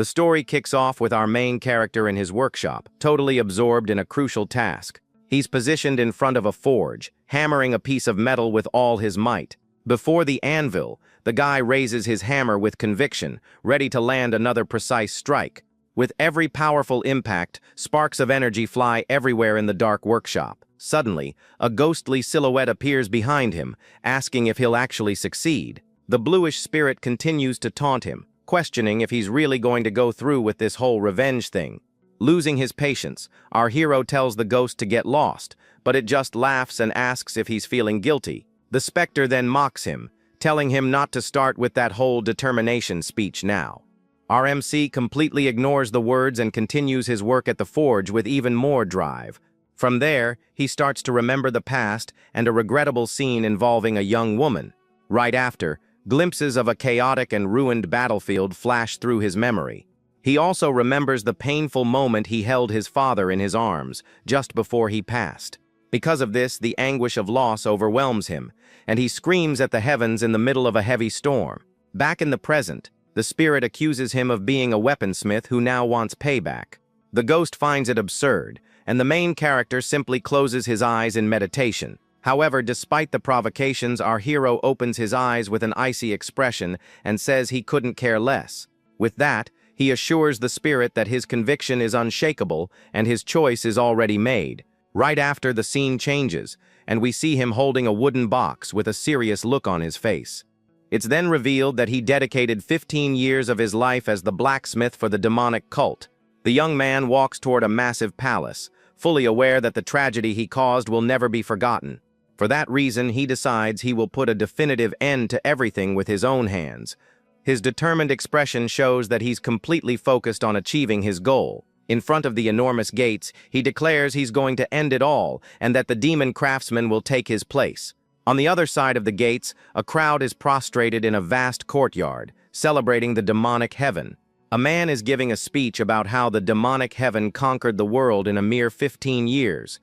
The story kicks off with our main character in his workshop, totally absorbed in a crucial task. He's positioned in front of a forge, hammering a piece of metal with all his might. Before the anvil, the guy raises his hammer with conviction, ready to land another precise strike. With every powerful impact, sparks of energy fly everywhere in the dark workshop. Suddenly, a ghostly silhouette appears behind him, asking if he'll actually succeed. The bluish spirit continues to taunt him, questioning if he's really going to go through with this whole revenge thing. Losing his patience, our hero tells the ghost to get lost, but it just laughs and asks if he's feeling guilty. The specter then mocks him, telling him not to start with that whole determination speech now. Our MC completely ignores the words and continues his work at the forge with even more drive. From there, he starts to remember the past and a regrettable scene involving a young woman. Right after, glimpses of a chaotic and ruined battlefield flash through his memory. He also remembers the painful moment he held his father in his arms, just before he passed. Because of this, the anguish of loss overwhelms him, and he screams at the heavens in the middle of a heavy storm. Back in the present, the spirit accuses him of being a weaponsmith who now wants payback. The ghost finds it absurd, and the main character simply closes his eyes in meditation. However, despite the provocations, our hero opens his eyes with an icy expression and says he couldn't care less. With that, he assures the spirit that his conviction is unshakable and his choice is already made. Right after, the scene changes, and we see him holding a wooden box with a serious look on his face. It's then revealed that he dedicated 15 years of his life as the blacksmith for the demonic cult. The young man walks toward a massive palace, fully aware that the tragedy he caused will never be forgotten. For that reason, he decides he will put a definitive end to everything with his own hands. His determined expression shows that he's completely focused on achieving his goal. In front of the enormous gates, he declares he's going to end it all and that the demon craftsman will take his place. On the other side of the gates, a crowd is prostrated in a vast courtyard, celebrating the demonic heaven. A man is giving a speech about how the demonic heaven conquered the world in a mere 15 years.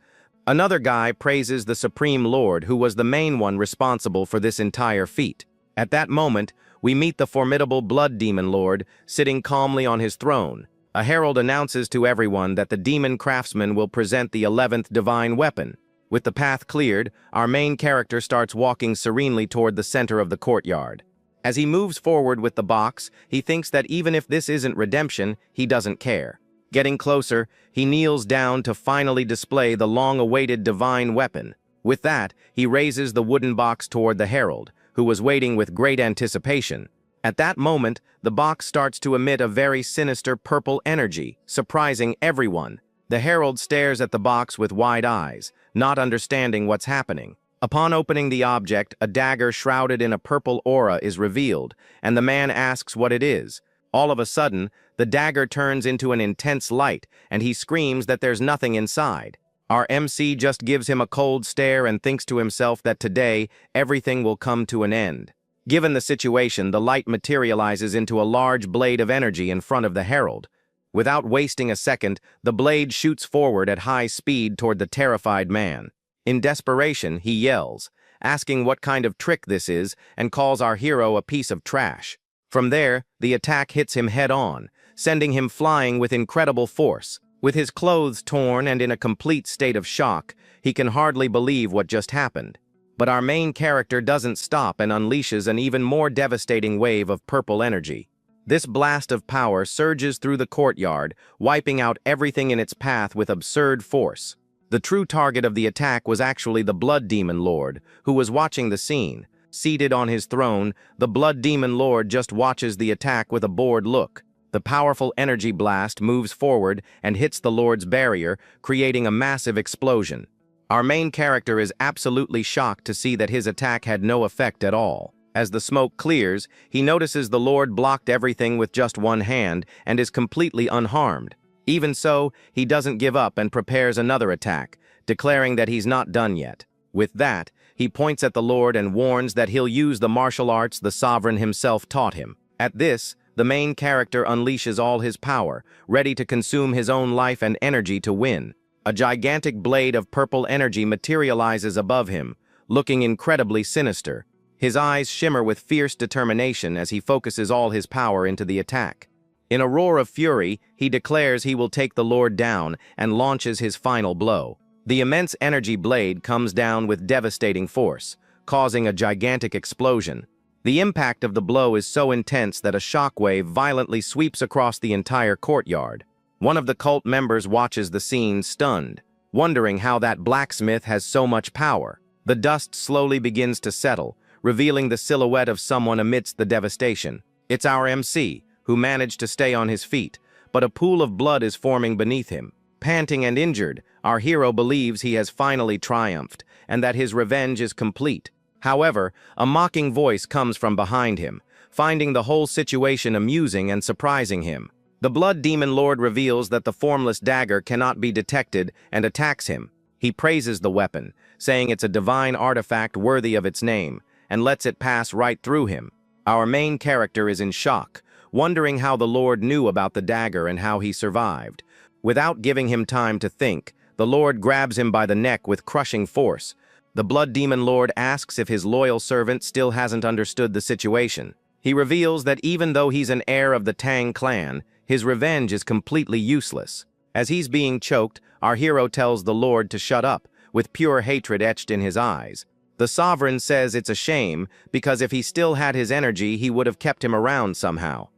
Another guy praises the Supreme Lord, who was the main one responsible for this entire feat. At that moment, we meet the formidable Blood Demon Lord, sitting calmly on his throne. A herald announces to everyone that the demon craftsman will present the 11th divine weapon. With the path cleared, our main character starts walking serenely toward the center of the courtyard. As he moves forward with the box, he thinks that even if this isn't redemption, he doesn't care. Getting closer, he kneels down to finally display the long-awaited divine weapon. With that, he raises the wooden box toward the herald, who was waiting with great anticipation. At that moment, the box starts to emit a very sinister purple energy, surprising everyone. The herald stares at the box with wide eyes, not understanding what's happening. Upon opening the object, a dagger shrouded in a purple aura is revealed, and the man asks what it is. All of a sudden, the dagger turns into an intense light, and he screams that there's nothing inside. Our MC just gives him a cold stare and thinks to himself that today, everything will come to an end. Given the situation, the light materializes into a large blade of energy in front of the herald. Without wasting a second, the blade shoots forward at high speed toward the terrified man. In desperation, he yells, asking what kind of trick this is, and calls our hero a piece of trash. From there, the attack hits him head-on, sending him flying with incredible force. With his clothes torn and in a complete state of shock, he can hardly believe what just happened. But our main character doesn't stop and unleashes an even more devastating wave of purple energy. This blast of power surges through the courtyard, wiping out everything in its path with absurd force. The true target of the attack was actually the Blood Demon Lord, who was watching the scene. Seated on his throne, the Blood Demon Lord just watches the attack with a bored look. The powerful energy blast moves forward and hits the Lord's barrier, creating a massive explosion. Our main character is absolutely shocked to see that his attack had no effect at all. As the smoke clears, he notices the Lord blocked everything with just one hand and is completely unharmed. Even so, he doesn't give up and prepares another attack, declaring that he's not done yet. With that, he points at the Lord and warns that he'll use the martial arts the Sovereign himself taught him. At this, the main character unleashes all his power, ready to consume his own life and energy to win. A gigantic blade of purple energy materializes above him, looking incredibly sinister. His eyes shimmer with fierce determination as he focuses all his power into the attack. In a roar of fury, he declares he will take the Lord down and launches his final blow. The immense energy blade comes down with devastating force, causing a gigantic explosion. The impact of the blow is so intense that a shockwave violently sweeps across the entire courtyard. One of the cult members watches the scene stunned, wondering how that blacksmith has so much power. The dust slowly begins to settle, revealing the silhouette of someone amidst the devastation. It's our MC, who managed to stay on his feet, but a pool of blood is forming beneath him. Panting and injured, our hero believes he has finally triumphed, and that his revenge is complete. However, a mocking voice comes from behind him, finding the whole situation amusing and surprising him. The Blood Demon Lord reveals that the formless dagger cannot be detected and attacks him. He praises the weapon, saying it's a divine artifact worthy of its name, and lets it pass right through him. Our main character is in shock, wondering how the Lord knew about the dagger and how he survived. Without giving him time to think, the Lord grabs him by the neck with crushing force. The Blood Demon Lord asks if his loyal servant still hasn't understood the situation. He reveals that even though he's an heir of the Tang clan, his revenge is completely useless. As he's being choked, our hero tells the Lord to shut up, with pure hatred etched in his eyes. The Sovereign says it's a shame, because if he still had his energy, he would have kept him around somehow.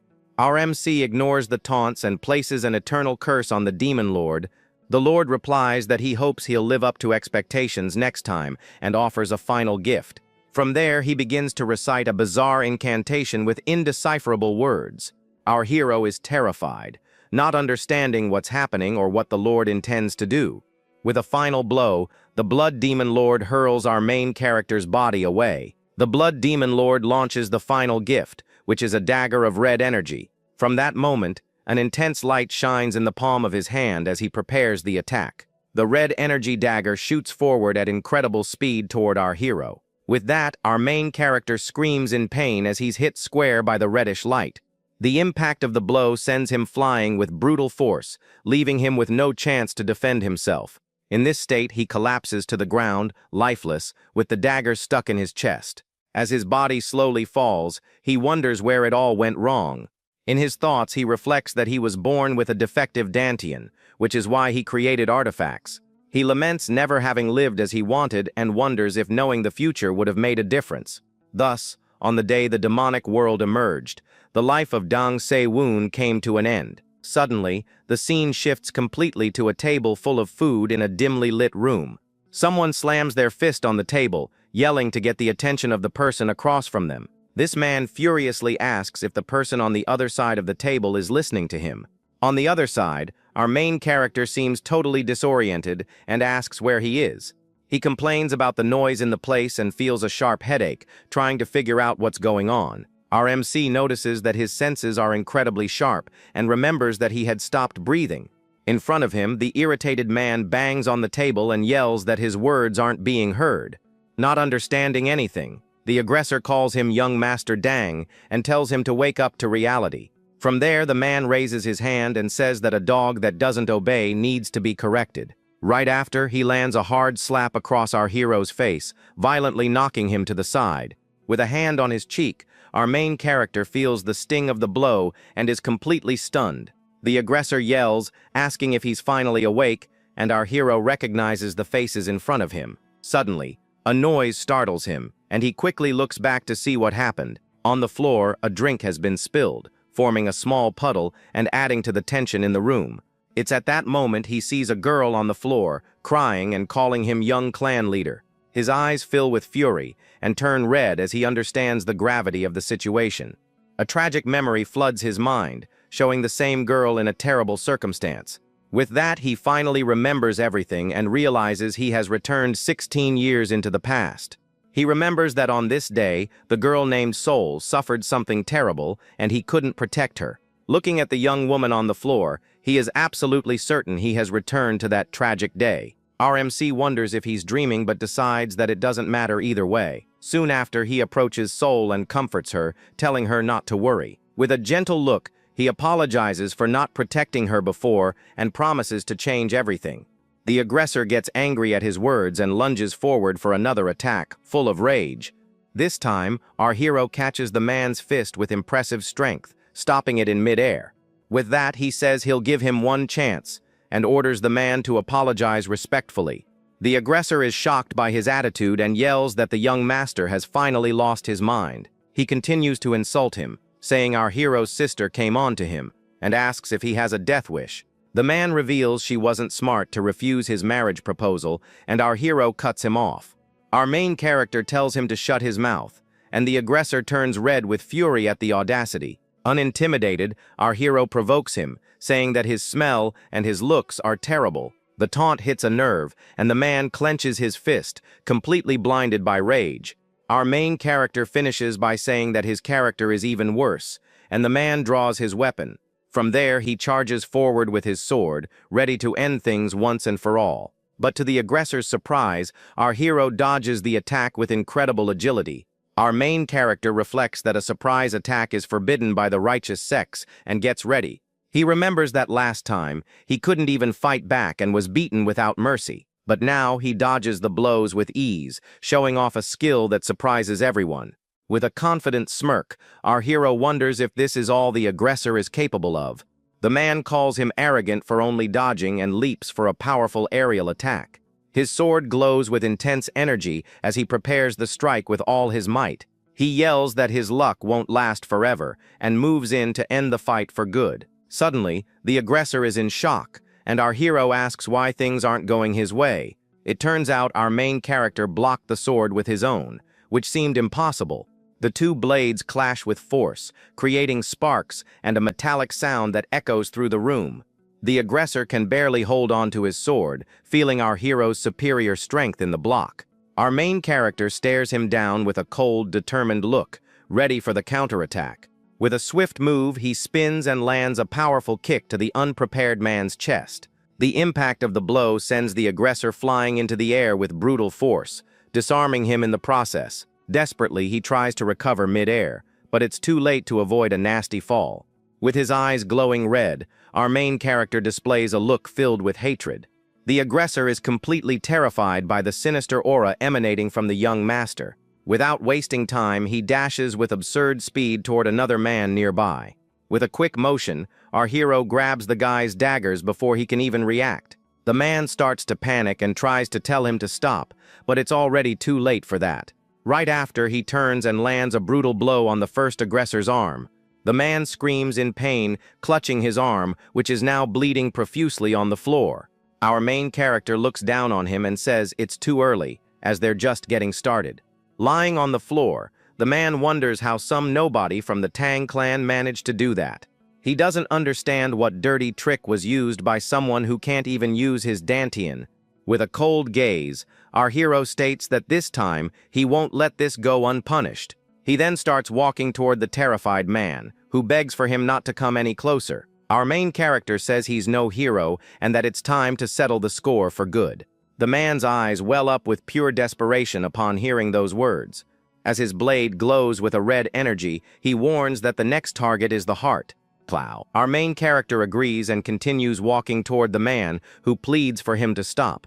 Our MC ignores the taunts and places an eternal curse on the Demon Lord. The Lord replies that he hopes he'll live up to expectations next time and offers a final gift. From there, he begins to recite a bizarre incantation with indecipherable words. Our hero is terrified, not understanding what's happening or what the Lord intends to do. With a final blow, the Blood Demon Lord hurls our main character's body away. The Blood Demon Lord launches the final gift, which is a dagger of red energy. From that moment, an intense light shines in the palm of his hand as he prepares the attack. The red energy dagger shoots forward at incredible speed toward our hero. With that, our main character screams in pain as he's hit square by the reddish light. The impact of the blow sends him flying with brutal force, leaving him with no chance to defend himself. In this state, he collapses to the ground, lifeless, with the dagger stuck in his chest. As his body slowly falls, he wonders where it all went wrong. In his thoughts, he reflects that he was born with a defective dantian, which is why he created artifacts. He laments never having lived as he wanted and wonders if knowing the future would have made a difference. Thus, on the day the demonic world emerged, the life of Dang Se-woon came to an end. Suddenly, the scene shifts completely to a table full of food in a dimly lit room. Someone slams their fist on the table, yelling to get the attention of the person across from them. This man furiously asks if the person on the other side of the table is listening to him. On the other side, our main character seems totally disoriented and asks where he is. He complains about the noise in the place and feels a sharp headache, trying to figure out what's going on. Our MC notices that his senses are incredibly sharp and remembers that he had stopped breathing. In front of him, the irritated man bangs on the table and yells that his words aren't being heard. Not understanding anything, the aggressor calls him young Master Dang and tells him to wake up to reality. From there, the man raises his hand and says that a dog that doesn't obey needs to be corrected. Right after, he lands a hard slap across our hero's face, violently knocking him to the side. With a hand on his cheek, our main character feels the sting of the blow and is completely stunned. The aggressor yells, asking if he's finally awake, and our hero recognizes the faces in front of him. Suddenly, a noise startles him, and he quickly looks back to see what happened. On the floor, a drink has been spilled, forming a small puddle and adding to the tension in the room. It's at that moment he sees a girl on the floor, crying and calling him young clan leader. His eyes fill with fury and turn red as he understands the gravity of the situation. A tragic memory floods his mind, showing the same girl in a terrible circumstance. With that, he finally remembers everything and realizes he has returned 16 years into the past. He remembers that on this day, the girl named Soul suffered something terrible and he couldn't protect her. Looking at the young woman on the floor, he is absolutely certain he has returned to that tragic day. Our MC wonders if he's dreaming but decides that it doesn't matter either way. Soon after, he approaches Soul and comforts her, telling her not to worry. With a gentle look, he apologizes for not protecting her before and promises to change everything. The aggressor gets angry at his words and lunges forward for another attack, full of rage. This time, our hero catches the man's fist with impressive strength, stopping it in midair. With that, he says he'll give him one chance, and orders the man to apologize respectfully. The aggressor is shocked by his attitude and yells that the young master has finally lost his mind. He continues to insult him, saying our hero's sister came on to him, and asks if he has a death wish. The man reveals she wasn't smart to refuse his marriage proposal, and our hero cuts him off. Our main character tells him to shut his mouth, and the aggressor turns red with fury at the audacity. Unintimidated, our hero provokes him, saying that his smell and his looks are terrible. The taunt hits a nerve, and the man clenches his fist, completely blinded by rage. Our main character finishes by saying that his character is even worse, and the man draws his weapon. From there, he charges forward with his sword, ready to end things once and for all. But to the aggressor's surprise, our hero dodges the attack with incredible agility. Our main character reflects that a surprise attack is forbidden by the righteous sex and gets ready. He remembers that last time, he couldn't even fight back and was beaten without mercy. But now he dodges the blows with ease, showing off a skill that surprises everyone. With a confident smirk, our hero wonders if this is all the aggressor is capable of. The man calls him arrogant for only dodging and leaps for a powerful aerial attack. His sword glows with intense energy as he prepares the strike with all his might. He yells that his luck won't last forever and moves in to end the fight for good. Suddenly, the aggressor is in shock, and our hero asks why things aren't going his way. It turns out our main character blocked the sword with his own, which seemed impossible. The two blades clash with force, creating sparks and a metallic sound that echoes through the room. The aggressor can barely hold on to his sword, feeling our hero's superior strength in the block. Our main character stares him down with a cold, determined look, ready for the counterattack. With a swift move, he spins and lands a powerful kick to the unprepared man's chest. The impact of the blow sends the aggressor flying into the air with brutal force, disarming him in the process. Desperately, he tries to recover mid-air, but it's too late to avoid a nasty fall. With his eyes glowing red, our main character displays a look filled with hatred. The aggressor is completely terrified by the sinister aura emanating from the young master. Without wasting time, he dashes with absurd speed toward another man nearby. With a quick motion, our hero grabs the guy's daggers before he can even react. The man starts to panic and tries to tell him to stop, but it's already too late for that. Right after, he turns and lands a brutal blow on the first aggressor's arm. The man screams in pain, clutching his arm, which is now bleeding profusely on the floor. Our main character looks down on him and says it's too early, as they're just getting started. Lying on the floor, the man wonders how some nobody from the Tang clan managed to do that. He doesn't understand what dirty trick was used by someone who can't even use his dantian. With a cold gaze, our hero states that this time he won't let this go unpunished. He then starts walking toward the terrified man, who begs for him not to come any closer. Our main character says he's no hero and that it's time to settle the score for good. The man's eyes well up with pure desperation upon hearing those words. As his blade glows with a red energy, he warns that the next target is the heart. Plow. Our main character agrees and continues walking toward the man, who pleads for him to stop.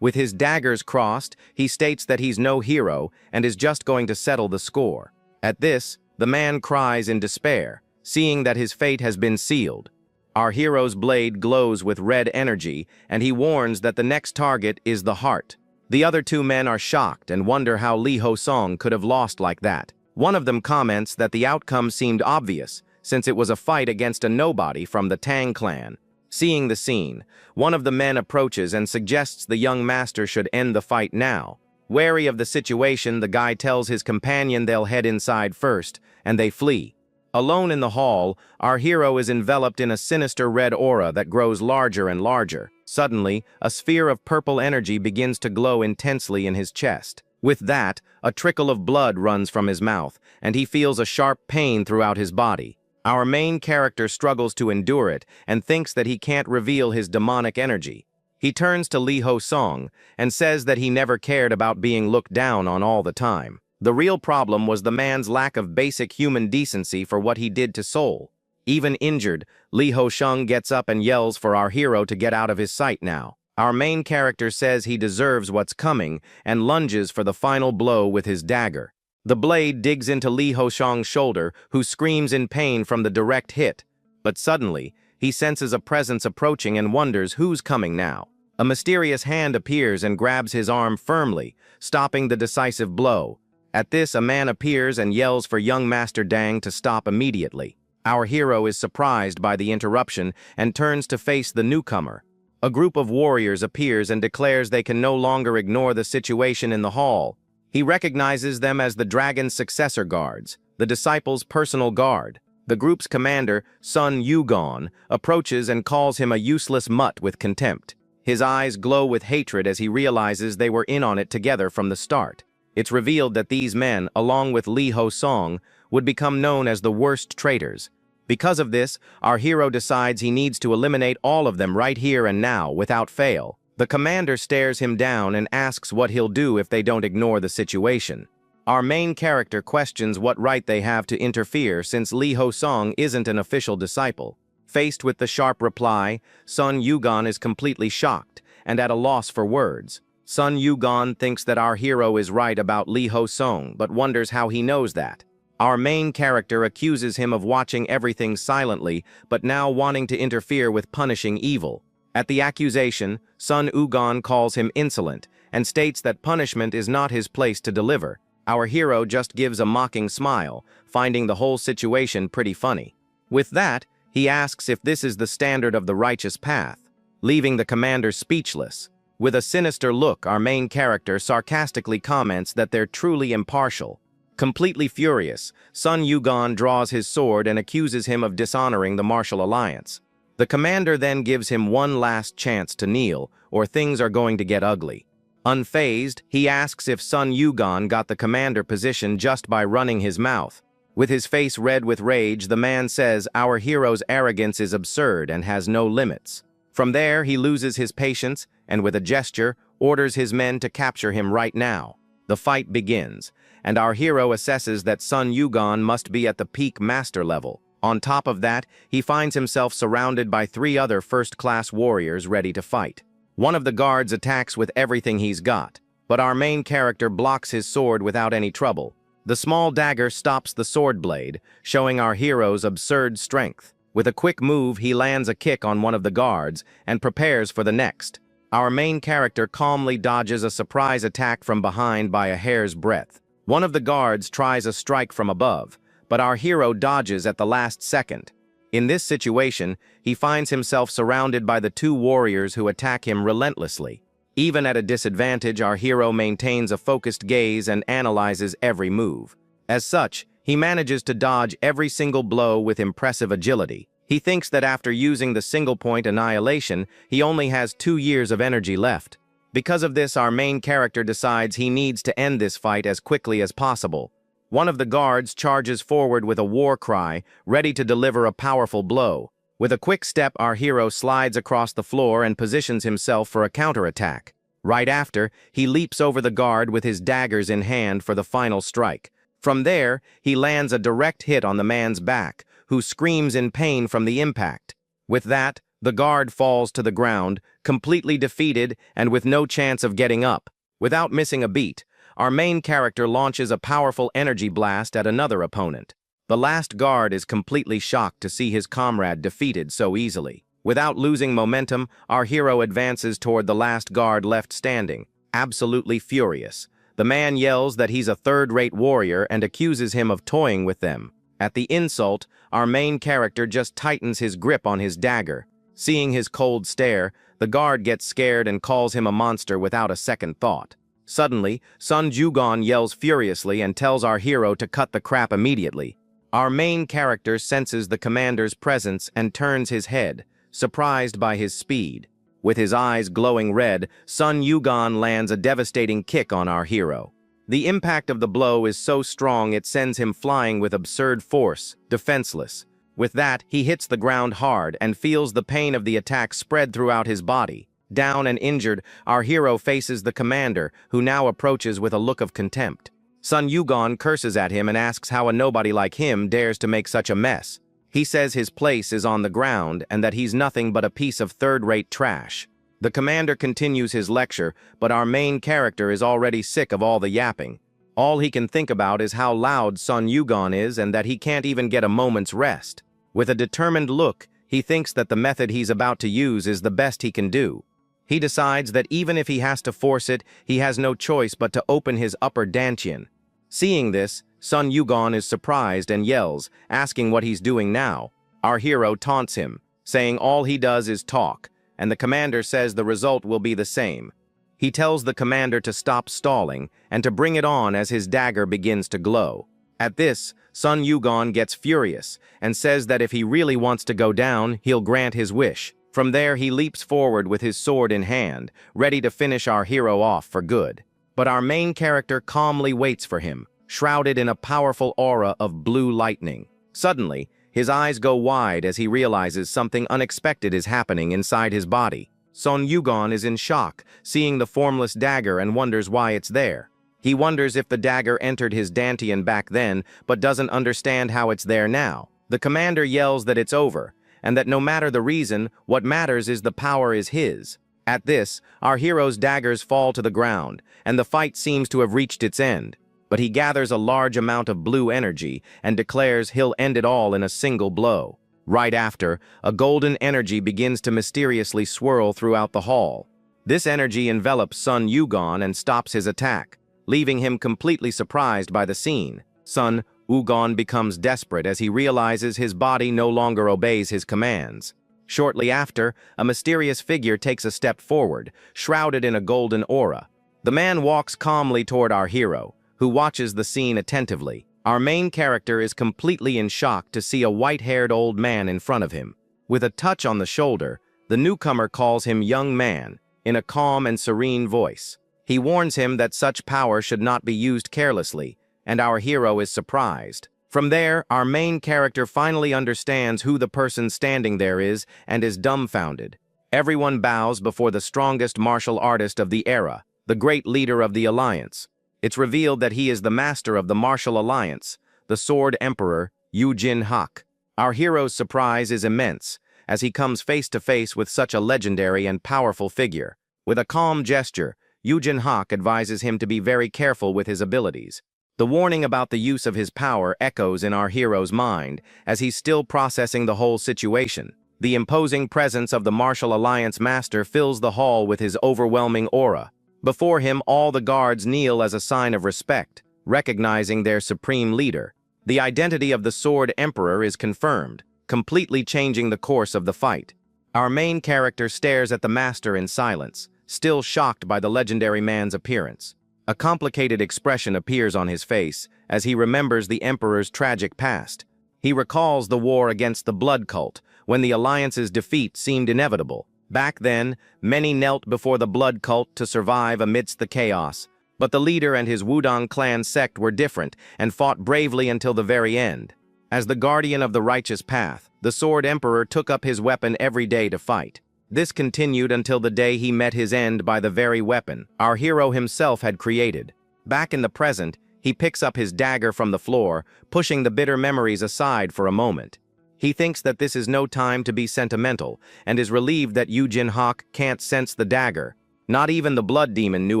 With his daggers crossed, he states that he's no hero and is just going to settle the score. At this, the man cries in despair, seeing that his fate has been sealed. Our hero's blade glows with red energy, and he warns that the next target is the heart. The other two men are shocked and wonder how Lee Ho-song could have lost like that. One of them comments that the outcome seemed obvious, since it was a fight against a nobody from the Tang clan. Seeing the scene, one of the men approaches and suggests the young master should end the fight now. Wary of the situation, the guy tells his companion they'll head inside first, and they flee. Alone in the hall, our hero is enveloped in a sinister red aura that grows larger and larger. Suddenly, a sphere of purple energy begins to glow intensely in his chest. With that, a trickle of blood runs from his mouth, and he feels a sharp pain throughout his body. Our main character struggles to endure it and thinks that he can't reveal his demonic energy. He turns to Lee Ho-song and says that he never cared about being looked down on all the time. The real problem was the man's lack of basic human decency for what he did to Soul. Even injured, Lee Ho-song gets up and yells for our hero to get out of his sight now. Our main character says he deserves what's coming and lunges for the final blow with his dagger. The blade digs into Lee Ho-song's shoulder, who screams in pain from the direct hit. But suddenly, he senses a presence approaching and wonders who's coming now. A mysterious hand appears and grabs his arm firmly, stopping the decisive blow. At this, a man appears and yells for young Master Dang to stop immediately. Our hero is surprised by the interruption and turns to face the newcomer. A group of warriors appears and declares they can no longer ignore the situation in the hall. He recognizes them as the dragon's successor guards, the disciples' personal guard. The group's commander, Sun Yugon, approaches and calls him a useless mutt with contempt. His eyes glow with hatred as he realizes they were in on it together from the start. It's revealed that these men, along with Li Ho Song, would become known as the worst traitors. Because of this, our hero decides he needs to eliminate all of them right here and now, without fail. The commander stares him down and asks what he'll do if they don't ignore the situation. Our main character questions what right they have to interfere since Li Ho Song isn't an official disciple. Faced with the sharp reply, Sun Yugon is completely shocked and at a loss for words. Sun Yugon thinks that our hero is right about Li Ho Song, but wonders how he knows that. Our main character accuses him of watching everything silently, but now wanting to interfere with punishing evil. At the accusation, Sun Yugon calls him insolent and states that punishment is not his place to deliver. Our hero just gives a mocking smile, finding the whole situation pretty funny. With that, he asks if this is the standard of the righteous path, leaving the commander speechless. With a sinister look, our main character sarcastically comments that they're truly impartial. Completely furious, Sun Yugon draws his sword and accuses him of dishonoring the martial alliance. The commander then gives him one last chance to kneel, or things are going to get ugly. Unfazed, he asks if Sun Yugon got the commander position just by running his mouth. With his face red with rage, the man says our hero's arrogance is absurd and has no limits. From there, he loses his patience and with a gesture, orders his men to capture him right now. The fight begins, and our hero assesses that Sun Yugon must be at the peak master level. On top of that, he finds himself surrounded by 3 other first-class warriors ready to fight. One of the guards attacks with everything he's got, but our main character blocks his sword without any trouble. The small dagger stops the sword blade, showing our hero's absurd strength. With a quick move, he lands a kick on one of the guards and prepares for the next. Our main character calmly dodges a surprise attack from behind by a hair's breadth. One of the guards tries a strike from above, but our hero dodges at the last second. In this situation, he finds himself surrounded by the 2 warriors who attack him relentlessly. Even at a disadvantage, our hero maintains a focused gaze and analyzes every move. As such, he manages to dodge every single blow with impressive agility. He thinks that after using the single-point annihilation, he only has 2 years of energy left. Because of this, our main character decides he needs to end this fight as quickly as possible. One of the guards charges forward with a war cry, ready to deliver a powerful blow. With a quick step, our hero slides across the floor and positions himself for a counterattack. Right after, he leaps over the guard with his daggers in hand for the final strike. From there, he lands a direct hit on the man's back, who screams in pain from the impact. With that, the guard falls to the ground, completely defeated and with no chance of getting up. Without missing a beat, our main character launches a powerful energy blast at another opponent. The last guard is completely shocked to see his comrade defeated so easily. Without losing momentum, our hero advances toward the last guard left standing, absolutely furious. The man yells that he's a third-rate warrior and accuses him of toying with them. At the insult, our main character just tightens his grip on his dagger. Seeing his cold stare, the guard gets scared and calls him a monster without a second thought. Suddenly, Sun Yugon yells furiously and tells our hero to cut the crap immediately. Our main character senses the commander's presence and turns his head, surprised by his speed. With his eyes glowing red, Sun Yugon lands a devastating kick on our hero. The impact of the blow is so strong it sends him flying with absurd force, defenseless. With that, he hits the ground hard and feels the pain of the attack spread throughout his body. Down and injured, our hero faces the commander, who now approaches with a look of contempt. Sun Yugon curses at him and asks how a nobody like him dares to make such a mess. He says his place is on the ground and that he's nothing but a piece of third-rate trash. The commander continues his lecture, but our main character is already sick of all the yapping. All he can think about is how loud Sun Yugon is and that he can't even get a moment's rest. With a determined look, he thinks that the method he's about to use is the best he can do. He decides that even if he has to force it, he has no choice but to open his upper dantian. Seeing this, Sun Yugon is surprised and yells, asking what he's doing now. Our hero taunts him, saying all he does is talk, and the commander says the result will be the same. He tells the commander to stop stalling and to bring it on as his dagger begins to glow. At this, Sun Yugon gets furious and says that if he really wants to go down, he'll grant his wish. From there, he leaps forward with his sword in hand, ready to finish our hero off for good. But our main character calmly waits for him, shrouded in a powerful aura of blue lightning. Suddenly, his eyes go wide as he realizes something unexpected is happening inside his body. Sun Yugon is in shock, seeing the formless dagger, and wonders why it's there. He wonders if the dagger entered his dantian back then, but doesn't understand how it's there now. The commander yells that it's over, and that no matter the reason, what matters is the power is his. At this, our hero's daggers fall to the ground, and the fight seems to have reached its end. But he gathers a large amount of blue energy and declares he'll end it all in a single blow. Right after, a golden energy begins to mysteriously swirl throughout the hall. This energy envelops Sun Yugon and stops his attack, leaving him completely surprised by the scene. Sun Yugon becomes desperate as he realizes his body no longer obeys his commands. Shortly after, a mysterious figure takes a step forward, shrouded in a golden aura. The man walks calmly toward our hero, who watches the scene attentively. Our main character is completely in shock to see a white-haired old man in front of him. With a touch on the shoulder, the newcomer calls him young man, in a calm and serene voice. He warns him that such power should not be used carelessly, and our hero is surprised. From there, our main character finally understands who the person standing there is and is dumbfounded. Everyone bows before the strongest martial artist of the era, the great leader of the Alliance. It's revealed that he is the master of the martial alliance, the Sword Emperor, Yujin Hak. Our hero's surprise is immense, as he comes face to face with such a legendary and powerful figure. With a calm gesture, Yujin Hak advises him to be very careful with his abilities. The warning about the use of his power echoes in our hero's mind, as he's still processing the whole situation. The imposing presence of the martial alliance master fills the hall with his overwhelming aura. Before him, all the guards kneel as a sign of respect, recognizing their supreme leader. The identity of the Sword Emperor is confirmed, completely changing the course of the fight. Our main character stares at the master in silence, still shocked by the legendary man's appearance. A complicated expression appears on his face as he remembers the Emperor's tragic past. He recalls the war against the Blood Cult, when the Alliance's defeat seemed inevitable. Back then, many knelt before the Blood Cult to survive amidst the chaos, but the leader and his Wudong clan sect were different and fought bravely until the very end. As the guardian of the righteous path, the Sword Emperor took up his weapon every day to fight. This continued until the day he met his end by the very weapon our hero himself had created. Back in the present, he picks up his dagger from the floor, pushing the bitter memories aside for a moment. He thinks that this is no time to be sentimental, and is relieved that Yujin Hak can't sense the dagger. Not even the blood demon knew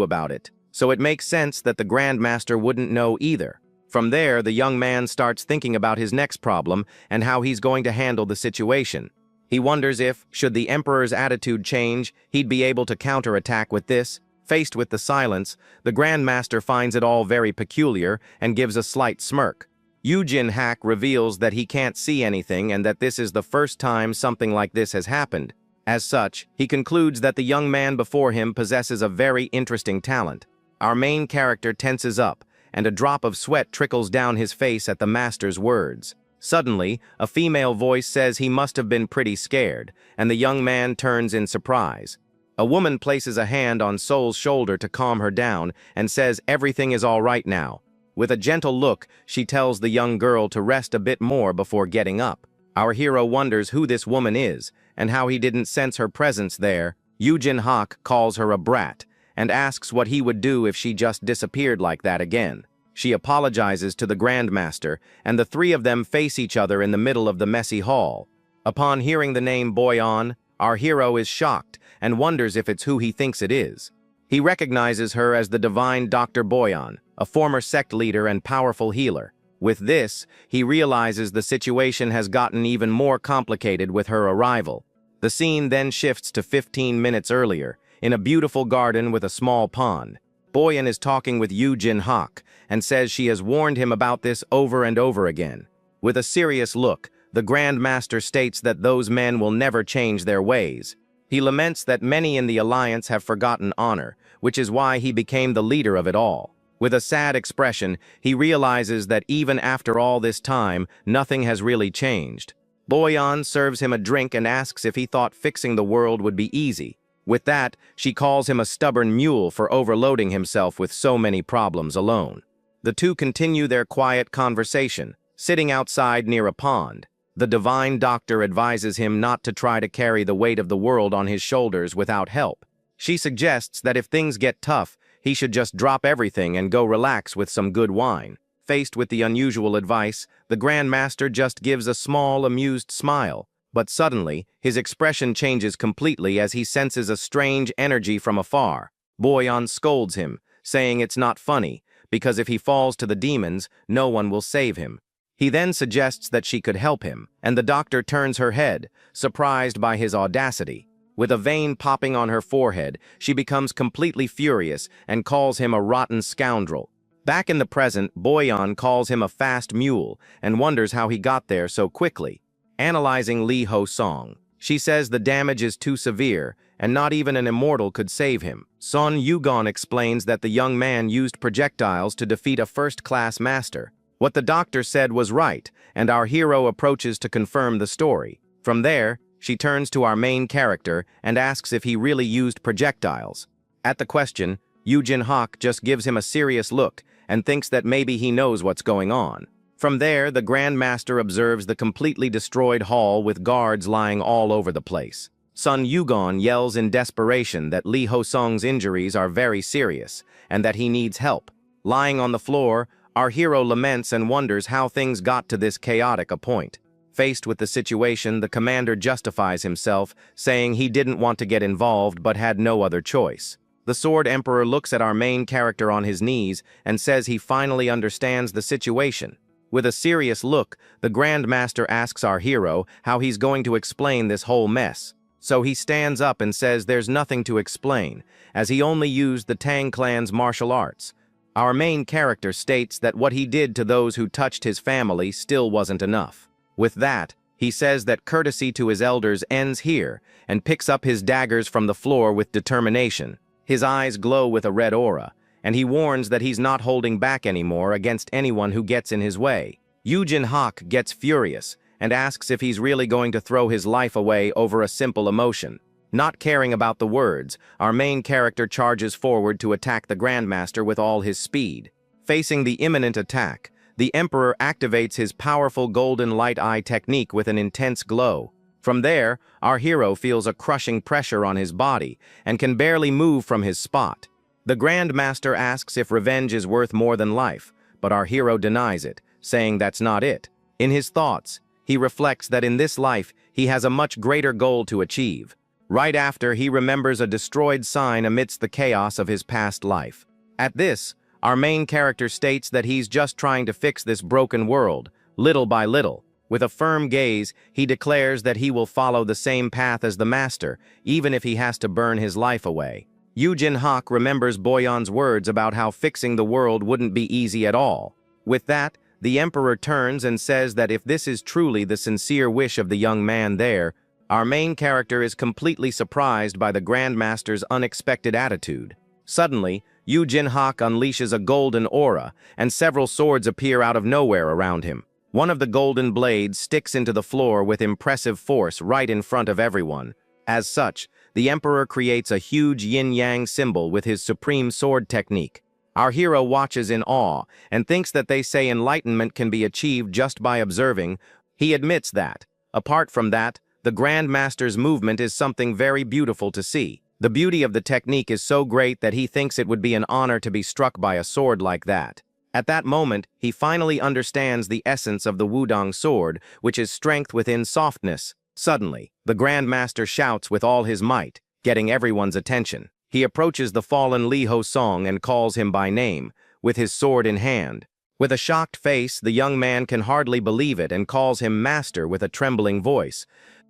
about it, so it makes sense that the Grandmaster wouldn't know either. From there, the young man starts thinking about his next problem and how he's going to handle the situation. He wonders if, should the Emperor's attitude change, he'd be able to counterattack with this. Faced with the silence, the Grandmaster finds it all very peculiar and gives a slight smirk. Yujin Hak reveals that he can't see anything and that this is the first time something like this has happened. As such, he concludes that the young man before him possesses a very interesting talent. Our main character tenses up, and a drop of sweat trickles down his face at the master's words. Suddenly, a female voice says he must have been pretty scared, and the young man turns in surprise. A woman places a hand on Soul's shoulder to calm her down and says everything is all right now. With a gentle look, she tells the young girl to rest a bit more before getting up. Our hero wonders who this woman is and how he didn't sense her presence there. Yujin Hak calls her a brat and asks what he would do if she just disappeared like that again. She apologizes to the Grandmaster, and the three of them face each other in the middle of the messy hall. Upon hearing the name Boyan, our hero is shocked and wonders if it's who he thinks it is. He recognizes her as the divine Dr. Boyan, a former sect leader and powerful healer. With this, he realizes the situation has gotten even more complicated with her arrival. The scene then shifts to 15 minutes earlier, in a beautiful garden with a small pond. Boyan is talking with Yoo Jin-hak and says she has warned him about this over and over again. With a serious look, the Grand Master states that those men will never change their ways. He laments that many in the alliance have forgotten honor, which is why he became the leader of it all. With a sad expression, he realizes that even after all this time, nothing has really changed. Boyan serves him a drink and asks if he thought fixing the world would be easy. With that, she calls him a stubborn mule for overloading himself with so many problems alone. The two continue their quiet conversation, sitting outside near a pond. The divine doctor advises him not to try to carry the weight of the world on his shoulders without help. She suggests that if things get tough, he should just drop everything and go relax with some good wine. Faced with the unusual advice, the Grand Master just gives a small, amused smile. But suddenly, his expression changes completely as he senses a strange energy from afar. Boyan scolds him, saying it's not funny, because if he falls to the demons, no one will save him. He then suggests that she could help him, and the doctor turns her head, surprised by his audacity. With a vein popping on her forehead, she becomes completely furious and calls him a rotten scoundrel. Back in the present, Boyan calls him a fast mule and wonders how he got there so quickly. Analyzing Lee Ho-song, she says the damage is too severe and not even an immortal could save him. Son Yugon explains that the young man used projectiles to defeat a first-class master. What the doctor said was right, and our hero approaches to confirm the story. From there, she turns to our main character and asks if he really used projectiles. At the question, Yoo Jin-hak just gives him a serious look and thinks that maybe he knows what's going on. From there, the Grand Master observes the completely destroyed hall with guards lying all over the place. Sun Yugon yells in desperation that Lee Ho-song's injuries are very serious and that he needs help. Lying on the floor, our hero laments and wonders how things got to this chaotic a point. Faced with the situation, the commander justifies himself, saying he didn't want to get involved but had no other choice. The Sword Emperor looks at our main character on his knees and says he finally understands the situation. With a serious look, the Grand Master asks our hero how he's going to explain this whole mess. So he stands up and says there's nothing to explain, as he only used the Tang clan's martial arts. Our main character states that what he did to those who touched his family still wasn't enough. With that, he says that courtesy to his elders ends here and picks up his daggers from the floor with determination. His eyes glow with a red aura, and he warns that he's not holding back anymore against anyone who gets in his way. Yoo Jin-hak gets furious and asks if he's really going to throw his life away over a simple emotion. Not caring about the words, our main character charges forward to attack the Grandmaster with all his speed. Facing the imminent attack, the Emperor activates his powerful golden light eye technique with an intense glow. From there, our hero feels a crushing pressure on his body and can barely move from his spot. The Grand Master asks if revenge is worth more than life, but our hero denies it, saying that's not it. In his thoughts, he reflects that in this life he has a much greater goal to achieve. Right after, he remembers a destroyed sign amidst the chaos of his past life. At this, our main character states that he's just trying to fix this broken world, little by little. With a firm gaze, he declares that he will follow the same path as the Master, even if he has to burn his life away. Yoo Jin-hak remembers Boyan's words about how fixing the world wouldn't be easy at all. With that, the Emperor turns and says that if this is truly the sincere wish of the young man there, our main character is completely surprised by the Grand Master's unexpected attitude. Suddenly, Yoo Jin-hak unleashes a golden aura, and several swords appear out of nowhere around him. One of the golden blades sticks into the floor with impressive force right in front of everyone. As such, the Emperor creates a huge yin-yang symbol with his supreme sword technique. Our hero watches in awe and thinks that they say enlightenment can be achieved just by observing. He admits that, apart from that, the Grand Master's movement is something very beautiful to see. The beauty of the technique is so great that he thinks it would be an honor to be struck by a sword like that. At that moment, he finally understands the essence of the Wudong sword, which is strength within softness. Suddenly, the Grand Master shouts with all his might, getting everyone's attention. He approaches the fallen Lee Ho-song and calls him by name, with his sword in hand. With a shocked face, the young man can hardly believe it and calls him master with a trembling voice.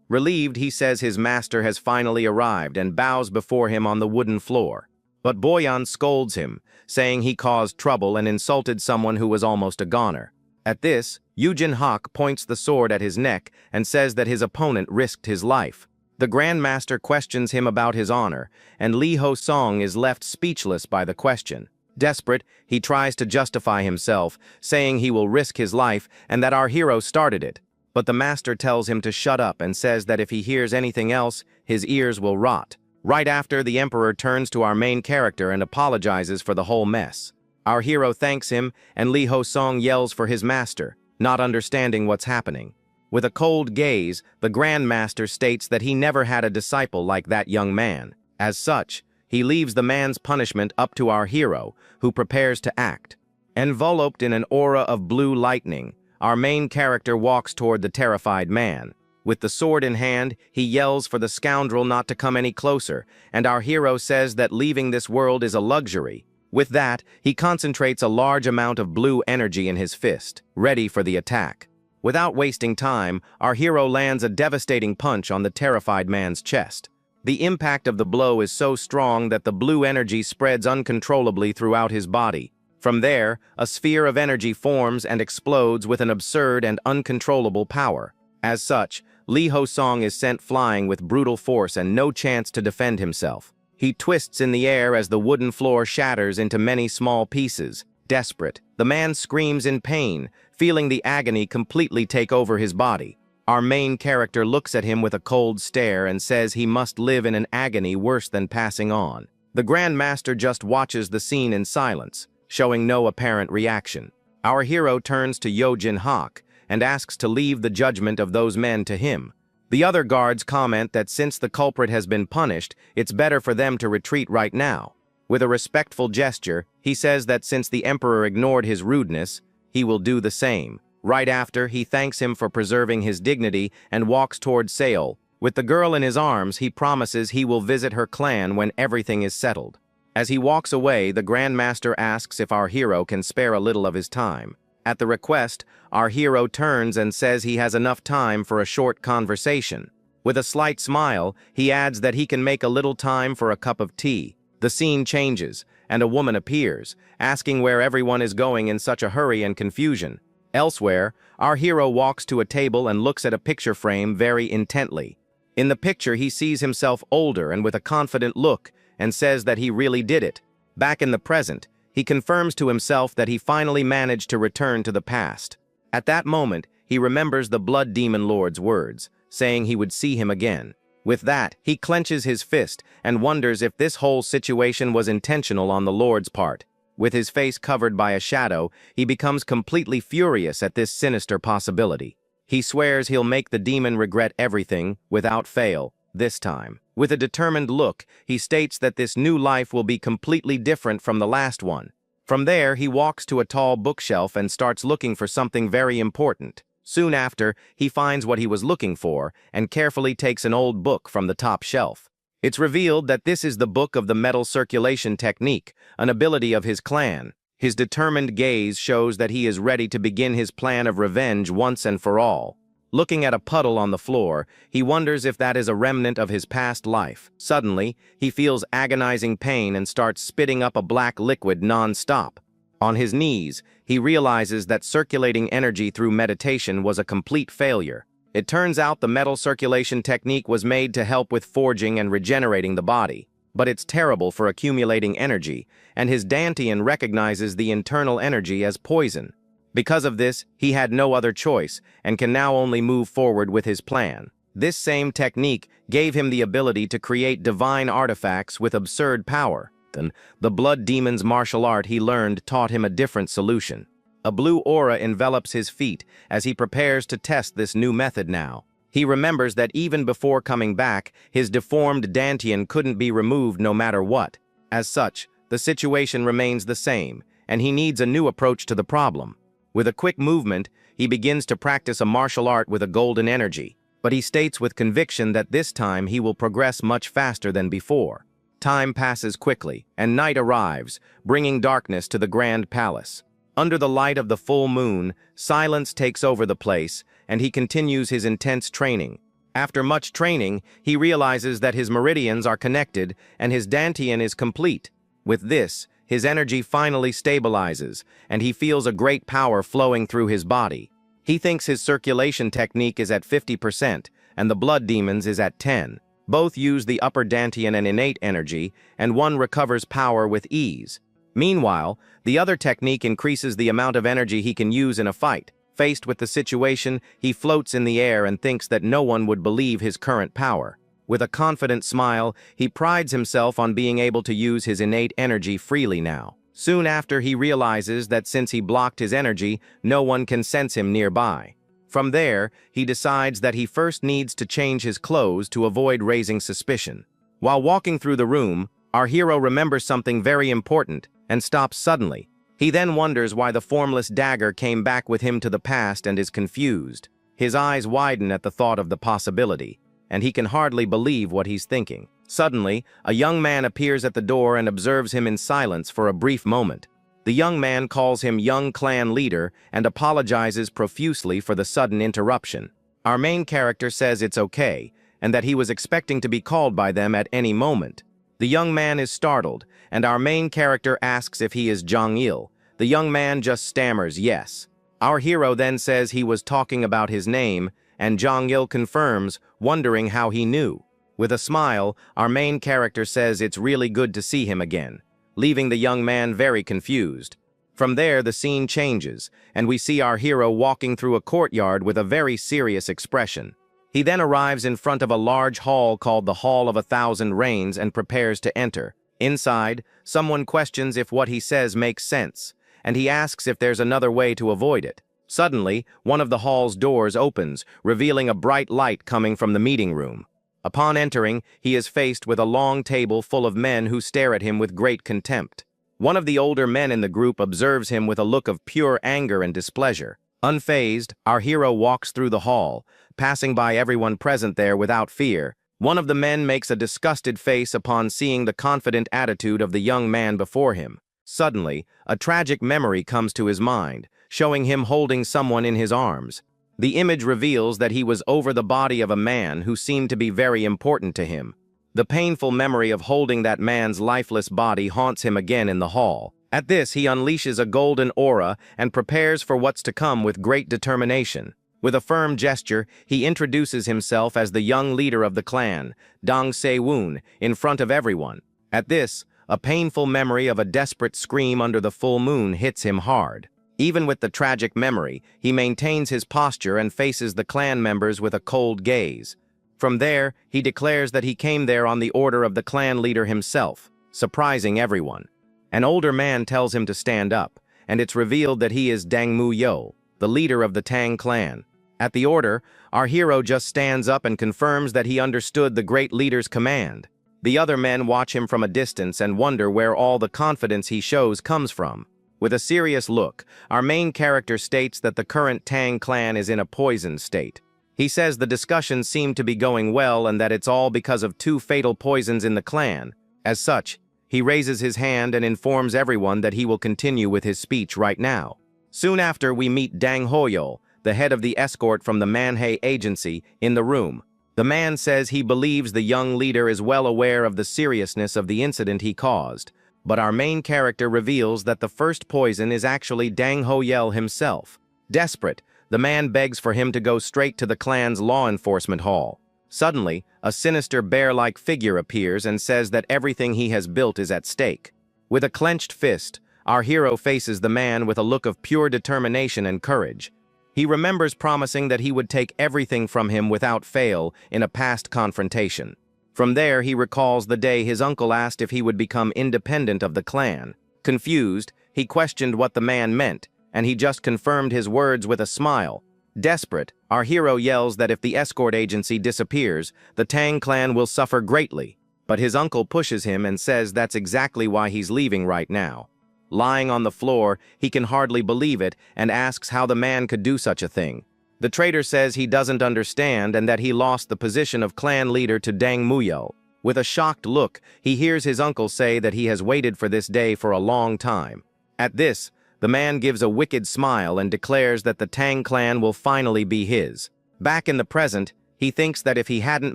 Relieved, he says his master has finally arrived and bows before him on the wooden floor. But Boyan scolds him, saying he caused trouble and insulted someone who was almost a goner. At this, Yujin Hak points the sword at his neck and says that his opponent risked his life. The Grandmaster questions him about his honor, and Lee Ho-song is left speechless by the question. Desperate, he tries to justify himself, saying he will risk his life and that our hero started it. But the master tells him to shut up and says that if he hears anything else, his ears will rot. Right after, the Emperor turns to our main character and apologizes for the whole mess. Our hero thanks him, and Lee Ho-song yells for his master, not understanding what's happening. With a cold gaze, the Grandmaster states that he never had a disciple like that young man. As such, he leaves the man's punishment up to our hero, who prepares to act. Enveloped in an aura of blue lightning, our main character walks toward the terrified man. With the sword in hand, he yells for the scoundrel not to come any closer, and our hero says that leaving this world is a luxury. With that, he concentrates a large amount of blue energy in his fist, ready for the attack. Without wasting time, our hero lands a devastating punch on the terrified man's chest. The impact of the blow is so strong that the blue energy spreads uncontrollably throughout his body. From there, a sphere of energy forms and explodes with an absurd and uncontrollable power. As such, Lee Ho-song is sent flying with brutal force and no chance to defend himself. He twists in the air as the wooden floor shatters into many small pieces. Desperate, the man screams in pain, feeling the agony completely take over his body. Our main character looks at him with a cold stare and says he must live in an agony worse than passing on. The Grandmaster just watches the scene in silence, showing no apparent reaction. Our hero turns to Yojin Hak and asks to leave the judgment of those men to him. The other guards comment that since the culprit has been punished, it's better for them to retreat right now. With a respectful gesture, he says that since the Emperor ignored his rudeness, he will do the same. Right after, he thanks him for preserving his dignity and walks toward Seoul. With the girl in his arms, he promises he will visit her clan when everything is settled. As he walks away, the Grandmaster asks if our hero can spare a little of his time. At the request, our hero turns and says he has enough time for a short conversation. With a slight smile, he adds that he can make a little time for a cup of tea. The scene changes, and a woman appears, asking where everyone is going in such a hurry and confusion. Elsewhere, our hero walks to a table and looks at a picture frame very intently. In the picture, he sees himself older and with a confident look, and says that he really did it. Back in the present, he confirms to himself that he finally managed to return to the past. At that moment, he remembers the Blood Demon Lord's words, saying he would see him again. With that, he clenches his fist and wonders if this whole situation was intentional on the Lord's part. With his face covered by a shadow, he becomes completely furious at this sinister possibility. He swears he'll make the demon regret everything, without fail, this time. With a determined look, he states that this new life will be completely different from the last one. From there, he walks to a tall bookshelf and starts looking for something very important. Soon after, he finds what he was looking for and carefully takes an old book from the top shelf. It's revealed that this is the book of the metal circulation technique, an ability of his clan. His determined gaze shows that he is ready to begin his plan of revenge once and for all. Looking at a puddle on the floor, he wonders if that is a remnant of his past life. Suddenly, he feels agonizing pain and starts spitting up a black liquid non-stop. On his knees, he realizes that circulating energy through meditation was a complete failure. It turns out the metal circulation technique was made to help with forging and regenerating the body, but it's terrible for accumulating energy, and his Dantian recognizes the internal energy as poison. Because of this, he had no other choice and can now only move forward with his plan. This same technique gave him the ability to create divine artifacts with absurd power. Then, the blood demon's martial art he learned taught him a different solution. A blue aura envelops his feet as he prepares to test this new method now. He remembers that even before coming back, his deformed Dantian couldn't be removed no matter what. As such, the situation remains the same, and he needs a new approach to the problem. With a quick movement, he begins to practice a martial art with a golden energy, but he states with conviction that this time he will progress much faster than before. Time passes quickly, and night arrives, bringing darkness to the Grand Palace. Under the light of the full moon, silence takes over the place, and he continues his intense training. After much training, he realizes that his meridians are connected and his dantian is complete. With this, his energy finally stabilizes, and he feels a great power flowing through his body. He thinks his circulation technique is at 50%, and the blood demons is at 10%. Both use the upper dantian and innate energy, and one recovers power with ease. Meanwhile, the other technique increases the amount of energy he can use in a fight. Faced with the situation, he floats in the air and thinks that no one would believe his current power. With a confident smile, he prides himself on being able to use his innate energy freely now. Soon after, he realizes that since he blocked his energy, no one can sense him nearby. From there, he decides that he first needs to change his clothes to avoid raising suspicion. While walking through the room, our hero remembers something very important and stops suddenly. He then wonders why the formless dagger came back with him to the past and is confused. His eyes widen at the thought of the possibility, and he can hardly believe what he's thinking. Suddenly, a young man appears at the door and observes him in silence for a brief moment. The young man calls him young clan leader and apologizes profusely for the sudden interruption. Our main character says it's okay, and that he was expecting to be called by them at any moment. The young man is startled, and our main character asks if he is Jong-il. The young man just stammers yes. Our hero then says he was talking about his name, and Jong-il confirms, wondering how he knew. With a smile, our main character says it's really good to see him again, leaving the young man very confused. From there, the scene changes, and we see our hero walking through a courtyard with a very serious expression. He then arrives in front of a large hall called the Hall of 1,000 Rains and prepares to enter. Inside, someone questions if what he says makes sense, and he asks if there's another way to avoid it. Suddenly, one of the hall's doors opens, revealing a bright light coming from the meeting room. Upon entering, he is faced with a long table full of men who stare at him with great contempt. One of the older men in the group observes him with a look of pure anger and displeasure. Unfazed, our hero walks through the hall, passing by everyone present there without fear. One of the men makes a disgusted face upon seeing the confident attitude of the young man before him. Suddenly, a tragic memory comes to his mind, showing him holding someone in his arms. The image reveals that he was over the body of a man who seemed to be very important to him. The painful memory of holding that man's lifeless body haunts him again in the hall. At this, he unleashes a golden aura and prepares for what's to come with great determination. With a firm gesture, he introduces himself as the young leader of the clan, Dong Se-woon, in front of everyone. At this, a painful memory of a desperate scream under the full moon hits him hard. Even with the tragic memory, he maintains his posture and faces the clan members with a cold gaze. From there, he declares that he came there on the order of the clan leader himself, surprising everyone. An older man tells him to stand up, and it's revealed that he is Dang Mu-yo, the leader of the Tang clan. At the order, our hero just stands up and confirms that he understood the great leader's command. The other men watch him from a distance and wonder where all the confidence he shows comes from. With a serious look, our main character states that the current Tang clan is in a poisoned state. He says the discussions seem to be going well and that it's all because of 2 fatal poisons in the clan. As such, he raises his hand and informs everyone that he will continue with his speech right now. Soon after, we meet Dang Hoyo, the head of the escort from the Manhwa agency, in the room. The man says he believes the young leader is well aware of the seriousness of the incident he caused, but our main character reveals that the first poison is actually Dang Hoyo himself. Desperate, the man begs for him to go straight to the clan's law enforcement hall. Suddenly, a sinister bear-like figure appears and says that everything he has built is at stake. With a clenched fist, our hero faces the man with a look of pure determination and courage. He remembers promising that he would take everything from him without fail in a past confrontation. From there, he recalls the day his uncle asked if he would become independent of the clan. Confused, he questioned what the man meant, and he just confirmed his words with a smile. Desperate, our hero yells that if the escort agency disappears, the Tang clan will suffer greatly. But his uncle pushes him and says that's exactly why he's leaving right now. Lying on the floor, he can hardly believe it and asks how the man could do such a thing. The traitor says he doesn't understand and that he lost the position of clan leader to Dang Mu-yo. With a shocked look, he hears his uncle say that he has waited for this day for a long time. At this, The man gives a wicked smile and declares that the Tang clan will finally be his. Back in the present, he thinks that if he hadn't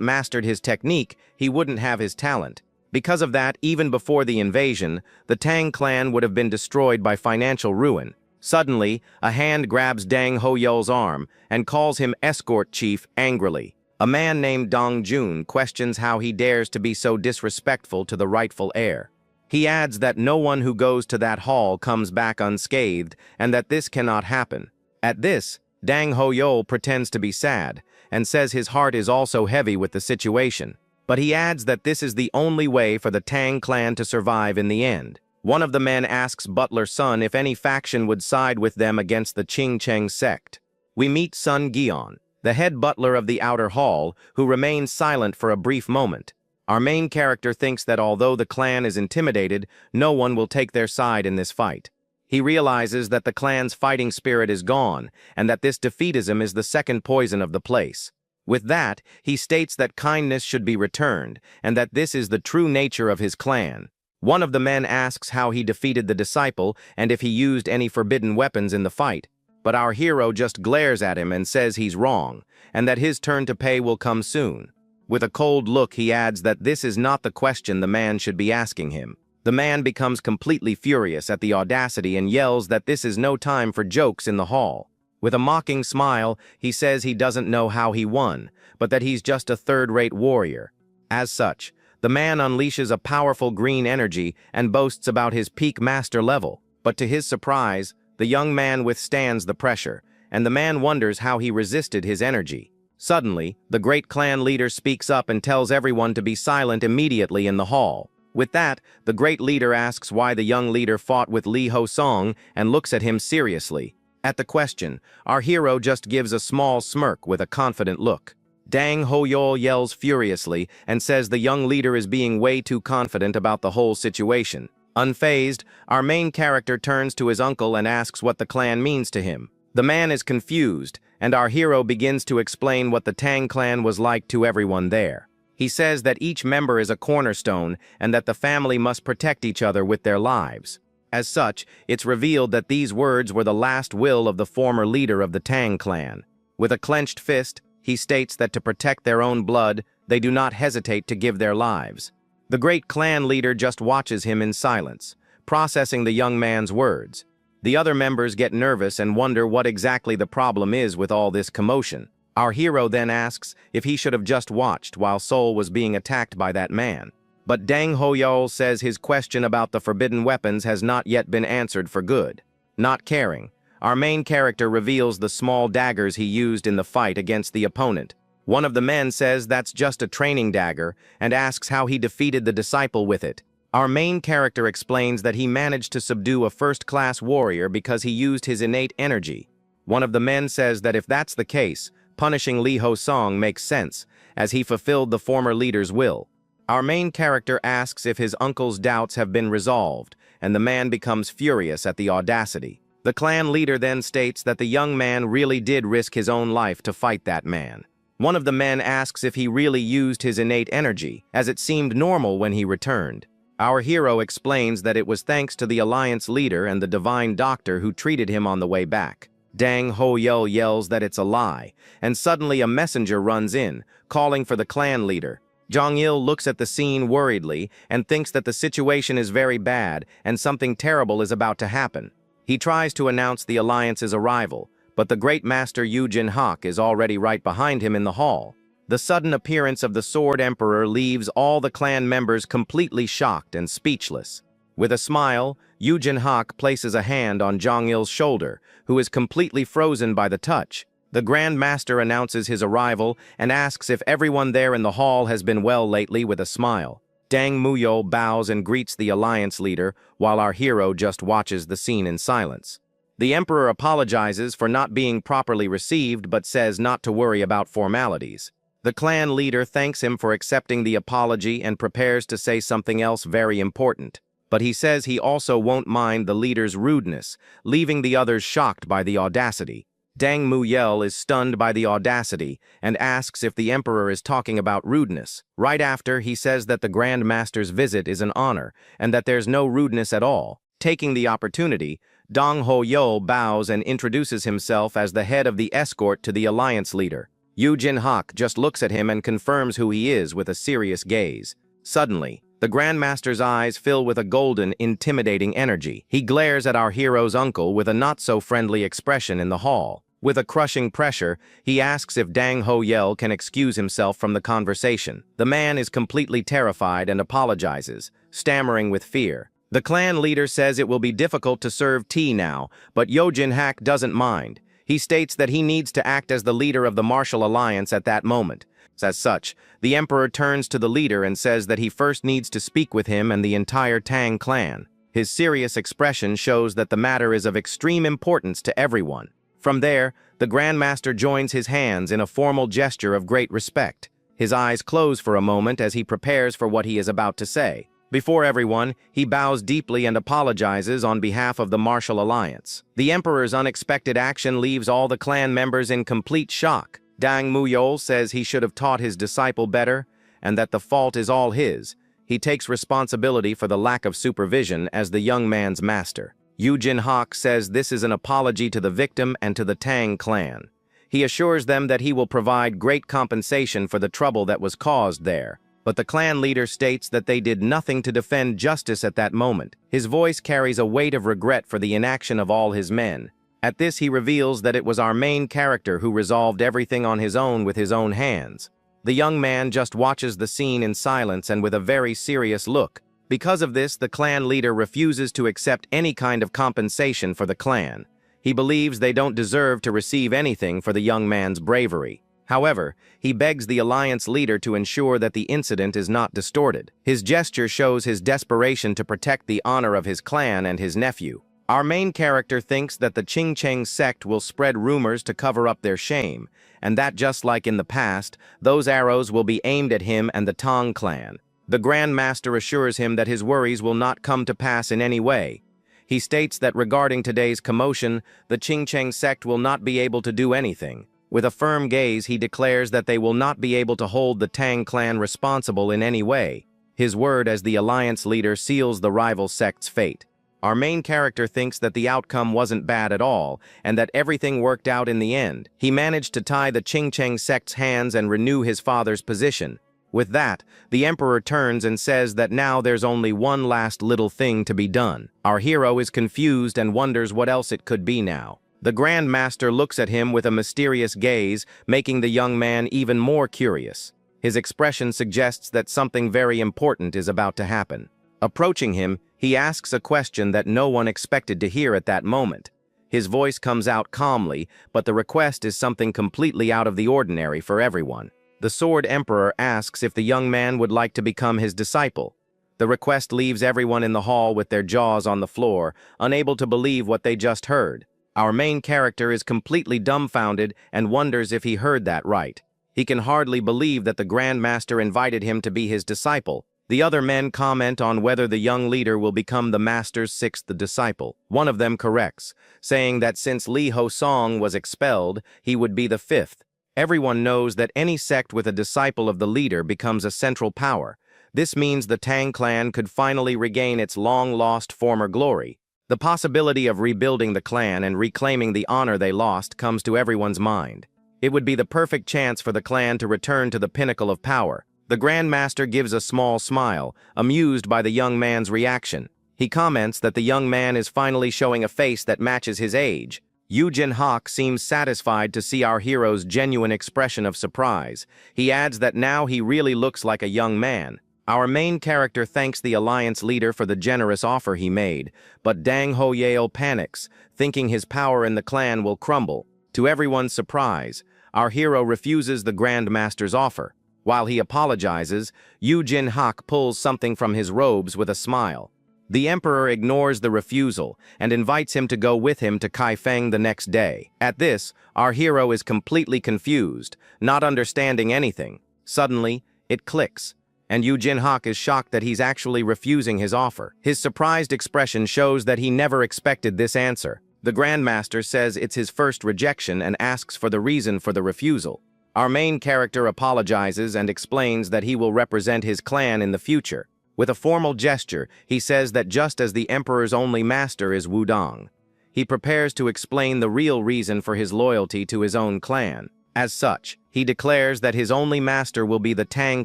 mastered his technique, he wouldn't have his talent. Because of that, even before the invasion, the Tang clan would have been destroyed by financial ruin. Suddenly, a hand grabs Dang Ho-Yul's arm and calls him escort chief angrily. A man named Dong Jun questions how he dares to be so disrespectful to the rightful heir. He adds that no one who goes to that hall comes back unscathed and that this cannot happen. At this, Dang Ho-Yul pretends to be sad and says his heart is also heavy with the situation. But he adds that this is the only way for the Tang clan to survive in the end. One of the men asks Butler Sun if any faction would side with them against the Qing Cheng sect. We meet Sun Gion, the head butler of the outer hall, who remains silent for a brief moment. Our main character thinks that although the clan is intimidated, no one will take their side in this fight. He realizes that the clan's fighting spirit is gone, and that this defeatism is the second poison of the place. With that, he states that kindness should be returned, and that this is the true nature of his clan. One of the men asks how he defeated the disciple and if he used any forbidden weapons in the fight, but our hero just glares at him and says he's wrong, and that his turn to pay will come soon. With a cold look, he adds that this is not the question the man should be asking him. The man becomes completely furious at the audacity and yells that this is no time for jokes in the hall. With a mocking smile, he says he doesn't know how he won, but that he's just a third-rate warrior. As such, the man unleashes a powerful green energy and boasts about his peak master level. But to his surprise, the young man withstands the pressure, and the man wonders how he resisted his energy. Suddenly, the great clan leader speaks up and tells everyone to be silent immediately in the hall. With that, the great leader asks why the young leader fought with Li Ho-song and looks at him seriously. At the question, our hero just gives a small smirk with a confident look. Dang Ho-Yul yells furiously and says the young leader is being way too confident about the whole situation. Unfazed, our main character turns to his uncle and asks what the clan means to him. The man is confused, and our hero begins to explain what the Tang clan was like to everyone there. He says that each member is a cornerstone and that the family must protect each other with their lives. As such, it's revealed that these words were the last will of the former leader of the Tang clan. With a clenched fist, he states that to protect their own blood, they do not hesitate to give their lives. The great clan leader just watches him in silence, processing the young man's words. The other members get nervous and wonder what exactly the problem is with all this commotion. Our hero then asks if he should have just watched while Sol was being attacked by that man. But Dang Ho-Yul says his question about the forbidden weapons has not yet been answered for good. Not caring, our main character reveals the small daggers he used in the fight against the opponent. One of the men says that's just a training dagger and asks how he defeated the disciple with it. Our main character explains that he managed to subdue a first-class warrior because he used his innate energy. One of the men says that if that's the case, punishing Li Ho-song makes sense, as he fulfilled the former leader's will. Our main character asks if his uncle's doubts have been resolved, and the man becomes furious at the audacity. The clan leader then states that the young man really did risk his own life to fight that man. One of the men asks if he really used his innate energy, as it seemed normal when he returned. Our hero explains that it was thanks to the alliance leader and the divine doctor who treated him on the way back. Dang Ho-Yul yells that it's a lie, and suddenly a messenger runs in, calling for the clan leader. Jong-il looks at the scene worriedly and thinks that the situation is very bad and something terrible is about to happen. He tries to announce the alliance's arrival, but the great master Yu Jin-hak is already right behind him in the hall. The sudden appearance of the Sword Emperor leaves all the clan members completely shocked and speechless. With a smile, Yu Jin-hak places a hand on Jong-il's shoulder, who is completely frozen by the touch. The Grand Master announces his arrival and asks if everyone there in the hall has been well lately with a smile. Dang Mu-yul bows and greets the alliance leader, while our hero just watches the scene in silence. The Emperor apologizes for not being properly received but says not to worry about formalities. The clan leader thanks him for accepting the apology and prepares to say something else very important. But he says he also won't mind the leader's rudeness, leaving the others shocked by the audacity. Dang Mu-yul is stunned by the audacity and asks if the Emperor is talking about rudeness. Right after, he says that the Grand Master's visit is an honor and that there's no rudeness at all. Taking the opportunity, Dong Ho-yeol bows and introduces himself as the head of the escort to the alliance leader. Yu Jin-hak just looks at him and confirms who he is with a serious gaze. Suddenly, the Grandmaster's eyes fill with a golden, intimidating energy. He glares at our hero's uncle with a not-so-friendly expression in the hall. With a crushing pressure, he asks if Dang Ho-yeol can excuse himself from the conversation. The man is completely terrified and apologizes, stammering with fear. The clan leader says it will be difficult to serve tea now, but Yu Jin-hak doesn't mind. He states that he needs to act as the leader of the martial alliance at that moment. As such, the emperor turns to the leader and says that he first needs to speak with him and the entire Tang clan. His serious expression shows that the matter is of extreme importance to everyone. From there, the Grandmaster joins his hands in a formal gesture of great respect. His eyes close for a moment as he prepares for what he is about to say. Before everyone, he bows deeply and apologizes on behalf of the martial alliance. The emperor's unexpected action leaves all the clan members in complete shock. Dang Mu-yeol says he should have taught his disciple better, and that the fault is all his. He takes responsibility for the lack of supervision as the young man's master. Yu Jin-hak says this is an apology to the victim and to the Tang clan. He assures them that he will provide great compensation for the trouble that was caused there. But the clan leader states that they did nothing to defend justice at that moment. His voice carries a weight of regret for the inaction of all his men. At this, he reveals that it was our main character who resolved everything on his own with his own hands. The young man just watches the scene in silence and with a very serious look. Because of this, the clan leader refuses to accept any kind of compensation for the clan. He believes they don't deserve to receive anything for the young man's bravery. However, he begs the alliance leader to ensure that the incident is not distorted. His gesture shows his desperation to protect the honor of his clan and his nephew. Our main character thinks that the Qingcheng sect will spread rumors to cover up their shame, and that just like in the past, those arrows will be aimed at him and the Tang clan. The Grand Master assures him that his worries will not come to pass in any way. He states that regarding today's commotion, the Qingcheng sect will not be able to do anything. With a firm gaze, he declares that they will not be able to hold the Tang clan responsible in any way. His word as the alliance leader seals the rival sect's fate. Our main character thinks that the outcome wasn't bad at all, and that everything worked out in the end. He managed to tie the Qingcheng sect's hands and renew his father's position. With that, the emperor turns and says that now there's only one last little thing to be done. Our hero is confused and wonders what else it could be now. The Grand Master looks at him with a mysterious gaze, making the young man even more curious. His expression suggests that something very important is about to happen. Approaching him, he asks a question that no one expected to hear at that moment. His voice comes out calmly, but the request is something completely out of the ordinary for everyone. The Sword Emperor asks if the young man would like to become his disciple. The request leaves everyone in the hall with their jaws on the floor, unable to believe what they just heard. Our main character is completely dumbfounded and wonders if he heard that right. He can hardly believe that the Grand Master invited him to be his disciple. The other men comment on whether the young leader will become the master's sixth disciple. One of them corrects, saying that since Li Ho-song was expelled, he would be the fifth. Everyone knows that any sect with a disciple of the leader becomes a central power. This means the Tang clan could finally regain its long-lost former glory. The possibility of rebuilding the clan and reclaiming the honor they lost comes to everyone's mind. It would be the perfect chance for the clan to return to the pinnacle of power. The Grand Master gives a small smile, amused by the young man's reaction. He comments that the young man is finally showing a face that matches his age. Yu Jin-hak seems satisfied to see our hero's genuine expression of surprise. He adds that now he really looks like a young man. Our main character thanks the alliance leader for the generous offer he made, but Dang Ho-yeol panics, thinking his power in the clan will crumble. To everyone's surprise, our hero refuses the Grand Master's offer. While he apologizes, Yu Jin-hak pulls something from his robes with a smile. The emperor ignores the refusal and invites him to go with him to Kaifeng the next day. At this, our hero is completely confused, not understanding anything. Suddenly, it clicks, and Yu Jin-hak is shocked that he's actually refusing his offer. His surprised expression shows that he never expected this answer. The Grand Master says it's his first rejection and asks for the reason for the refusal. Our main character apologizes and explains that he will represent his clan in the future. With a formal gesture, he says that just as the emperor's only master is Wudong, he prepares to explain the real reason for his loyalty to his own clan. As such, he declares that his only master will be the Tang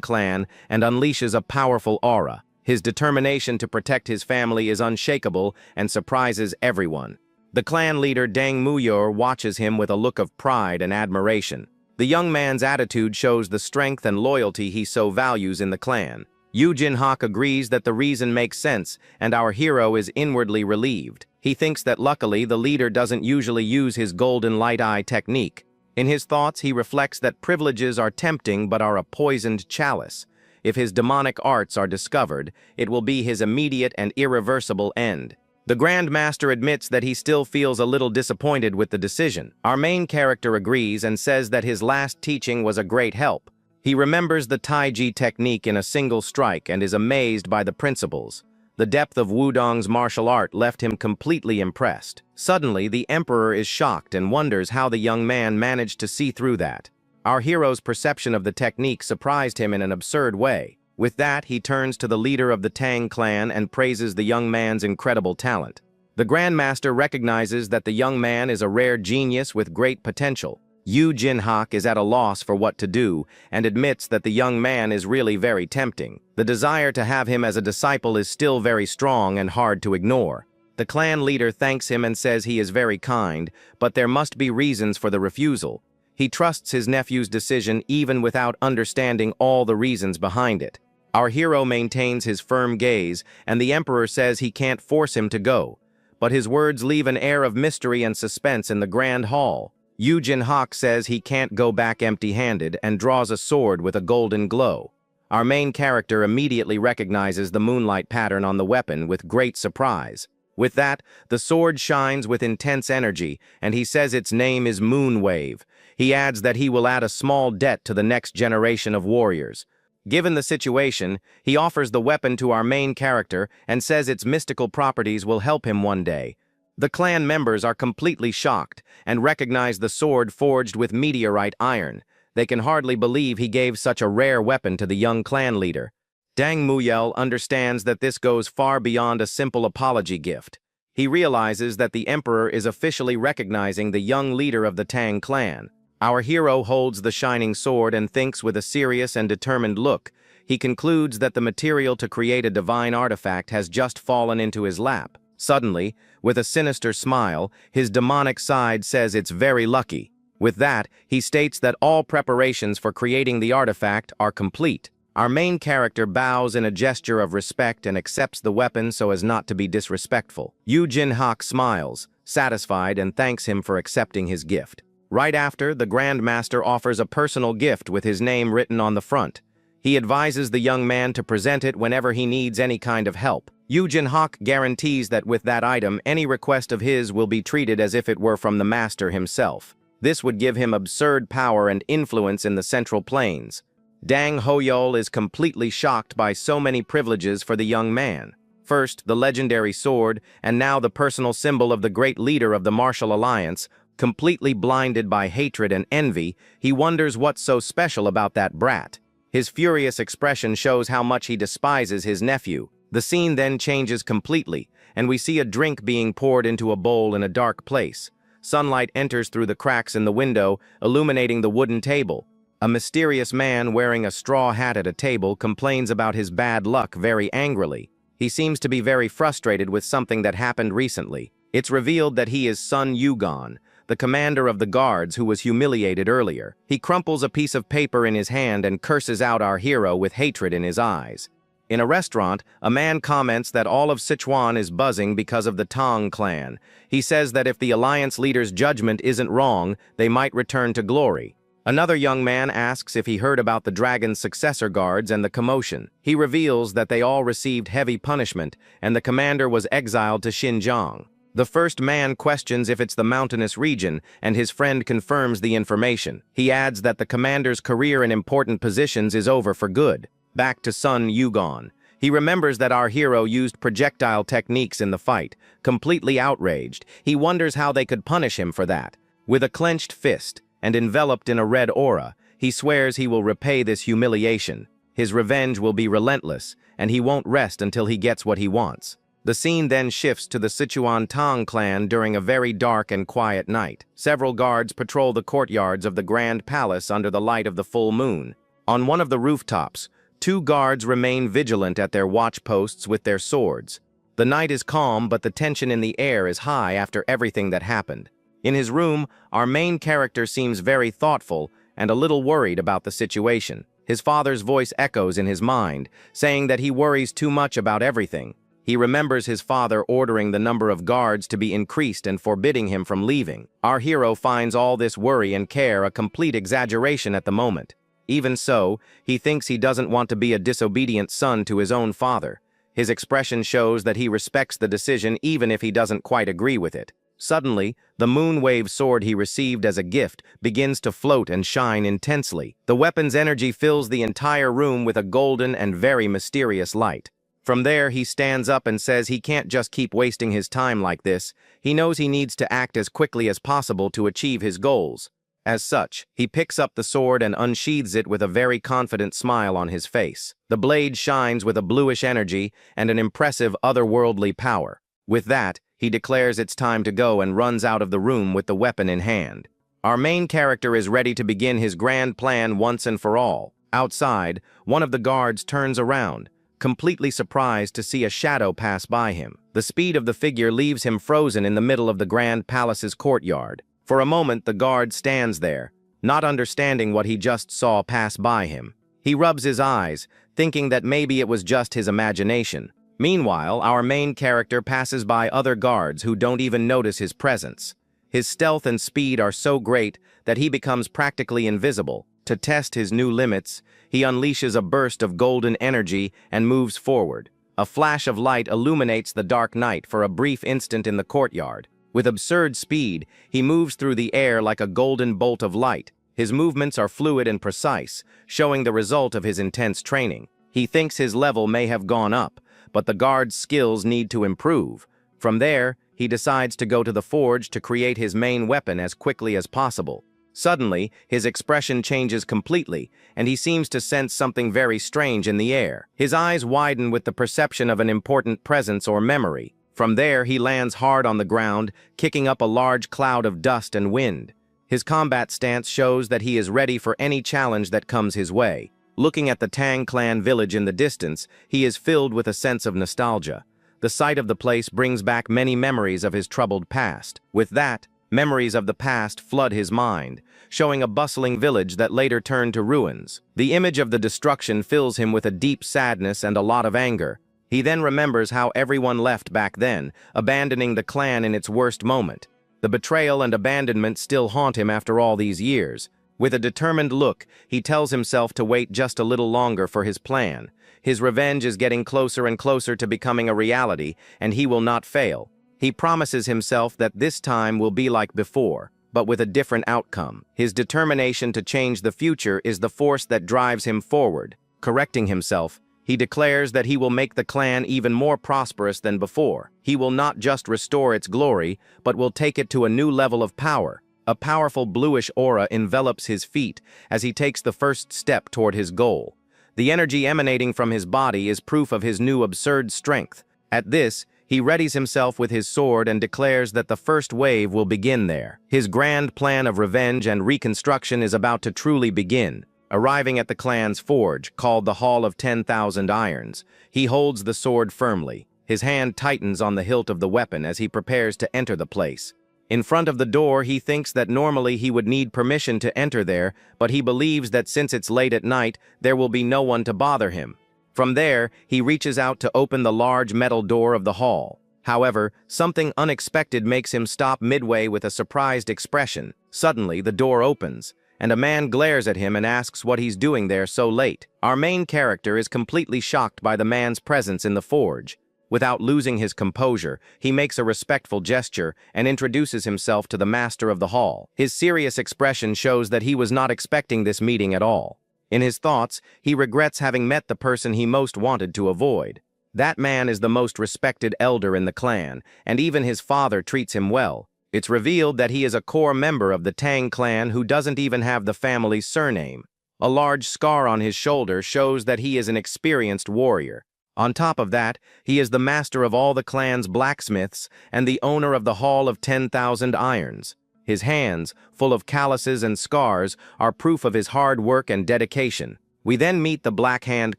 clan and unleashes a powerful aura. His determination to protect his family is unshakable and surprises everyone. The clan leader Dang Muyor watches him with a look of pride and admiration. The young man's attitude shows the strength and loyalty he so values in the clan. Yu Jin-hak agrees that the reason makes sense, and our hero is inwardly relieved. He thinks that luckily the leader doesn't usually use his golden light eye technique. In his thoughts, he reflects that privileges are tempting but are a poisoned chalice. If his demonic arts are discovered, it will be his immediate and irreversible end. The Grand Master admits that he still feels a little disappointed with the decision. Our main character agrees and says that his last teaching was a great help. He remembers the Taiji technique in a single strike and is amazed by the principles. The depth of Wudong's martial art left him completely impressed. Suddenly, the Emperor is shocked and wonders how the young man managed to see through that. Our hero's perception of the technique surprised him in an absurd way. With that, he turns to the leader of the Tang clan and praises the young man's incredible talent. The Grand Master recognizes that the young man is a rare genius with great potential. Yu Jin-hak is at a loss for what to do and admits that the young man is really very tempting. The desire to have him as a disciple is still very strong and hard to ignore. The clan leader thanks him and says he is very kind, but there must be reasons for the refusal. He trusts his nephew's decision even without understanding all the reasons behind it. Our hero maintains his firm gaze, and the Emperor says he can't force him to go. But his words leave an air of mystery and suspense in the Grand Hall. Yu Jin-hak says he can't go back empty-handed and draws a sword with a golden glow. Our main character immediately recognizes the moonlight pattern on the weapon with great surprise. With that, the sword shines with intense energy, and he says its name is Moonwave. He adds that he will add a small debt to the next generation of warriors. Given the situation, he offers the weapon to our main character and says its mystical properties will help him one day. The clan members are completely shocked and recognize the sword forged with meteorite iron. They can hardly believe he gave such a rare weapon to the young clan leader. Dang Muyel understands that this goes far beyond a simple apology gift. He realizes that the Emperor is officially recognizing the young leader of the Tang clan. Our hero holds the shining sword and thinks with a serious and determined look. He concludes that the material to create a divine artifact has just fallen into his lap. Suddenly, with a sinister smile, his demonic side says it's very lucky. With that, he states that all preparations for creating the artifact are complete. Our main character bows in a gesture of respect and accepts the weapon so as not to be disrespectful. Yu Jin-hak smiles, satisfied, and thanks him for accepting his gift. Right after, the Grand Master offers a personal gift with his name written on the front. He advises the young man to present it whenever he needs any kind of help. Yu Jin-hak guarantees that with that item, any request of his will be treated as if it were from the master himself. This would give him absurd power and influence in the Central Plains. Dang Hoyol is completely shocked by so many privileges for the young man. First, the legendary sword, and now the personal symbol of the great leader of the martial alliance. Completely blinded by hatred and envy, he wonders what's so special about that brat. His furious expression shows how much he despises his nephew. The scene then changes completely, and we see a drink being poured into a bowl in a dark place. Sunlight enters through the cracks in the window, illuminating the wooden table. A mysterious man wearing a straw hat at a table complains about his bad luck very angrily. He seems to be very frustrated with something that happened recently. It's revealed that he is Sun Yugon, the commander of the guards who was humiliated earlier. He crumples a piece of paper in his hand and curses out our hero with hatred in his eyes. In a restaurant, a man comments that all of Sichuan is buzzing because of the Tang clan. He says that if the alliance leader's judgment isn't wrong, they might return to glory. Another young man asks if he heard about the dragon's successor guards and the commotion. He reveals that they all received heavy punishment, and the commander was exiled to Xinjiang. The first man questions if it's the mountainous region, and his friend confirms the information. He adds that the commander's career in important positions is over for good. Back to Sun Yugon. He remembers that our hero used projectile techniques in the fight. Completely outraged, he wonders how they could punish him for that. With a clenched fist, and enveloped in a red aura, he swears he will repay this humiliation. His revenge will be relentless, and he won't rest until he gets what he wants. The scene then shifts to the Sichuan Tang clan during a very dark and quiet night. Several guards patrol the courtyards of the Grand Palace under the light of the full moon. On one of the rooftops, 2 guards remain vigilant at their watch posts with their swords. The night is calm, but the tension in the air is high after everything that happened. In his room, our main character seems very thoughtful and a little worried about the situation. His father's voice echoes in his mind, saying that he worries too much about everything. He remembers his father ordering the number of guards to be increased and forbidding him from leaving. Our hero finds all this worry and care a complete exaggeration at the moment. Even so, he thinks he doesn't want to be a disobedient son to his own father. His expression shows that he respects the decision even if he doesn't quite agree with it. Suddenly, the moonwave sword he received as a gift begins to float and shine intensely. The weapon's energy fills the entire room with a golden and very mysterious light. From there, he stands up and says he can't just keep wasting his time like this. He knows he needs to act as quickly as possible to achieve his goals. As such, he picks up the sword and unsheathes it with a very confident smile on his face. The blade shines with a bluish energy and an impressive otherworldly power. With that, he declares it's time to go and runs out of the room with the weapon in hand. Our main character is ready to begin his grand plan once and for all. Outside, one of the guards turns around, completely surprised to see a shadow pass by him. The speed of the figure leaves him frozen in the middle of the Grand Palace's courtyard. For a moment, the guard stands there, not understanding what he just saw pass by him. He rubs his eyes, thinking that maybe it was just his imagination. Meanwhile, our main character passes by other guards who don't even notice his presence. His stealth and speed are so great that he becomes practically invisible. To test his new limits, he unleashes a burst of golden energy and moves forward. A flash of light illuminates the dark night for a brief instant in the courtyard. With absurd speed, he moves through the air like a golden bolt of light. His movements are fluid and precise, showing the result of his intense training. He thinks his level may have gone up, but the guard's skills need to improve. From there, he decides to go to the forge to create his main weapon as quickly as possible. Suddenly, his expression changes completely, and he seems to sense something very strange in the air. His eyes widen with the perception of an important presence or memory. From there, he lands hard on the ground, kicking up a large cloud of dust and wind. His combat stance shows that he is ready for any challenge that comes his way. Looking at the Tang clan village in the distance, he is filled with a sense of nostalgia. The sight of the place brings back many memories of his troubled past. With that, memories of the past flood his mind, showing a bustling village that later turned to ruins. The image of the destruction fills him with a deep sadness and a lot of anger. He then remembers how everyone left back then, abandoning the clan in its worst moment. The betrayal and abandonment still haunt him after all these years. With a determined look, he tells himself to wait just a little longer for his plan. His revenge is getting closer and closer to becoming a reality, and he will not fail. He promises himself that this time will be like before, but with a different outcome. His determination to change the future is the force that drives him forward. Correcting himself, he declares that he will make the clan even more prosperous than before. He will not just restore its glory, but will take it to a new level of power. A powerful bluish aura envelops his feet as he takes the first step toward his goal. The energy emanating from his body is proof of his new absurd strength. At this, he readies himself with his sword and declares that the first wave will begin there. His grand plan of revenge and reconstruction is about to truly begin. Arriving at the clan's forge, called the Hall of 10,000 Irons, he holds the sword firmly. His hand tightens on the hilt of the weapon as he prepares to enter the place. In front of the door, he thinks that normally he would need permission to enter there, but he believes that since it's late at night, there will be no one to bother him. From there, he reaches out to open the large metal door of the hall. However, something unexpected makes him stop midway with a surprised expression. Suddenly, the door opens, and a man glares at him and asks what he's doing there so late. Our main character is completely shocked by the man's presence in the forge. Without losing his composure, he makes a respectful gesture and introduces himself to the master of the hall. His serious expression shows that he was not expecting this meeting at all. In his thoughts, he regrets having met the person he most wanted to avoid. That man is the most respected elder in the clan, and even his father treats him well. It's revealed that he is a core member of the Tang clan who doesn't even have the family's surname. A large scar on his shoulder shows that he is an experienced warrior. On top of that, he is the master of all the clan's blacksmiths and the owner of the Hall of 10,000 Irons. His hands, full of calluses and scars, are proof of his hard work and dedication. We then meet the Black Hand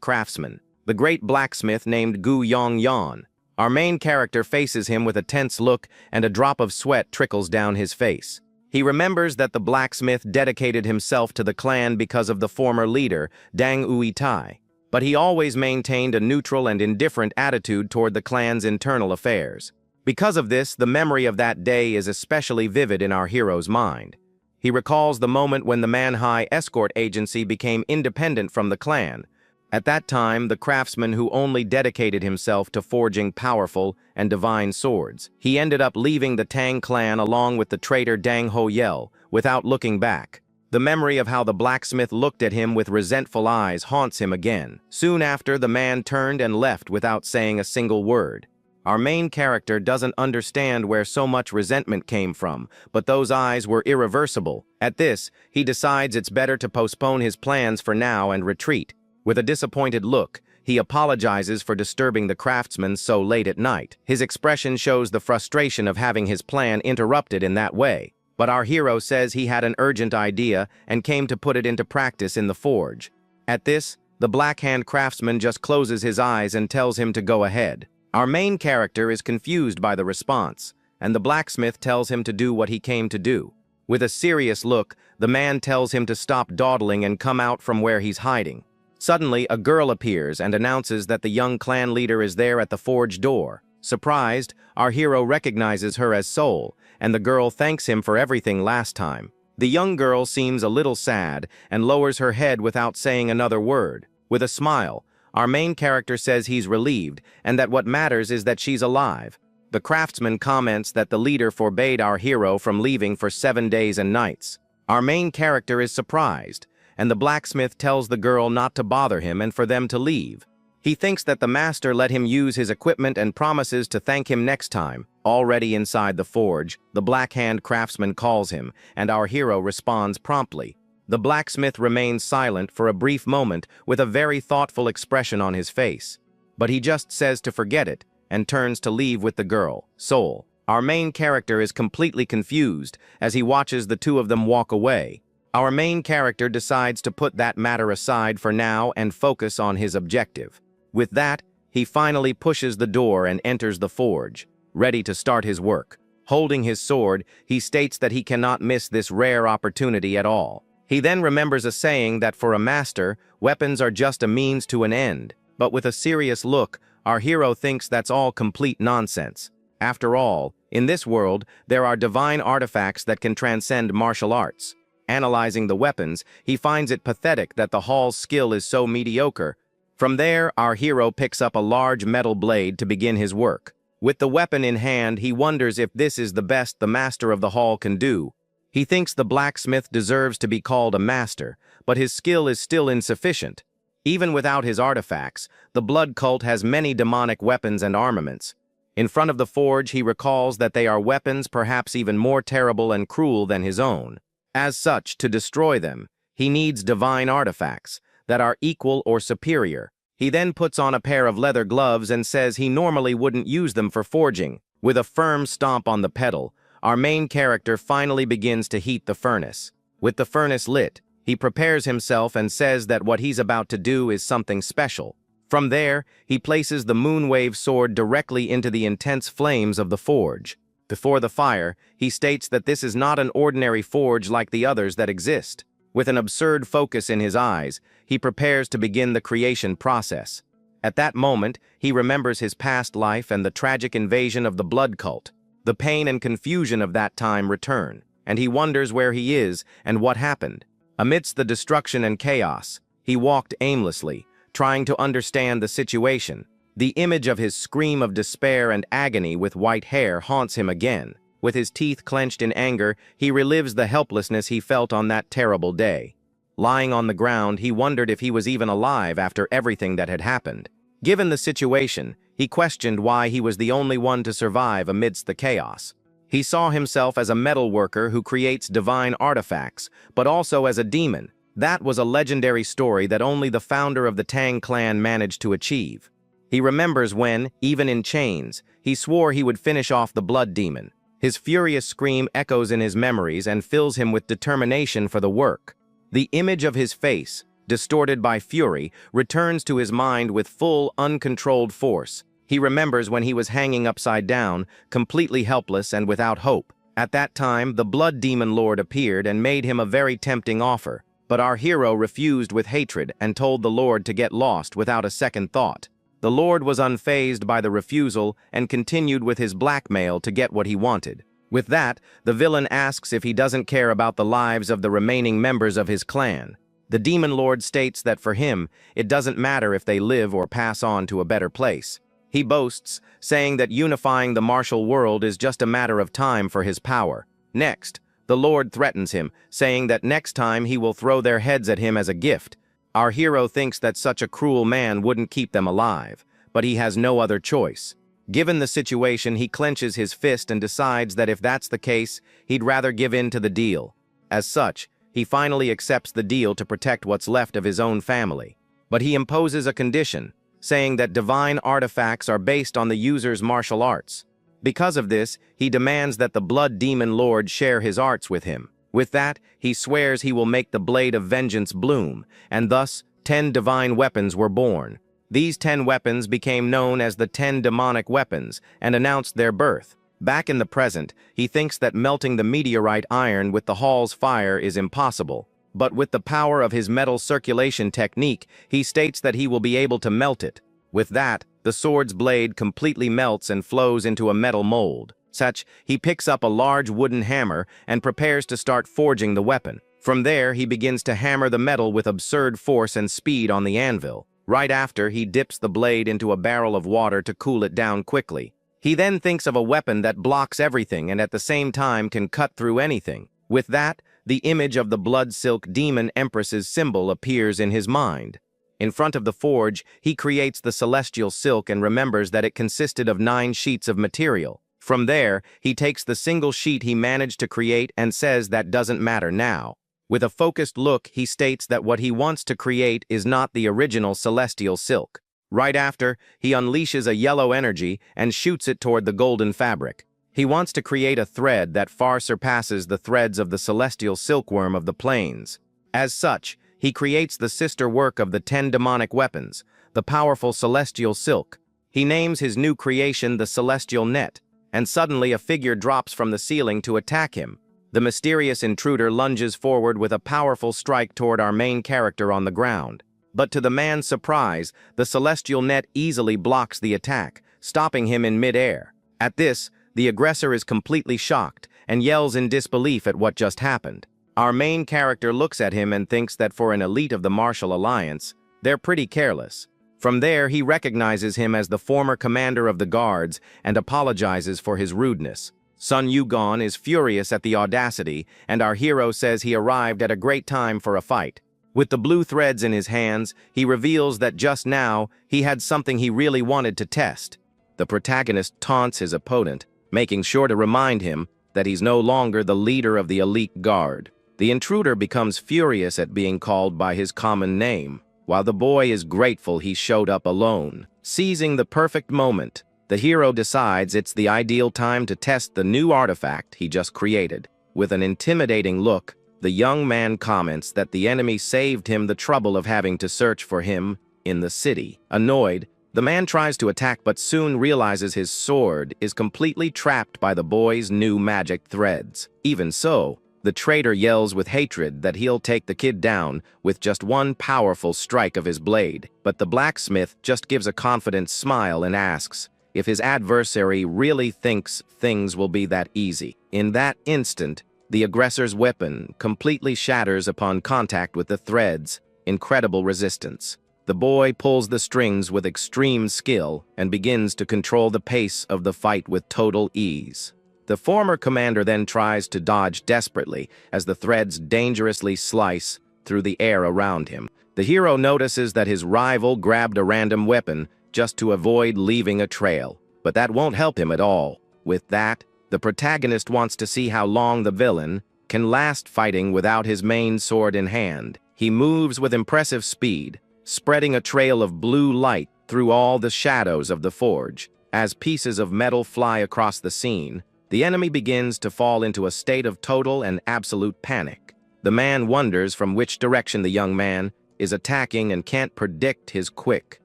craftsman, the great blacksmith named Gu Yongyan. Our main character faces him with a tense look, and a drop of sweat trickles down his face. He remembers that the blacksmith dedicated himself to the clan because of the former leader, Dang Ui Tai, but he always maintained a neutral and indifferent attitude toward the clan's internal affairs. Because of this, the memory of that day is especially vivid in our hero's mind. He recalls the moment when the Manhwa escort agency became independent from the clan. At that time, the craftsman who only dedicated himself to forging powerful and divine swords, he ended up leaving the Tang clan along with the traitor Dang Ho Yel without looking back. The memory of how the blacksmith looked at him with resentful eyes haunts him again. Soon after, the man turned and left without saying a single word. Our main character doesn't understand where so much resentment came from, but those eyes were irreversible. At this, he decides it's better to postpone his plans for now and retreat. With a disappointed look, he apologizes for disturbing the craftsman so late at night. His expression shows the frustration of having his plan interrupted in that way. But our hero says he had an urgent idea and came to put it into practice in the forge. At this, the Black Hand craftsman just closes his eyes and tells him to go ahead. Our main character is confused by the response, and the blacksmith tells him to do what he came to do. With a serious look, the man tells him to stop dawdling and come out from where he's hiding. Suddenly, a girl appears and announces that the young clan leader is there at the forge door. Surprised, our hero recognizes her as Soul, and the girl thanks him for everything last time. The young girl seems a little sad and lowers her head without saying another word. With a smile, our main character says he's relieved and that what matters is that she's alive. The craftsman comments that the leader forbade our hero from leaving for 7 days and nights. Our main character is surprised, and the blacksmith tells the girl not to bother him and for them to leave. He thinks that the master let him use his equipment and promises to thank him next time. Already inside the forge, the Black Hand craftsman calls him, and our hero responds promptly. The blacksmith remains silent for a brief moment with a very thoughtful expression on his face. But he just says to forget it and turns to leave with the girl, Soul. Our main character is completely confused as he watches the two of them walk away. Our main character decides to put that matter aside for now and focus on his objective. With that, he finally pushes the door and enters the forge, ready to start his work. Holding his sword, he states that he cannot miss this rare opportunity at all. He then remembers a saying that for a master, weapons are just a means to an end. But with a serious look, our hero thinks that's all complete nonsense. After all, in this world, there are divine artifacts that can transcend martial arts. Analyzing the weapons, he finds it pathetic that the hall's skill is so mediocre. From there, our hero picks up a large metal blade to begin his work. With the weapon in hand, he wonders if this is the best the master of the hall can do. He thinks the blacksmith deserves to be called a master, but his skill is still insufficient. Even without his artifacts, the blood cult has many demonic weapons and armaments. In front of the forge, he recalls that they are weapons perhaps even more terrible and cruel than his own. As such, to destroy them, he needs divine artifacts that are equal or superior. He then puts on a pair of leather gloves and says he normally wouldn't use them for forging. With a firm stomp on the pedal, our main character finally begins to heat the furnace. With the furnace lit, he prepares himself and says that what he's about to do is something special. From there, he places the Moonwave sword directly into the intense flames of the forge. Before the fire, he states that this is not an ordinary forge like the others that exist. With an absurd focus in his eyes, he prepares to begin the creation process. At that moment, he remembers his past life and the tragic invasion of the blood cult. The pain and confusion of that time return, and he wonders where he is and what happened. Amidst the destruction and chaos, he walked aimlessly, trying to understand the situation. The image of his scream of despair and agony with white hair haunts him again. With his teeth clenched in anger, he relives the helplessness he felt on that terrible day. Lying on the ground, he wondered if he was even alive after everything that had happened. Given the situation, he questioned why he was the only one to survive amidst the chaos. He saw himself as a metal worker who creates divine artifacts, but also as a demon. That was a legendary story that only the founder of the Tang clan managed to achieve. He remembers when, even in chains, he swore he would finish off the blood demon. His furious scream echoes in his memories and fills him with determination for the work. The image of his face, distorted by fury, returns to his mind with full, uncontrolled force. He remembers when he was hanging upside down, completely helpless and without hope. At that time, the Blood Demon Lord appeared and made him a very tempting offer. But our hero refused with hatred and told the Lord to get lost without a second thought. The Lord was unfazed by the refusal and continued with his blackmail to get what he wanted. With that, the villain asks if he doesn't care about the lives of the remaining members of his clan. The Demon Lord states that for him, it doesn't matter if they live or pass on to a better place. He boasts, saying that unifying the martial world is just a matter of time for his power. Next, the Lord threatens him, saying that next time he will throw their heads at him as a gift. Our hero thinks that such a cruel man wouldn't keep them alive, but he has no other choice. Given the situation, he clenches his fist and decides that if that's the case, he'd rather give in to the deal. As such, he finally accepts the deal to protect what's left of his own family. But he imposes a condition, saying that divine artifacts are based on the user's martial arts. Because of this, he demands that the Blood Demon Lord share his arts with him. With that, he swears he will make the blade of vengeance bloom, and thus 10 divine weapons were born. These 10 weapons became known as the 10 demonic weapons and announced their birth. Back in the present, he thinks that melting the meteorite iron with the hall's fire is impossible. But with the power of his metal circulation technique, he states that he will be able to melt it. With that, the sword's blade completely melts and flows into a metal mold. Such, he picks up a large wooden hammer and prepares to start forging the weapon. From there, he begins to hammer the metal with absurd force and speed on the anvil. Right after, he dips the blade into a barrel of water to cool it down quickly. He then thinks of a weapon that blocks everything and at the same time can cut through anything. With that, the image of the Blood Silk Demon Empress's symbol appears in his mind. In front of the forge, he creates the celestial silk and remembers that it consisted of 9 sheets of material. From there, he takes the single sheet he managed to create and says that doesn't matter now. With a focused look, he states that what he wants to create is not the original celestial silk. Right after, he unleashes a yellow energy and shoots it toward the golden fabric. He wants to create a thread that far surpasses the threads of the celestial silkworm of the plains. As such, he creates the sister work of the 10 demonic weapons, the powerful celestial silk. He names his new creation the celestial net, and suddenly a figure drops from the ceiling to attack him. The mysterious intruder lunges forward with a powerful strike toward our main character on the ground. But to the man's surprise, the celestial net easily blocks the attack, stopping him in mid-air. At this, the aggressor is completely shocked and yells in disbelief at what just happened. Our main character looks at him and thinks that for an elite of the Martial Alliance, they're pretty careless. From there, he recognizes him as the former commander of the guards and apologizes for his rudeness. Sun Yugon is furious at the audacity, and our hero says he arrived at a great time for a fight. With the blue threads in his hands, he reveals that just now, he had something he really wanted to test. The protagonist taunts his opponent, making sure to remind him that he's no longer the leader of the elite guard. The intruder becomes furious at being called by his common name, while the boy is grateful he showed up alone. Seizing the perfect moment, the hero decides it's the ideal time to test the new artifact he just created. With an intimidating look, the young man comments that the enemy saved him the trouble of having to search for him in the city. Annoyed, the man tries to attack but soon realizes his sword is completely trapped by the boy's new magic threads. Even so, the traitor yells with hatred that he'll take the kid down with just one powerful strike of his blade. But the blacksmith just gives a confident smile and asks if his adversary really thinks things will be that easy. In that instant, the aggressor's weapon completely shatters upon contact with the threads. Incredible resistance. The boy pulls the strings with extreme skill and begins to control the pace of the fight with total ease. The former commander then tries to dodge desperately as the threads dangerously slice through the air around him. The hero notices that his rival grabbed a random weapon just to avoid leaving a trail, but that won't help him at all. With that, the protagonist wants to see how long the villain can last fighting without his main sword in hand. He moves with impressive speed, spreading a trail of blue light through all the shadows of the forge. As pieces of metal fly across the scene, the enemy begins to fall into a state of total and absolute panic. The man wonders from which direction the young man is attacking and can't predict his quick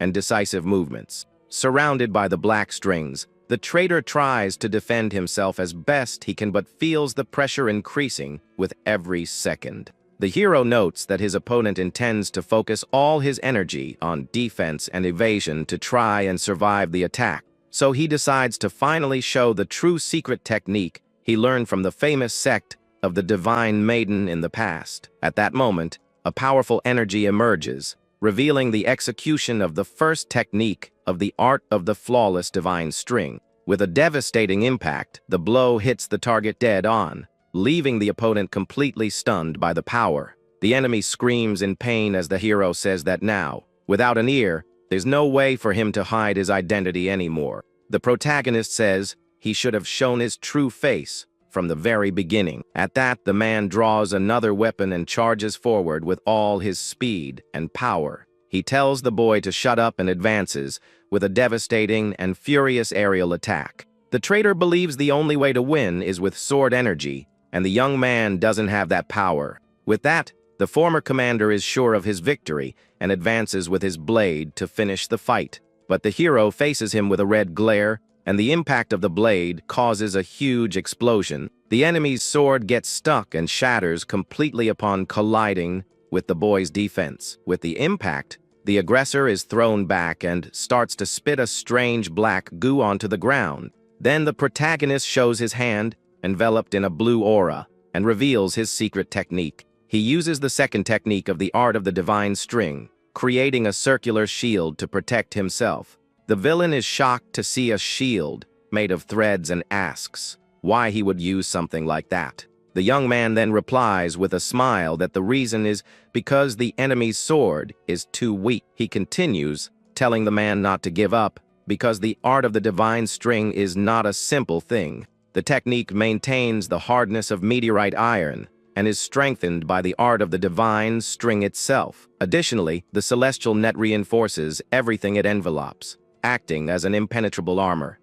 and decisive movements. Surrounded by the black strings, the traitor tries to defend himself as best he can but feels the pressure increasing with every second. The hero notes that his opponent intends to focus all his energy on defense and evasion to try and survive the attack. So he decides to finally show the true secret technique he learned from the famous sect of the Divine Maiden in the past. At that moment, a powerful energy emerges, revealing the execution of the first technique of the art of the flawless divine string. With a devastating impact, the blow hits the target dead on, leaving the opponent completely stunned by the power. The enemy screams in pain as the hero says that now, without an ear, there's no way for him to hide his identity anymore. The protagonist says he should have shown his true face from the very beginning. At that, the man draws another weapon and charges forward with all his speed and power. He tells the boy to shut up and advances with a devastating and furious aerial attack. The traitor believes the only way to win is with sword energy, and the young man doesn't have that power. With that, the former commander is sure of his victory and advances with his blade to finish the fight. But the hero faces him with a red glare, and the impact of the blade causes a huge explosion. The enemy's sword gets stuck and shatters completely upon colliding with the boy's defense. With the impact, the aggressor is thrown back and starts to spit a strange black goo onto the ground. Then the protagonist shows his hand, enveloped in a blue aura, and reveals his secret technique. He uses the second technique of the art of the divine string, creating a circular shield to protect himself. The villain is shocked to see a shield made of threads and asks why he would use something like that. The young man then replies with a smile that the reason is because the enemy's sword is too weak. He continues, telling the man not to give up, because the art of the divine string is not a simple thing. The technique maintains the hardness of meteorite iron and is strengthened by the art of the divine string itself. Additionally, the celestial net reinforces everything it envelopes, acting as an impenetrable armor.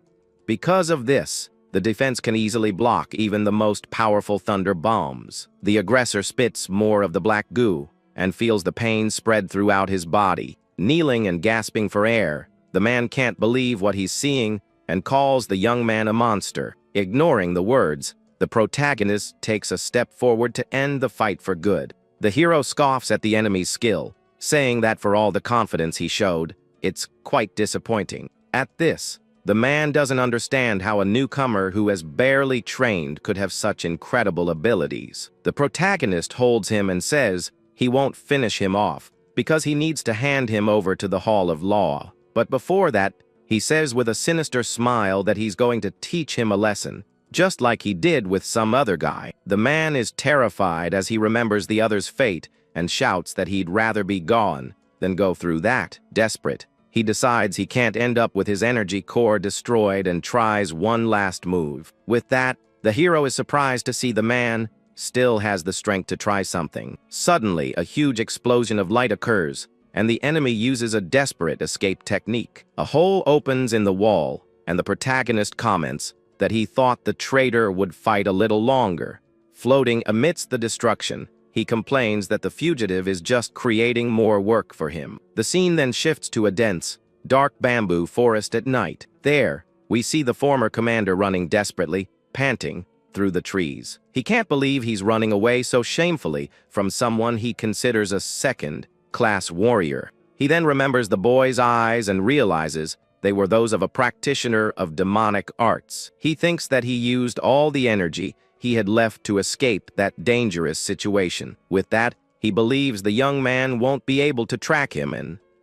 Because of this, the defense can easily block even the most powerful thunder bombs. The aggressor spits more of the black goo and feels the pain spread throughout his body. Kneeling and gasping for air, the man can't believe what he's seeing and calls the young man a monster. Ignoring the words, the protagonist takes a step forward to end the fight for good. The hero scoffs at the enemy's skill, saying that for all the confidence he showed, it's quite disappointing. At this, the man doesn't understand how a newcomer who has barely trained could have such incredible abilities. The protagonist holds him and says he won't finish him off because he needs to hand him over to the Hall of Law. But before that, he says with a sinister smile that he's going to teach him a lesson, just like he did with some other guy. The man is terrified as he remembers the other's fate and shouts that he'd rather be gone than go through that. Desperate, he decides he can't end up with his energy core destroyed and tries one last move. With that, the hero is surprised to see the man still has the strength to try something. Suddenly, a huge explosion of light occurs, and the enemy uses a desperate escape technique. A hole opens in the wall, and the protagonist comments that he thought the traitor would fight a little longer. Floating amidst the destruction, he complains that the fugitive is just creating more work for him. The scene then shifts to a dense, dark bamboo forest at night. There, we see the former commander running desperately, panting, through the trees. He can't believe he's running away so shamefully from someone he considers a second-class warrior. He then remembers the boy's eyes and realizes they were those of a practitioner of demonic arts. He thinks that he used all the energy he had left to escape that dangerous situation. With that, he believes the young man won't be able to track him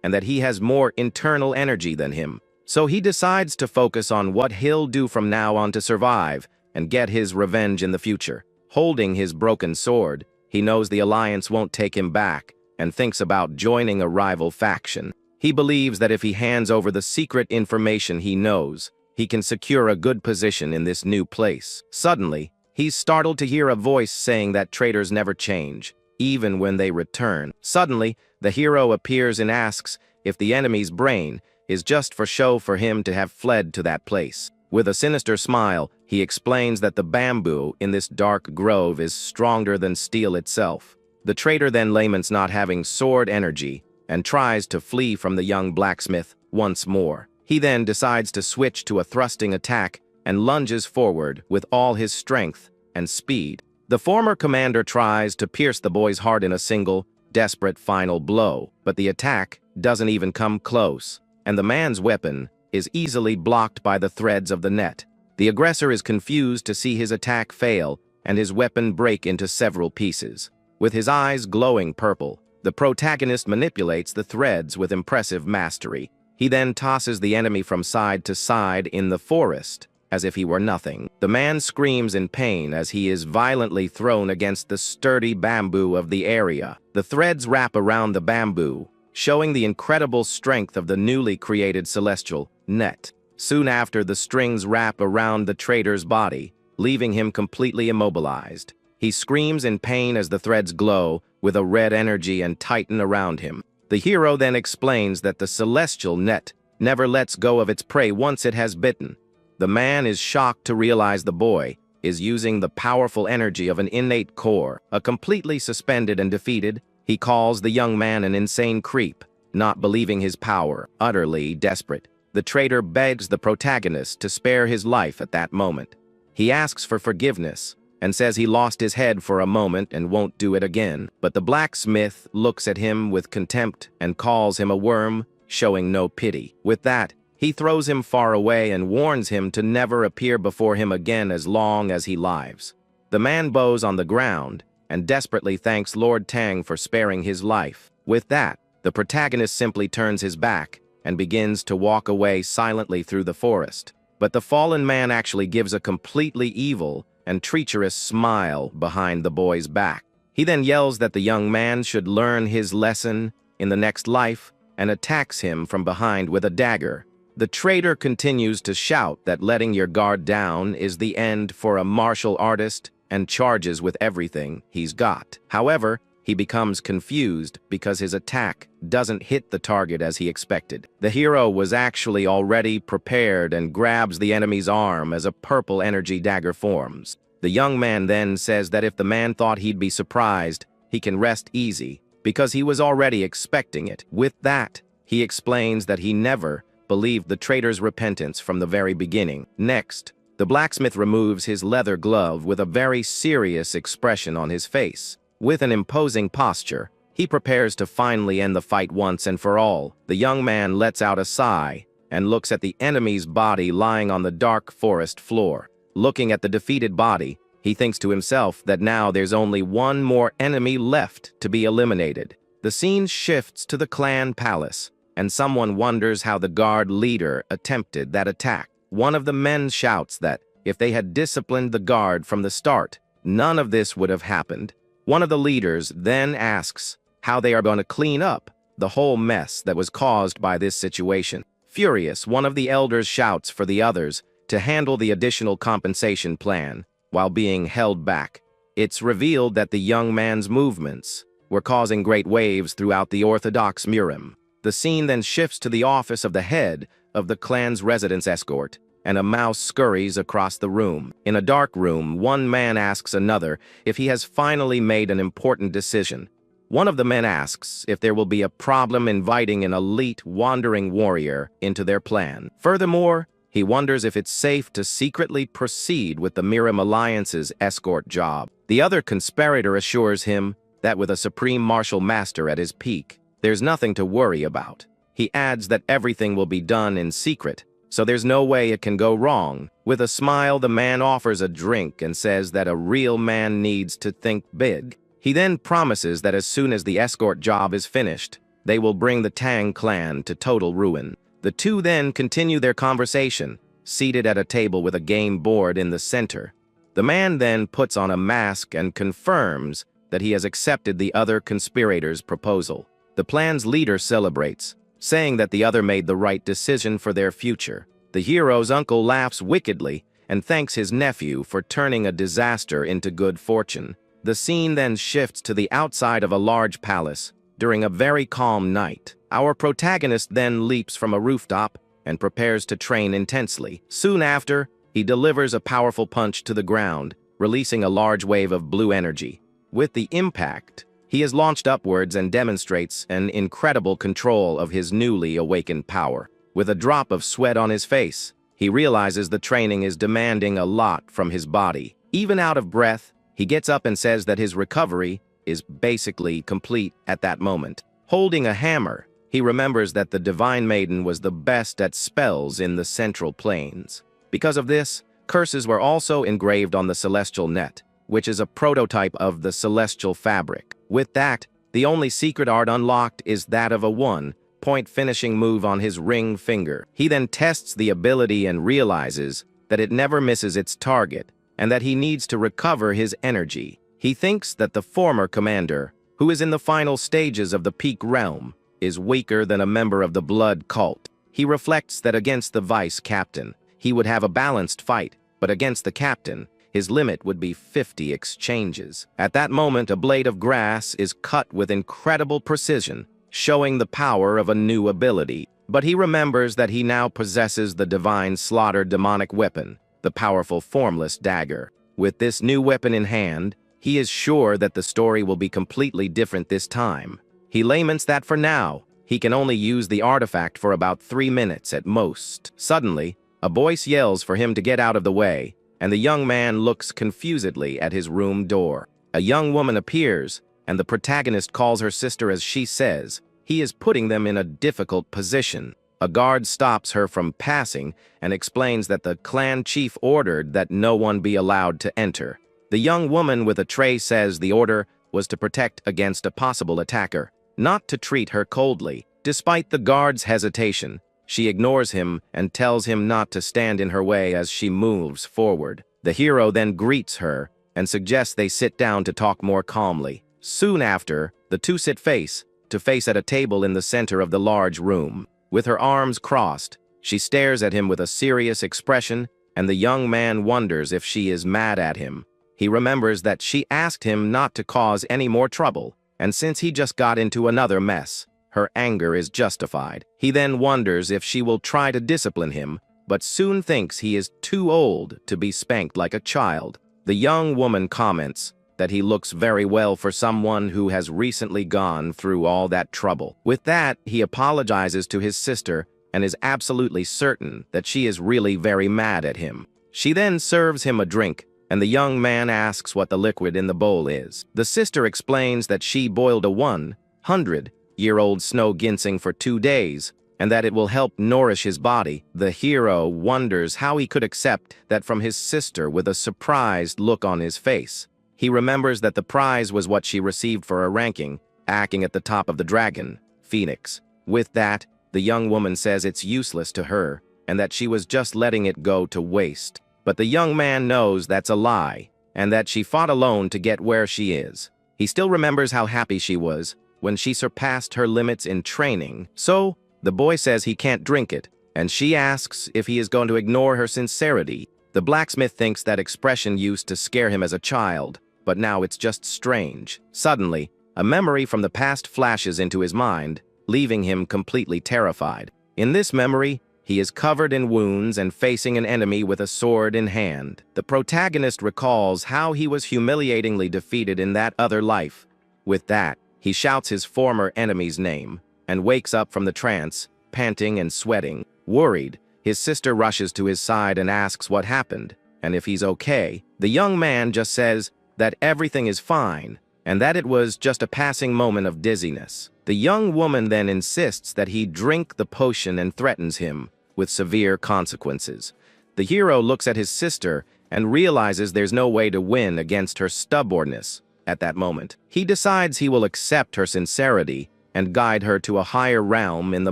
and that he has more internal energy than him. So he decides to focus on what he'll do from now on to survive and get his revenge in the future. Holding his broken sword, he knows the Alliance won't take him back and thinks about joining a rival faction. He believes that if he hands over the secret information he knows, he can secure a good position in this new place. Suddenly, he's startled to hear a voice saying that traitors never change, even when they return. Suddenly, the hero appears and asks if the enemy's brain is just for show for him to have fled to that place. With a sinister smile, he explains that the bamboo in this dark grove is stronger than steel itself. The traitor then laments not having sword energy and tries to flee from the young blacksmith once more. He then decides to switch to a thrusting attack and lunges forward with all his strength and speed. The former commander tries to pierce the boy's heart in a single, desperate final blow, but the attack doesn't even come close, and the man's weapon is easily blocked by the threads of the net. The aggressor is confused to see his attack fail and his weapon break into several pieces. With his eyes glowing purple, the protagonist manipulates the threads with impressive mastery. He then tosses the enemy from side to side in the forest, as if he were nothing. The man screams in pain as he is violently thrown against the sturdy bamboo of the area. The threads wrap around the bamboo, showing the incredible strength of the newly created celestial net. Soon after, the strings wrap around the traitor's body, leaving him completely immobilized. He screams in pain as the threads glow with a red energy and tighten around him. The hero then explains that the celestial net never lets go of its prey once it has bitten. The man is shocked to realize the boy is using the powerful energy of an innate core. Completely suspended and defeated, he calls the young man an insane creep, not believing his power. Utterly desperate, the traitor begs the protagonist to spare his life at that moment. He asks for forgiveness and says he lost his head for a moment and won't do it again. But the blacksmith looks at him with contempt and calls him a worm, showing no pity. With that, he throws him far away and warns him to never appear before him again as long as he lives. The man bows on the ground and desperately thanks Lord Tang for sparing his life. With that, the protagonist simply turns his back and begins to walk away silently through the forest. But the fallen man actually gives a completely evil and treacherous smile behind the boy's back. He then yells that the young man should learn his lesson in the next life and attacks him from behind with a dagger. The traitor continues to shout that letting your guard down is the end for a martial artist and charges with everything he's got. However, he becomes confused because his attack doesn't hit the target as he expected. The hero was actually already prepared and grabs the enemy's arm as a purple energy dagger forms. The young man then says that if the man thought he'd be surprised, he can rest easy because he was already expecting it. With that, he explains that he never believed the traitor's repentance from the very beginning. Next, the blacksmith removes his leather glove with a very serious expression on his face. With an imposing posture, he prepares to finally end the fight once and for all. The young man lets out a sigh and looks at the enemy's body lying on the dark forest floor. Looking at the defeated body, he thinks to himself that now there's only one more enemy left to be eliminated. The scene shifts to the clan palace, and someone wonders how the guard leader attempted that attack. One of the men shouts that if they had disciplined the guard from the start, none of this would have happened. One of the leaders then asks how they are going to clean up the whole mess that was caused by this situation. Furious, one of the elders shouts for the others to handle the additional compensation plan while being held back. It's revealed that the young man's movements were causing great waves throughout the Orthodox Murim. The scene then shifts to the office of the head of the clan's residence escort, and a mouse scurries across the room. In a dark room, one man asks another if he has finally made an important decision. One of the men asks if there will be a problem inviting an elite wandering warrior into their plan. Furthermore, he wonders if it's safe to secretly proceed with the Mirim Alliance's escort job. The other conspirator assures him that with a supreme martial master at his peak, there's nothing to worry about. He adds that everything will be done in secret, so there's no way it can go wrong. With a smile, the man offers a drink and says that a real man needs to think big. He then promises that as soon as the escort job is finished, they will bring the Tang clan to total ruin. The two then continue their conversation, seated at a table with a game board in the center. The man then puts on a mask and confirms that he has accepted the other conspirator's proposal. The plan's leader celebrates, saying that the other made the right decision for their future. The hero's uncle laughs wickedly and thanks his nephew for turning a disaster into good fortune. The scene then shifts to the outside of a large palace during a very calm night. Our protagonist then leaps from a rooftop and prepares to train intensely. Soon after, he delivers a powerful punch to the ground, releasing a large wave of blue energy. With the impact, he is launched upwards and demonstrates an incredible control of his newly awakened power. With a drop of sweat on his face, he realizes the training is demanding a lot from his body. Even out of breath, he gets up and says that his recovery is basically complete at that moment. Holding a hammer, he remembers that the Divine Maiden was the best at spells in the Central Plains. Because of this, curses were also engraved on the Celestial Net, which is a prototype of the Celestial Fabric. With that, the only secret art unlocked is that of a one-point finishing move on his ring finger. He then tests the ability and realizes that it never misses its target, and that he needs to recover his energy. He thinks that the former commander, who is in the final stages of the Peak Realm, is weaker than a member of the Blood Cult. He reflects that against the Vice Captain, he would have a balanced fight, but against the Captain, his limit would be 50 exchanges. At that moment, a blade of grass is cut with incredible precision, showing the power of a new ability. But he remembers that he now possesses the Divine Slaughter demonic weapon, the powerful Formless Dagger. With this new weapon in hand, he is sure that the story will be completely different this time. He laments that for now, he can only use the artifact for about 3 minutes at most. Suddenly, a voice yells for him to get out of the way, and the young man looks confusedly at his room door. A young woman appears, and the protagonist calls her sister as she says he is putting them in a difficult position. A guard stops her from passing and explains that the clan chief ordered that no one be allowed to enter. The young woman with a tray says the order was to protect against a possible attacker, not to treat her coldly. Despite the guard's hesitation, she ignores him and tells him not to stand in her way as she moves forward. The hero then greets her and suggests they sit down to talk more calmly. Soon after, the two sit face to face at a table in the center of the large room. With her arms crossed, she stares at him with a serious expression, and the young man wonders if she is mad at him. He remembers that she asked him not to cause any more trouble, and since he just got into another mess, her anger is justified. He then wonders if she will try to discipline him, but soon thinks he is too old to be spanked like a child. The young woman comments that he looks very well for someone who has recently gone through all that trouble. With that, he apologizes to his sister and is absolutely certain that she is really very mad at him. She then serves him a drink, and the young man asks what the liquid in the bowl is. The sister explains that she boiled a 100-year-old snow ginseng for 2 days, and that it will help nourish his body. The hero wonders how he could accept that from his sister with a surprised look on his face. He remembers that the prize was what she received for a ranking, acting at the top of the dragon, Phoenix. With that, the young woman says it's useless to her, and that she was just letting it go to waste. But the young man knows that's a lie, and that she fought alone to get where she is. He still remembers how happy she was when she surpassed her limits in training. So, the boy says he can't drink it, and she asks if he is going to ignore her sincerity. The blacksmith thinks that expression used to scare him as a child, but now it's just strange. Suddenly, a memory from the past flashes into his mind, leaving him completely terrified. In this memory, he is covered in wounds and facing an enemy with a sword in hand. The protagonist recalls how he was humiliatingly defeated in that other life. With that, he shouts his former enemy's name and wakes up from the trance, panting and sweating. Worried, his sister rushes to his side and asks what happened and if he's okay. The young man just says that everything is fine and that it was just a passing moment of dizziness. The young woman then insists that he drink the potion and threatens him with severe consequences. The hero looks at his sister and realizes there's no way to win against her stubbornness at that moment. He decides he will accept her sincerity and guide her to a higher realm in the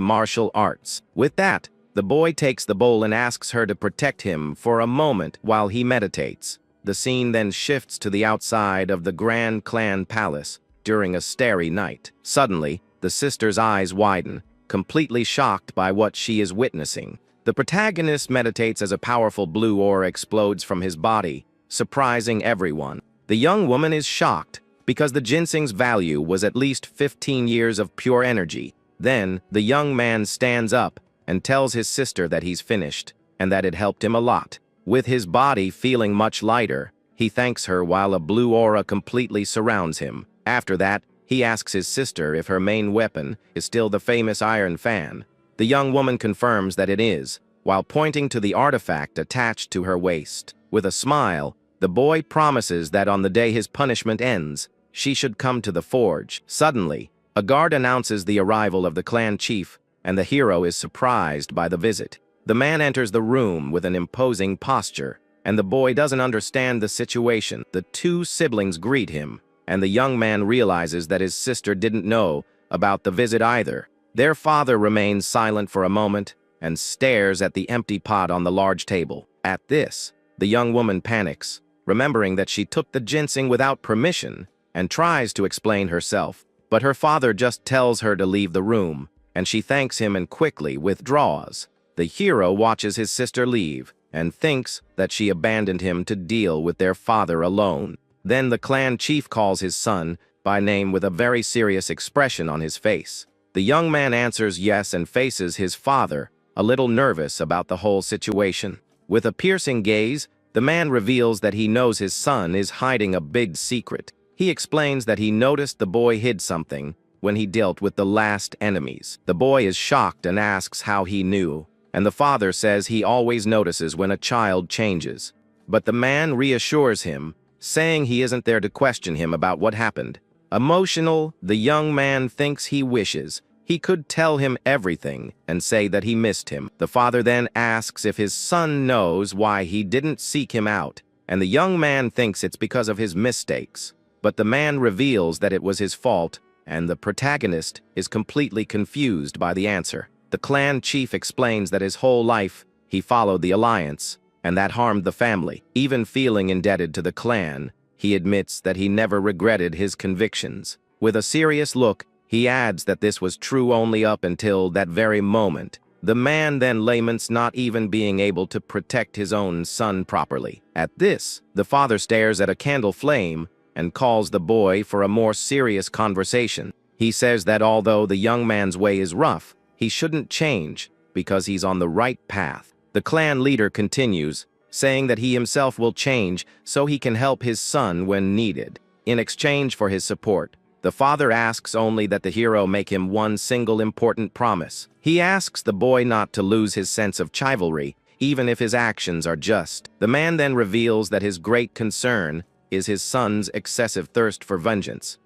martial arts. With that, the boy takes the bowl and asks her to protect him for a moment while he meditates. The scene then shifts to the outside of the Grand Clan Palace during a starry night. Suddenly, the sister's eyes widen, completely shocked by what she is witnessing. The protagonist meditates as a powerful blue aura explodes from his body, surprising everyone. The young woman is shocked because the ginseng's value was at least 15 years of pure energy. Then, the young man stands up and tells his sister that he's finished, and that it helped him a lot. With his body feeling much lighter, he thanks her while a blue aura completely surrounds him. After that, he asks his sister if her main weapon is still the famous iron fan. The young woman confirms that it is, while pointing to the artifact attached to her waist. With a smile, the boy promises that on the day his punishment ends, she should come to the forge. Suddenly, a guard announces the arrival of the clan chief, and the hero is surprised by the visit. The man enters the room with an imposing posture, and the boy doesn't understand the situation. The two siblings greet him, and the young man realizes that his sister didn't know about the visit either. Their father remains silent for a moment and stares at the empty pot on the large table. At this, the young woman panics, remembering that she took the ginseng without permission, and tries to explain herself. But her father just tells her to leave the room, and she thanks him and quickly withdraws. The hero watches his sister leave and thinks that she abandoned him to deal with their father alone. Then the clan chief calls his son by name with a very serious expression on his face. The young man answers yes and faces his father, a little nervous about the whole situation. With a piercing gaze, the man reveals that he knows his son is hiding a big secret. He explains that he noticed the boy hid something when he dealt with the last enemies. The boy is shocked and asks how he knew, and the father says he always notices when a child changes. But the man reassures him, saying he isn't there to question him about what happened. Emotional, the young man thinks he wishes he could tell him everything and say that he missed him. The father then asks if his son knows why he didn't seek him out, and the young man thinks it's because of his mistakes. But the man reveals that it was his fault, and the protagonist is completely confused by the answer. The clan chief explains that his whole life he followed the alliance, and that harmed the family. Even feeling indebted to the clan, he admits that he never regretted his convictions. With a serious look, he adds that this was true only up until that very moment. The man then laments not even being able to protect his own son properly. At this, the father stares at a candle flame and calls the boy for a more serious conversation. He says that although the young man's way is rough, he shouldn't change because he's on the right path. The clan leader continues, saying that he himself will change so he can help his son when needed. In exchange for his support, the father asks only that the hero make him one single important promise. He asks the boy not to lose his sense of chivalry, even if his actions are just. The man then reveals that his great concern is his son's excessive thirst for vengeance.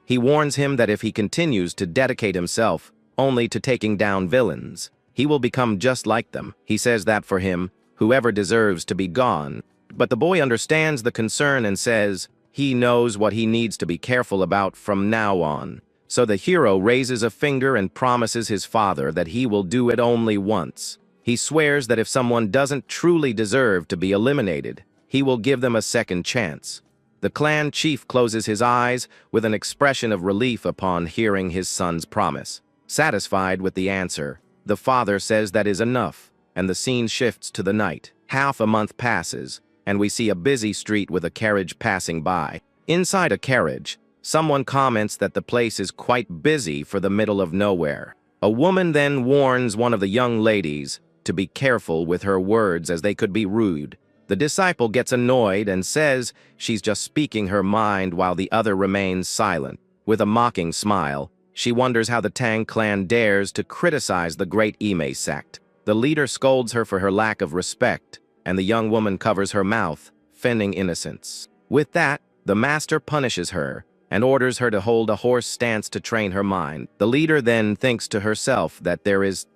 He warns him that if he continues to dedicate himself only to taking down villains, he will become just like them. He says that for him, whoever deserves to be gone. But the boy understands the concern and says he knows what he needs to be careful about from now on. So the hero raises a finger and promises his father that he will do it only once. He swears that if someone doesn't truly deserve to be eliminated, he will give them a second chance. The clan chief closes his eyes with an expression of relief upon hearing his son's promise. Satisfied with the answer, the father says that is enough, and the scene shifts to the night. Half a month passes, and we see a busy street with a carriage passing by. Inside a carriage, someone comments that the place is quite busy for the middle of nowhere. A woman then warns one of the young ladies to be careful with her words as they could be rude. The disciple gets annoyed and says she's just speaking her mind while the other remains silent. With a mocking smile, she wonders how the Tang clan dares to criticize the great Ime sect. The leader scolds her for her lack of respect, and the young woman covers her mouth, feigning innocence. With that, the master punishes her and orders her to hold a horse stance to train her mind. The leader then thinks to herself that there is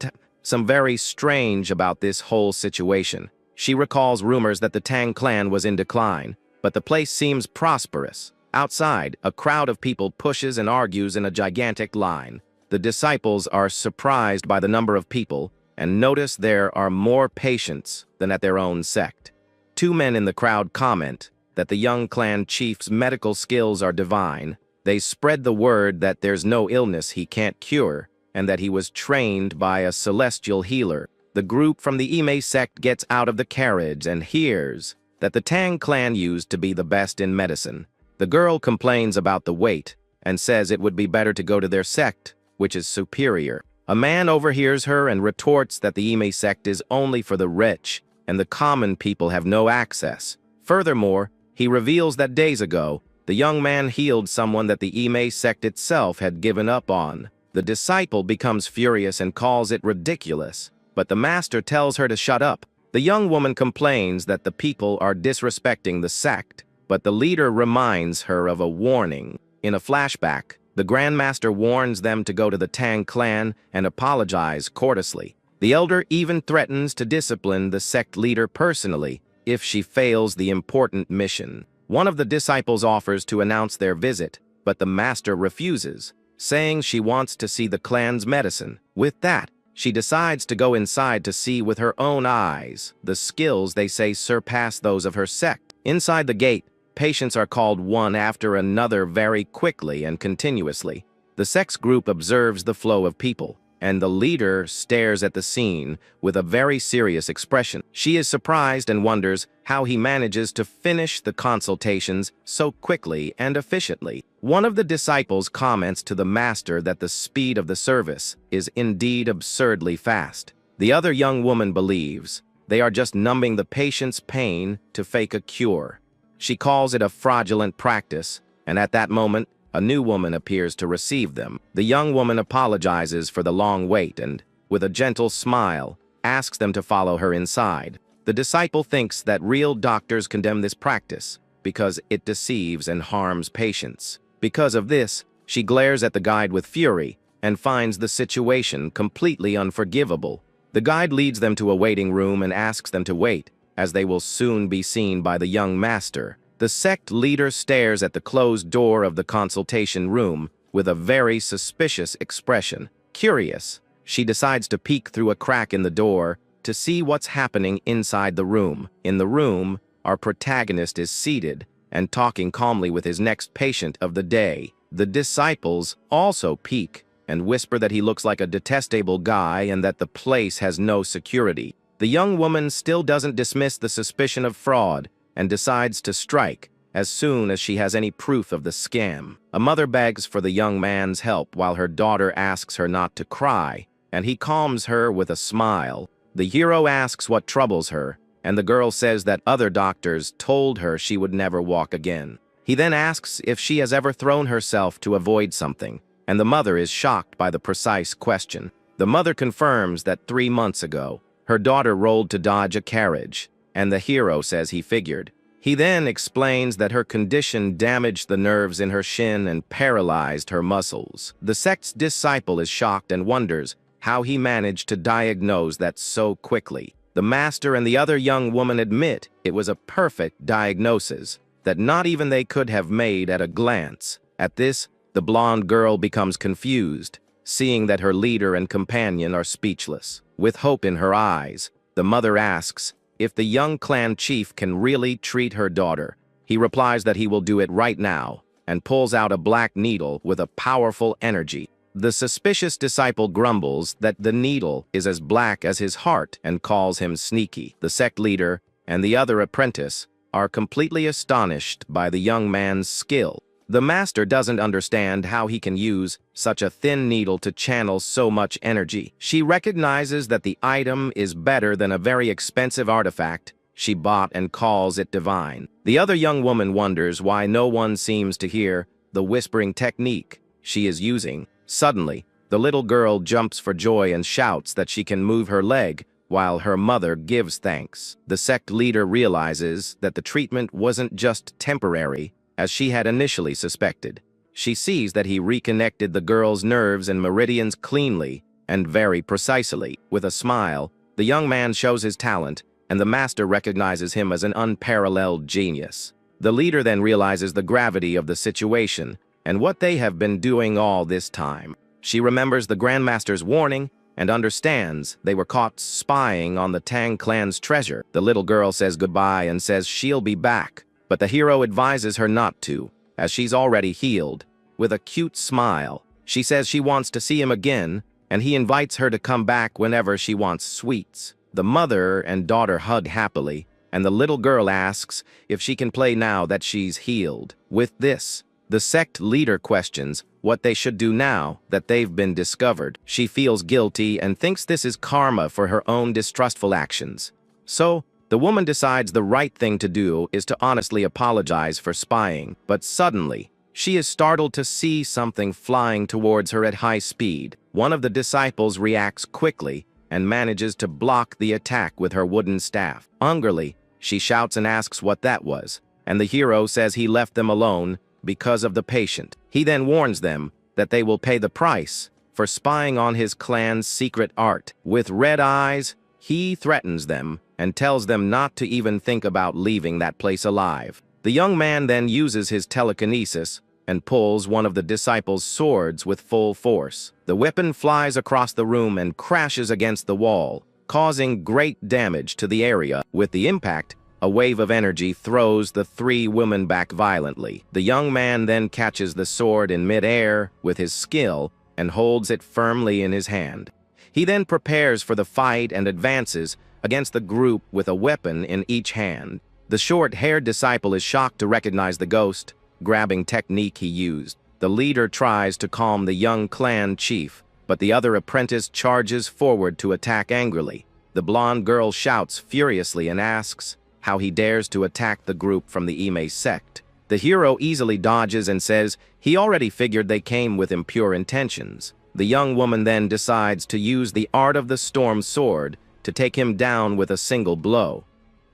some very strange about this whole situation. She recalls rumors that the Tang clan was in decline, but the place seems prosperous. Outside, a crowd of people pushes and argues in a gigantic line. The disciples are surprised by the number of people and notice there are more patients than at their own sect. Two men in the crowd comment that the young clan chief's medical skills are divine. They spread the word that there's no illness he can't cure, and that he was trained by a celestial healer. The group from the Ime sect gets out of the carriage and hears that the Tang clan used to be the best in medicine. The girl complains about the wait and says it would be better to go to their sect which is superior. A man overhears her and retorts that the Ime sect is only for the rich, and the common people have no access. Furthermore, he reveals that days ago, the young man healed someone that the Ime sect itself had given up on. The disciple becomes furious and calls it ridiculous, but the master tells her to shut up. The young woman complains that the people are disrespecting the sect, but the leader reminds her of a warning. In a flashback, the Grandmaster warns them to go to the Tang clan and apologize courteously. The elder even threatens to discipline the sect leader personally if she fails the important mission. One of the disciples offers to announce their visit, but the master refuses, saying she wants to see the clan's medicine. With that, she decides to go inside to see with her own eyes. The skills, they say, surpass those of her sect. Inside the gate, patients are called one after another very quickly and continuously. The sect's group observes the flow of people, and the leader stares at the scene with a very serious expression. She is surprised and wonders how he manages to finish the consultations so quickly and efficiently. One of the disciples comments to the master that the speed of the service is indeed absurdly fast. The other young woman believes they are just numbing the patient's pain to fake a cure. She calls it a fraudulent practice, and at that moment, a new woman appears to receive them. The young woman apologizes for the long wait and, with a gentle smile, asks them to follow her inside. The disciple thinks that real doctors condemn this practice because it deceives and harms patients. Because of this, she glares at the guide with fury and finds the situation completely unforgivable. The guide leads them to a waiting room and asks them to wait, as they will soon be seen by the young master. The sect leader stares at the closed door of the consultation room with a very suspicious expression. Curious, she decides to peek through a crack in the door to see what's happening inside the room. In the room, our protagonist is seated and talking calmly with his next patient of the day. The disciples also peek and whisper that he looks like a detestable guy and that the place has no security. The young woman still doesn't dismiss the suspicion of fraud and decides to strike as soon as she has any proof of the scam. A mother begs for the young man's help while her daughter asks her not to cry, and he calms her with a smile. The hero asks what troubles her, and the girl says that other doctors told her she would never walk again. He then asks if she has ever thrown herself to avoid something, and the mother is shocked by the precise question. The mother confirms that 3 months ago, her daughter rolled to dodge a carriage, and the hero says he figured. He then explains that her condition damaged the nerves in her shin and paralyzed her muscles. The sect's disciple is shocked and wonders how he managed to diagnose that so quickly. The master and the other young woman admit it was a perfect diagnosis that not even they could have made at a glance. At this, the blonde girl becomes confused, seeing that her leader and companion are speechless. With hope in her eyes, the mother asks if the young clan chief can really treat her daughter. He replies that he will do it right now and pulls out a black needle with a powerful energy. The suspicious disciple grumbles that the needle is as black as his heart and calls him sneaky. The sect leader and the other apprentice are completely astonished by the young man's skill. The master doesn't understand how he can use such a thin needle to channel so much energy. She recognizes that the item is better than a very expensive artifact she bought and calls it divine. The other young woman wonders why no one seems to hear the whispering technique she is using. Suddenly, the little girl jumps for joy and shouts that she can move her leg while her mother gives thanks. The sect leader realizes that the treatment wasn't just temporary, as she had initially suspected. She sees that he reconnected the girl's nerves and meridians cleanly and very precisely. With a smile, the young man shows his talent, and the master recognizes him as an unparalleled genius. The leader then realizes the gravity of the situation and what they have been doing all this time. She remembers the Grandmaster's warning and understands they were caught spying on the Tang clan's treasure. The little girl says goodbye and says she'll be back, but the hero advises her not to, as she's already healed. With a cute smile, she says she wants to see him again, and he invites her to come back whenever she wants sweets. The mother and daughter hug happily, and the little girl asks if she can play now that she's healed. With this, The sect leader questions what they should do now that they've been discovered. She feels guilty and thinks this is karma for her own distrustful actions. So, the woman decides the right thing to do is to honestly apologize for spying, but suddenly, she is startled to see something flying towards her at high speed. One of the disciples reacts quickly and manages to block the attack with her wooden staff. Angrily, she shouts and asks what that was, and the hero says he left them alone because of the patient. He then warns them that they will pay the price for spying on his clan's secret art. With red eyes, he threatens them and tells them not to even think about leaving that place alive. The young man then uses his telekinesis and pulls one of the disciples' swords with full force. The weapon flies across the room and crashes against the wall, causing great damage to the area. With the impact, a wave of energy throws the three women back violently. The young man then catches the sword in mid-air with his skill and holds it firmly in his hand. He then prepares for the fight and advances against the group with a weapon in each hand. The short-haired disciple is shocked to recognize the ghost, grabbing technique he used. The leader tries to calm the young clan chief, but the other apprentice charges forward to attack angrily. The blonde girl shouts furiously and asks how he dares to attack the group from the Ime sect. The hero easily dodges and says he already figured they came with impure intentions. The young woman then decides to use the Art of the Storm sword to take him down with a single blow.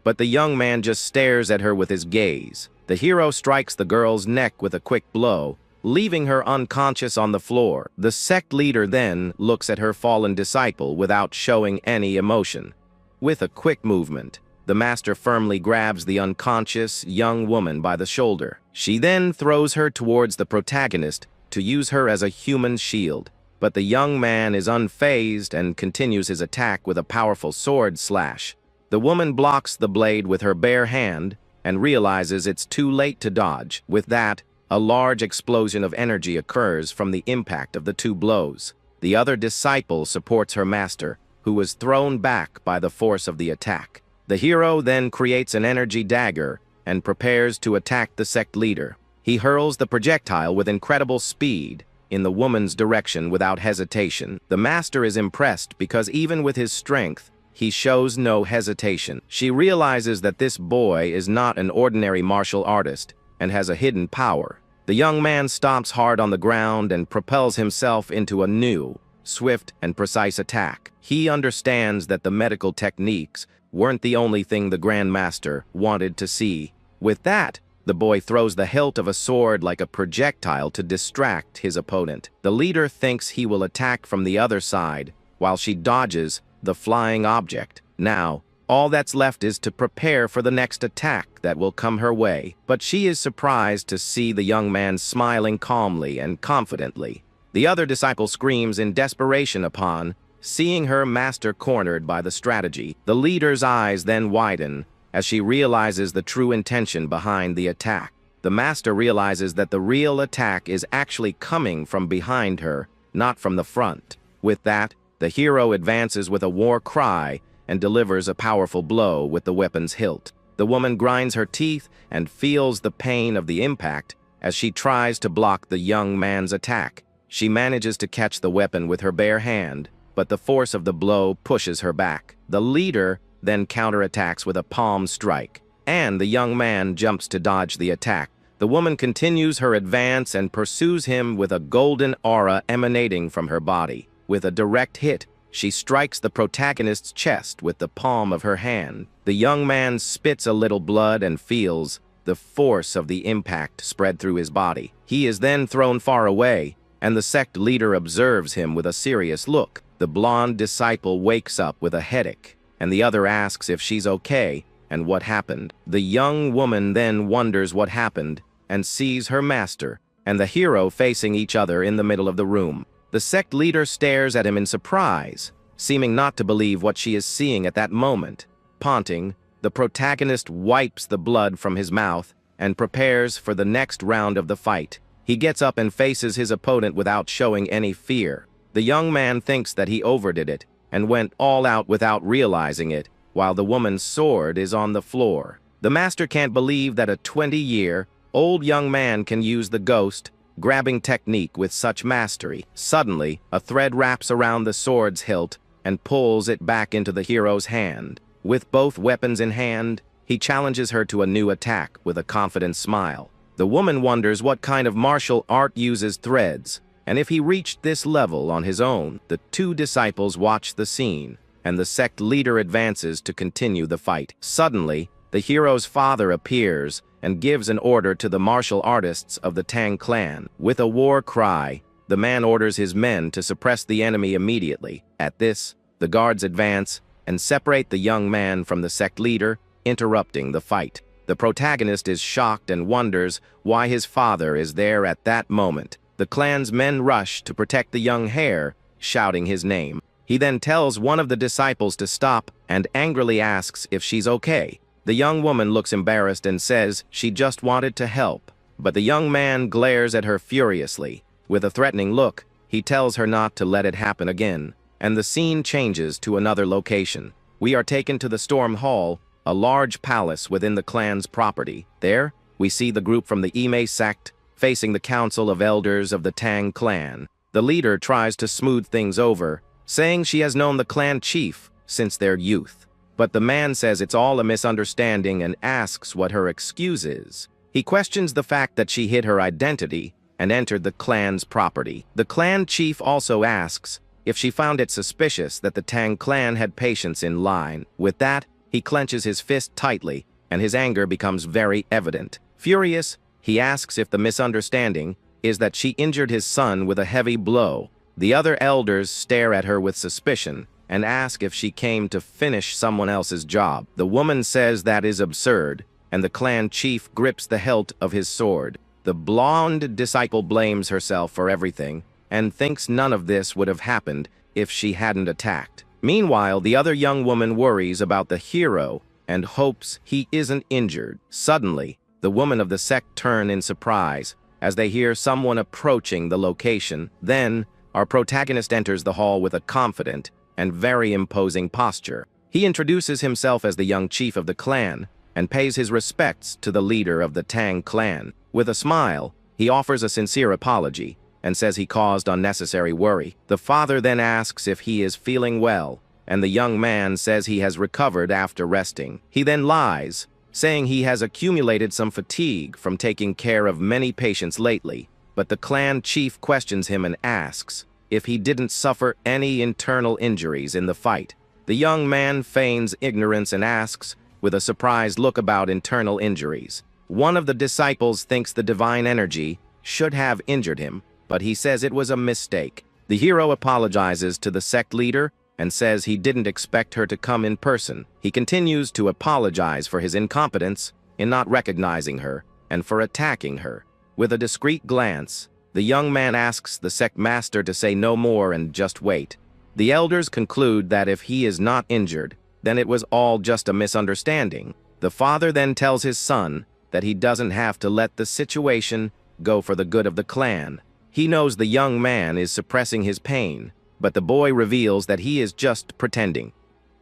But the young man just stares at her with his gaze. The hero strikes the girl's neck with a quick blow, leaving her unconscious on the floor. The sect leader then looks at her fallen disciple without showing any emotion. With a quick movement, the master firmly grabs the unconscious young woman by the shoulder. She then throws her towards the protagonist to use her as a human shield. But the young man is unfazed and continues his attack with a powerful sword slash. The woman blocks the blade with her bare hand and realizes it's too late to dodge. With that, a large explosion of energy occurs from the impact of the two blows. The other disciple supports her master, who was thrown back by the force of the attack. The hero then creates an energy dagger and prepares to attack the sect leader. He hurls the projectile with incredible speed in the woman's direction without hesitation. The master is impressed because even with his strength, he shows no hesitation. She realizes that this boy is not an ordinary martial artist and has a hidden power. The young man stomps hard on the ground and propels himself into a new, swift and precise attack. He understands that the medical techniques weren't the only thing the Grand Master wanted to see. With that, the boy throws the hilt of a sword like a projectile to distract his opponent. The leader thinks he will attack from the other side, while she dodges the flying object. Now, all that's left is to prepare for the next attack that will come her way. But she is surprised to see the young man smiling calmly and confidently. The other disciple screams in desperation upon seeing her master cornered by the strategy. The leader's eyes then widen as she realizes the true intention behind the attack. The master realizes that the real attack is actually coming from behind her, not from the front. With that, the hero advances with a war cry and delivers a powerful blow with the weapon's hilt. The woman grinds her teeth and feels the pain of the impact as she tries to block the young man's attack. She manages to catch the weapon with her bare hand, but the force of the blow pushes her back. The leader then counterattacks with a palm strike, and the young man jumps to dodge the attack. The woman continues her advance and pursues him with a golden aura emanating from her body. With a direct hit, she strikes the protagonist's chest with the palm of her hand. The young man spits a little blood and feels the force of the impact spread through his body. He is then thrown far away, and the sect leader observes him with a serious look. The blonde disciple wakes up with a headache, and the other asks if she's okay and what happened. The young woman then wonders what happened and sees her master and the hero facing each other in the middle of the room. The sect leader stares at him in surprise, seeming not to believe what she is seeing at that moment. Taunting, the protagonist wipes the blood from his mouth and prepares for the next round of the fight. He gets up and faces his opponent without showing any fear. The young man thinks that he overdid it and went all out without realizing it, while the woman's sword is on the floor. The master can't believe that a 20-year, Old young man can use the ghost, grabbing technique with such mastery. Suddenly, a thread wraps around the sword's hilt and pulls it back into the hero's hand. With both weapons in hand, he challenges her to a new attack with a confident smile. The woman wonders what kind of martial art uses threads, and if he reached this level on his own. The two disciples watch the scene, and the sect leader advances to continue the fight. Suddenly, the hero's father appears and gives an order to the martial artists of the Tang clan. With a war cry, the man orders his men to suppress the enemy immediately. At this, the guards advance and separate the young man from the sect leader, interrupting the fight. The protagonist is shocked and wonders why his father is there at that moment. The clan's men rush to protect the young heir, shouting his name. He then tells one of the disciples to stop and angrily asks if she's okay. The young woman looks embarrassed and says she just wanted to help, but the young man glares at her furiously. With a threatening look, he tells her not to let it happen again, and the scene changes to another location. We are taken to the Storm Hall, a large palace within the clan's property. There, we see the group from the Ime sect facing the council of elders of the Tang clan. The leader tries to smooth things over, saying she has known the clan chief since their youth. But the man says it's all a misunderstanding and asks what her excuse is. He questions the fact that she hid her identity and entered the clan's property. The clan chief also asks if she found it suspicious that the Tang clan had patients in line. With that, he clenches his fist tightly, and his anger becomes very evident. Furious, he asks if the misunderstanding is that she injured his son with a heavy blow. The other elders stare at her with suspicion and ask if she came to finish someone else's job. The woman says that is absurd, and the clan chief grips the hilt of his sword. The blonde disciple blames herself for everything and thinks none of this would have happened if she hadn't attacked. Meanwhile, the other young woman worries about the hero and hopes he isn't injured. Suddenly, the women of the sect turn in surprise as they hear someone approaching the location. Then, our protagonist enters the hall with a confident and very imposing posture. He introduces himself as the young chief of the clan and pays his respects to the leader of the Tang clan. With a smile, he offers a sincere apology and says he caused unnecessary worry. The father then asks if he is feeling well, and the young man says he has recovered after resting. He then lies, saying he has accumulated some fatigue from taking care of many patients lately, but the clan chief questions him and asks if he didn't suffer any internal injuries in the fight. The young man feigns ignorance and asks, with a surprised look, about internal injuries. One of the disciples thinks the divine energy should have injured him, but he says it was a mistake. The hero apologizes to the sect leader and says he didn't expect her to come in person. He continues to apologize for his incompetence in not recognizing her and for attacking her. With a discreet glance, the young man asks the sect master to say no more and just wait. The elders conclude that if he is not injured, then it was all just a misunderstanding. The father then tells his son that he doesn't have to let the situation go for the good of the clan. He knows the young man is suppressing his pain, but the boy reveals that he is just pretending.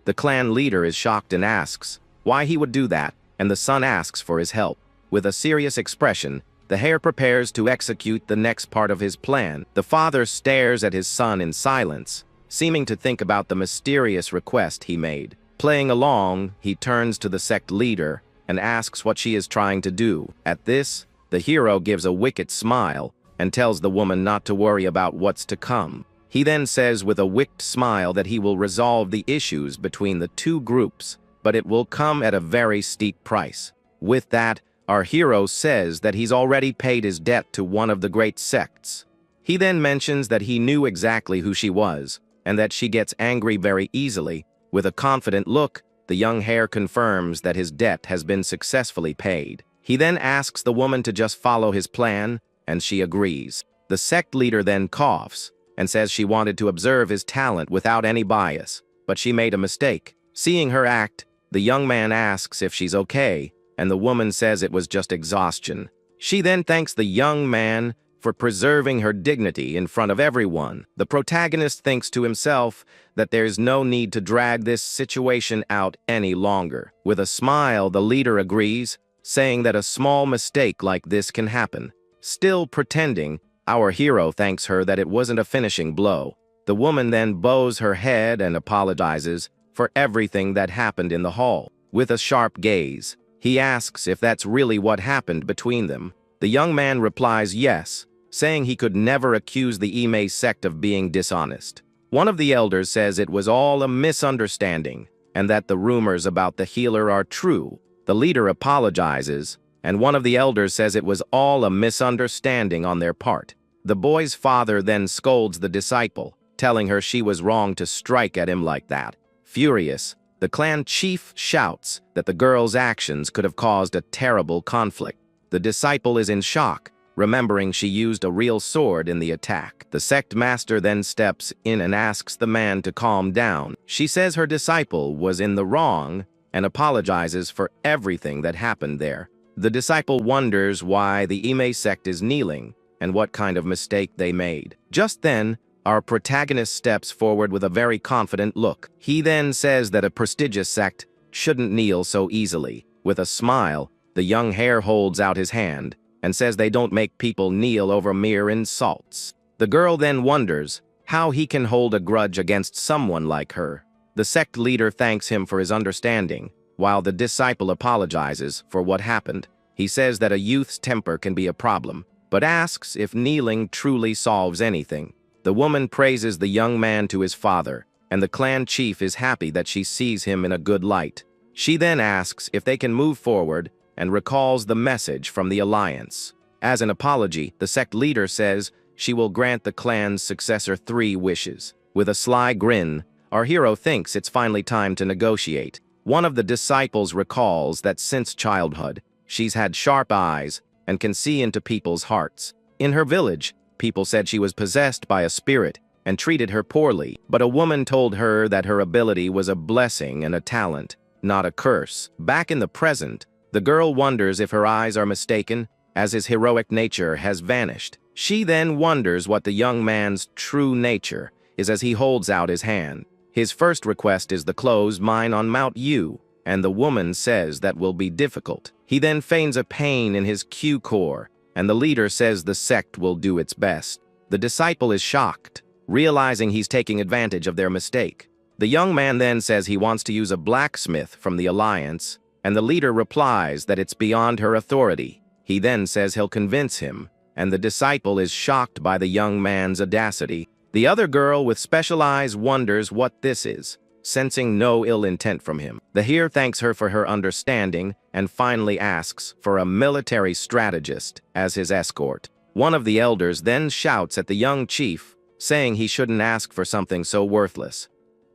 The clan leader is shocked and asks why he would do that, and the son asks for his help. With a serious expression, the heir prepares to execute the next part of his plan. The father stares at his son in silence, seeming to think about the mysterious request he made. Playing along, he turns to the sect leader and asks what she is trying to do. At this, the hero gives a wicked smile and tells the woman not to worry about what's to come. He then says with a wicked smile that he will resolve the issues between the two groups, but it will come at a very steep price. With that, our hero says that he's already paid his debt to one of the great sects. He then mentions that he knew exactly who she was, and that she gets angry very easily. With a confident look, the young heir confirms that his debt has been successfully paid. He then asks the woman to just follow his plan, and she agrees. The sect leader then coughs and says she wanted to observe his talent without any bias, but she made a mistake. Seeing her act, the young man asks if she's okay, and the woman says it was just exhaustion. She then thanks the young man for preserving her dignity in front of everyone. The protagonist thinks to himself that there's no need to drag this situation out any longer. With a smile, the leader agrees saying that a small mistake like this can happen. Still pretending, our hero thanks her that it wasn't a finishing blow. The woman then bows her head and apologizes for everything that happened in the hall. With a sharp gaze, he asks if that's really what happened between them. The young man replies yes, saying he could never accuse the Ime sect of being dishonest. One of the elders says it was all a misunderstanding, and that the rumors about the healer are true. The leader apologizes, and one of the elders says it was all a misunderstanding on their part. The boy's father then scolds the disciple, telling her she was wrong to strike at him like that. Furious, the clan chief shouts that the girl's actions could have caused a terrible conflict. The disciple is in shock, remembering she used a real sword in the attack. The sect master then steps in and asks the man to calm down. She says her disciple was in the wrong and apologizes for everything that happened there. The disciple wonders why the Ime sect is kneeling and what kind of mistake they made. Just then, our protagonist steps forward with a very confident look. He then says that a prestigious sect shouldn't kneel so easily. With a smile, the young hare holds out his hand and says they don't make people kneel over mere insults. The girl then wonders how he can hold a grudge against someone like her. The sect leader thanks him for his understanding, while the disciple apologizes for what happened. He says that a youth's temper can be a problem, but asks if kneeling truly solves anything. The woman praises the young man to his father, and the clan chief is happy that she sees him in a good light. She then asks if they can move forward and recalls the message from the alliance. As an apology, the sect leader says she will grant the clan's successor 3 wishes. With a sly grin, our hero thinks it's finally time to negotiate. One of the disciples recalls that since childhood, she's had sharp eyes and can see into people's hearts. In her village, people said she was possessed by a spirit and treated her poorly, but a woman told her that her ability was a blessing and a talent, not a curse. Back in the present, the girl wonders if her eyes are mistaken, as his heroic nature has vanished. She then wonders what the young man's true nature is as he holds out his hand. His first request is the closed mine on Mount U, and the woman says that will be difficult. He then feigns a pain in his Q core, and the leader says the sect will do its best. The disciple is shocked, realizing he's taking advantage of their mistake. The young man then says he wants to use a blacksmith from the alliance, and the leader replies that it's beyond her authority. He then says he'll convince him, and the disciple is shocked by the young man's audacity. The other girl with special eyes wonders what this is, sensing no ill intent from him. The hare thanks her for her understanding and finally asks for a military strategist as his escort. One of the elders then shouts at the young chief, saying he shouldn't ask for something so worthless.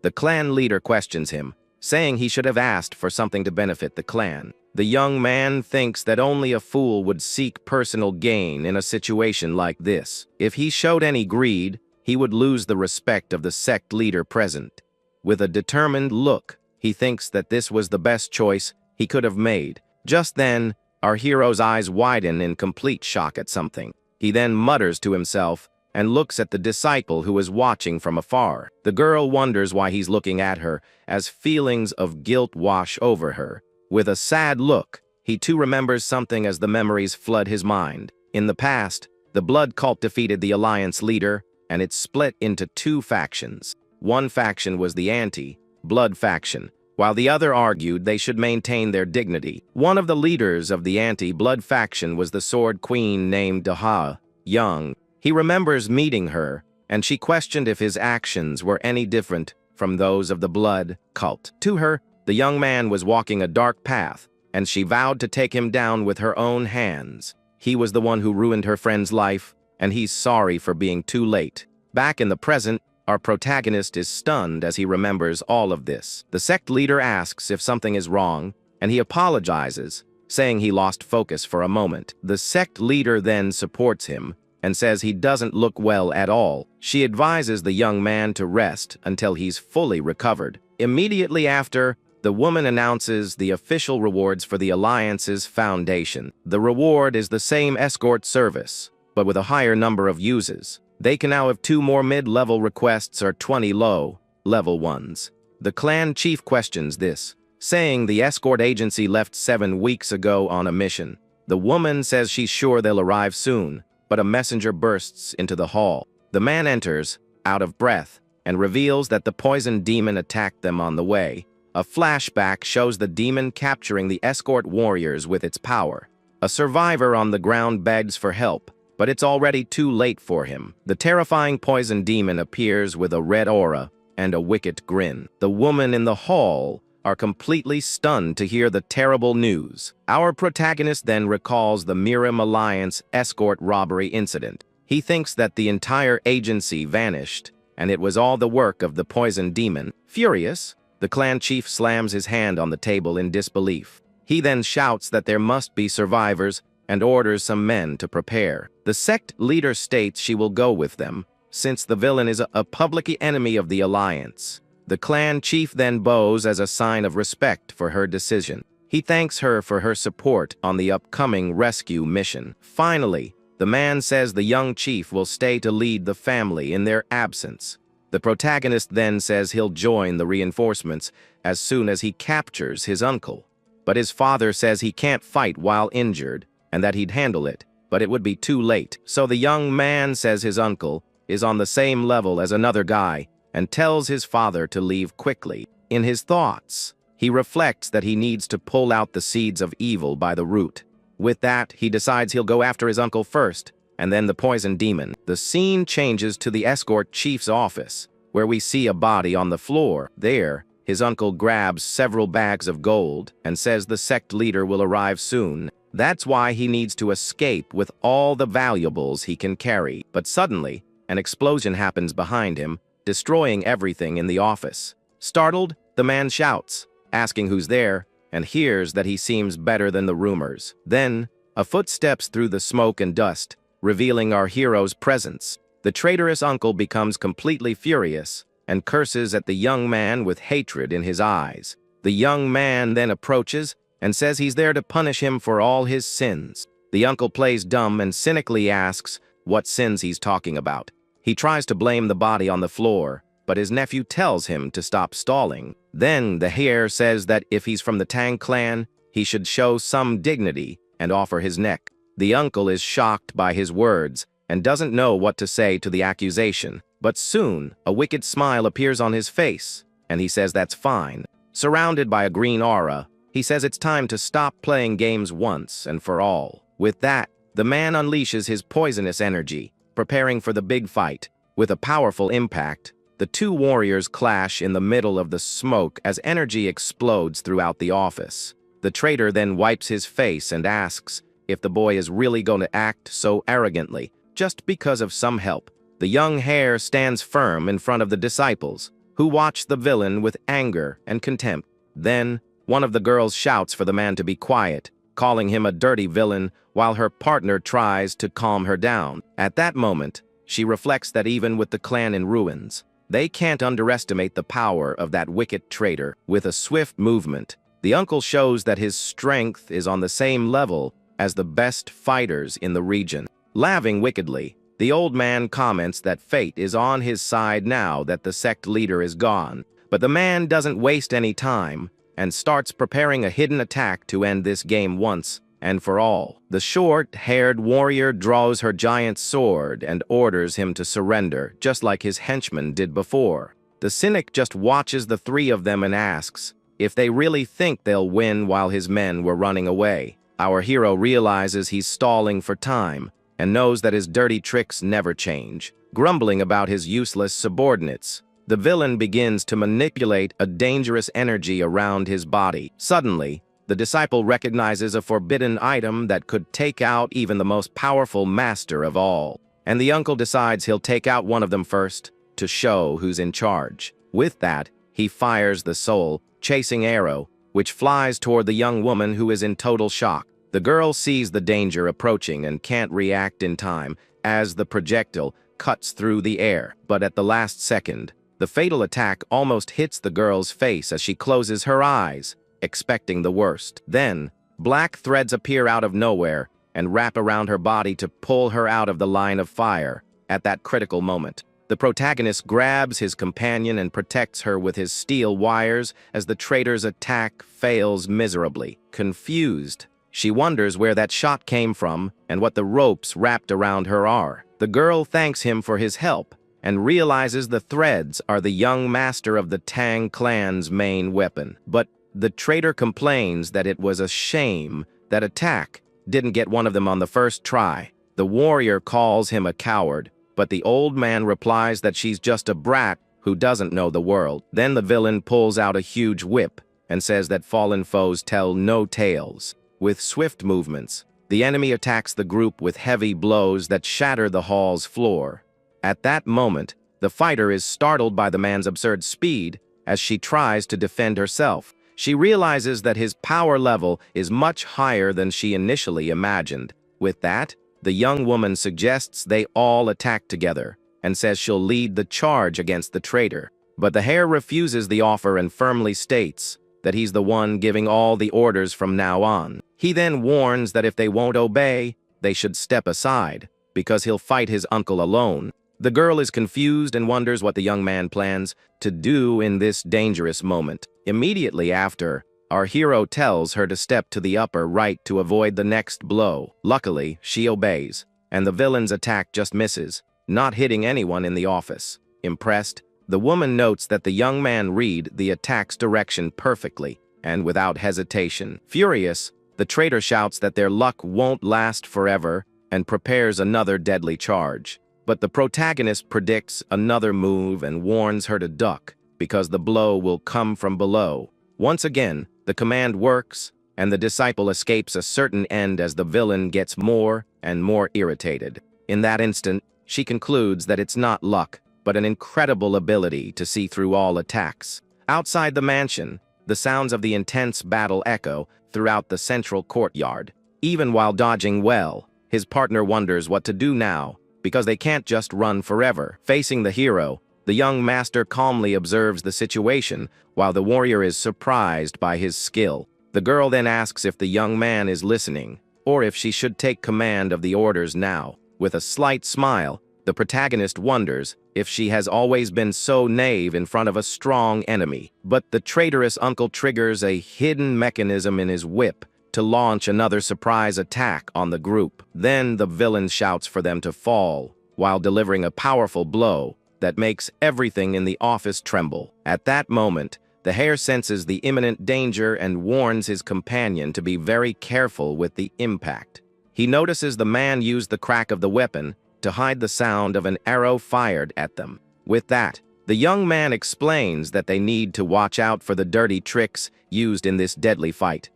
The clan leader questions him, saying he should have asked for something to benefit the clan. The young man thinks that only a fool would seek personal gain in a situation like this. If he showed any greed, he would lose the respect of the sect leader present. With a determined look, he thinks that this was the best choice he could have made. Just then, our hero's eyes widen in complete shock at something. He then mutters to himself and looks at the disciple who is watching from afar. The girl wonders why he's looking at her, as feelings of guilt wash over her. With a sad look, he too remembers something as the memories flood his mind. In the past, the blood cult defeated the alliance leader, and it split into 2 factions. One faction was the anti-blood faction, while the other argued they should maintain their dignity. One of the leaders of the anti-blood faction was the sword queen named Daha Young. He remembers meeting her, and she questioned if his actions were any different from those of the blood cult. To her, the young man was walking a dark path, and she vowed to take him down with her own hands. He was the one who ruined her friend's life, and he's sorry for being too late. Back in the present, our protagonist is stunned as he remembers all of this. The sect leader asks if something is wrong, and he apologizes, saying he lost focus for a moment. The sect leader then supports him and says he doesn't look well at all. She advises the young man to rest until he's fully recovered. Immediately after, the woman announces the official rewards for the Alliance's foundation. The reward is the same escort service, but with a higher number of uses. They can now have 2 more mid-level requests or 20 low-level ones. The clan chief questions this, saying the escort agency left 7 weeks ago on a mission. The woman says she's sure they'll arrive soon, but a messenger bursts into the hall. The man enters, out of breath, and reveals that the poison demon attacked them on the way. A flashback shows the demon capturing the escort warriors with its power. A survivor on the ground begs for help, but it's already too late for him. The terrifying poison demon appears with a red aura and a wicked grin. The woman in the hall are completely stunned to hear the terrible news. Our protagonist then recalls the Miram Alliance escort robbery incident. He thinks that the entire agency vanished, and it was all the work of the poison demon. Furious, the clan chief slams his hand on the table in disbelief. He then shouts that there must be survivors and orders some men to prepare. The sect leader states she will go with them, since the villain is a public enemy of the Alliance. The clan chief then bows as a sign of respect for her decision. He thanks her for her support on the upcoming rescue mission. Finally, the man says the young chief will stay to lead the family in their absence. The protagonist then says he'll join the reinforcements as soon as he captures his uncle. But his father says he can't fight while injured, and that he'd handle it, but it would be too late. So the young man says his uncle is on the same level as another guy, and tells his father to leave quickly. In his thoughts, he reflects that he needs to pull out the seeds of evil by the root. With that, he decides he'll go after his uncle first, and then the poison demon. The scene changes to the escort chief's office, where we see a body on the floor. There, his uncle grabs several bags of gold and says the sect leader will arrive soon. That's why he needs to escape with all the valuables he can carry. But suddenly, an explosion happens behind him, destroying everything in the office. Startled, the man shouts, asking who's there, and hears that he seems better than the rumors. Then, a foot steps through the smoke and dust, revealing our hero's presence. The traitorous uncle becomes completely furious and curses at the young man with hatred in his eyes. The young man then approaches and says he's there to punish him for all his sins. The uncle plays dumb and cynically asks what sins he's talking about. He tries to blame the body on the floor, but his nephew tells him to stop stalling. Then the heir says that if he's from the Tang clan, he should show some dignity and offer his neck. The uncle is shocked by his words and doesn't know what to say to the accusation. But soon, a wicked smile appears on his face, and he says that's fine. Surrounded by a green aura, he says it's time to stop playing games once and for all. With that, the man unleashes his poisonous energy, preparing for the big fight. With a powerful impact, the two warriors clash in the middle of the smoke as energy explodes throughout the office. The traitor then wipes his face and asks if the boy is really going to act so arrogantly, just because of some help. The young heir stands firm in front of the disciples, who watch the villain with anger and contempt. Then, one of the girls shouts for the man to be quiet, calling him a dirty villain, while her partner tries to calm her down. At that moment, she reflects that even with the clan in ruins, they can't underestimate the power of that wicked traitor. With a swift movement, the uncle shows that his strength is on the same level as the best fighters in the region. Laughing wickedly, the old man comments that fate is on his side now that the sect leader is gone. But the man doesn't waste any time and starts preparing a hidden attack to end this game once and for all. The short-haired warrior draws her giant sword and orders him to surrender, just like his henchman did before. The cynic just watches the three of them and asks if they really think they'll win while his men were running away. Our hero realizes he's stalling for time and knows that his dirty tricks never change. Grumbling about his useless subordinates, the villain begins to manipulate a dangerous energy around his body. Suddenly, the disciple recognizes a forbidden item that could take out even the most powerful master of all. And the uncle decides he'll take out one of them first to show who's in charge. With that, he fires the soul-chasing arrow, which flies toward the young woman who is in total shock. The girl sees the danger approaching and can't react in time as the projectile cuts through the air. But at the last second, the fatal attack almost hits the girl's face as she closes her eyes, expecting the worst. Then, black threads appear out of nowhere and wrap around her body to pull her out of the line of fire. At that critical moment, The protagonist grabs his companion and protects her with his steel wires as the traitor's attack fails miserably. Confused, she wonders where that shot came from and what the ropes wrapped around her are. The girl thanks him for his help and realizes the threads are the young master of the Tang clan's main weapon. But the traitor complains that it was a shame that attack didn't get one of them on the first try. The warrior calls him a coward, but the old man replies that she's just a brat who doesn't know the world. Then the villain pulls out a huge whip and says that fallen foes tell no tales. With swift movements, the enemy attacks the group with heavy blows that shatter the hall's floor. At that moment, the fighter is startled by the man's absurd speed as she tries to defend herself. She realizes that his power level is much higher than she initially imagined. With that, the young woman suggests they all attack together and says she'll lead the charge against the traitor. But the hare refuses the offer and firmly states that he's the one giving all the orders from now on. He then warns that if they won't obey, they should step aside, because he'll fight his uncle alone. The girl is confused and wonders what the young man plans to do in this dangerous moment. Immediately after, our hero tells her to step to the upper right to avoid the next blow. Luckily, she obeys, and the villain's attack just misses, not hitting anyone in the office. Impressed, the woman notes that the young man read the attack's direction perfectly and without hesitation. Furious, the traitor shouts that their luck won't last forever and prepares another deadly charge. But the protagonist predicts another move and warns her to duck because the blow will come from below. Once again, the command works, and the disciple escapes a certain end as the villain gets more and more irritated. In that instant, she concludes that it's not luck, but an incredible ability to see through all attacks. Outside the mansion, the sounds of the intense battle echo throughout the central courtyard. Even while dodging well, his partner wonders what to do now, because they can't just run forever. Facing the hero, the young master calmly observes the situation while the warrior is surprised by his skill. The girl then asks if the young man is listening, or if she should take command of the orders now. With a slight smile, the protagonist wonders if she has always been so naive in front of a strong enemy. But the traitorous uncle triggers a hidden mechanism in his whip to launch another surprise attack on the group. Then the villain shouts for them to fall, while delivering a powerful blow that makes everything in the office tremble. At that moment, the hare senses the imminent danger and warns his companion to be very careful with the impact. He notices the man used the crack of the weapon to hide the sound of an arrow fired at them. With that, the young man explains that they need to watch out for the dirty tricks used in this deadly fight.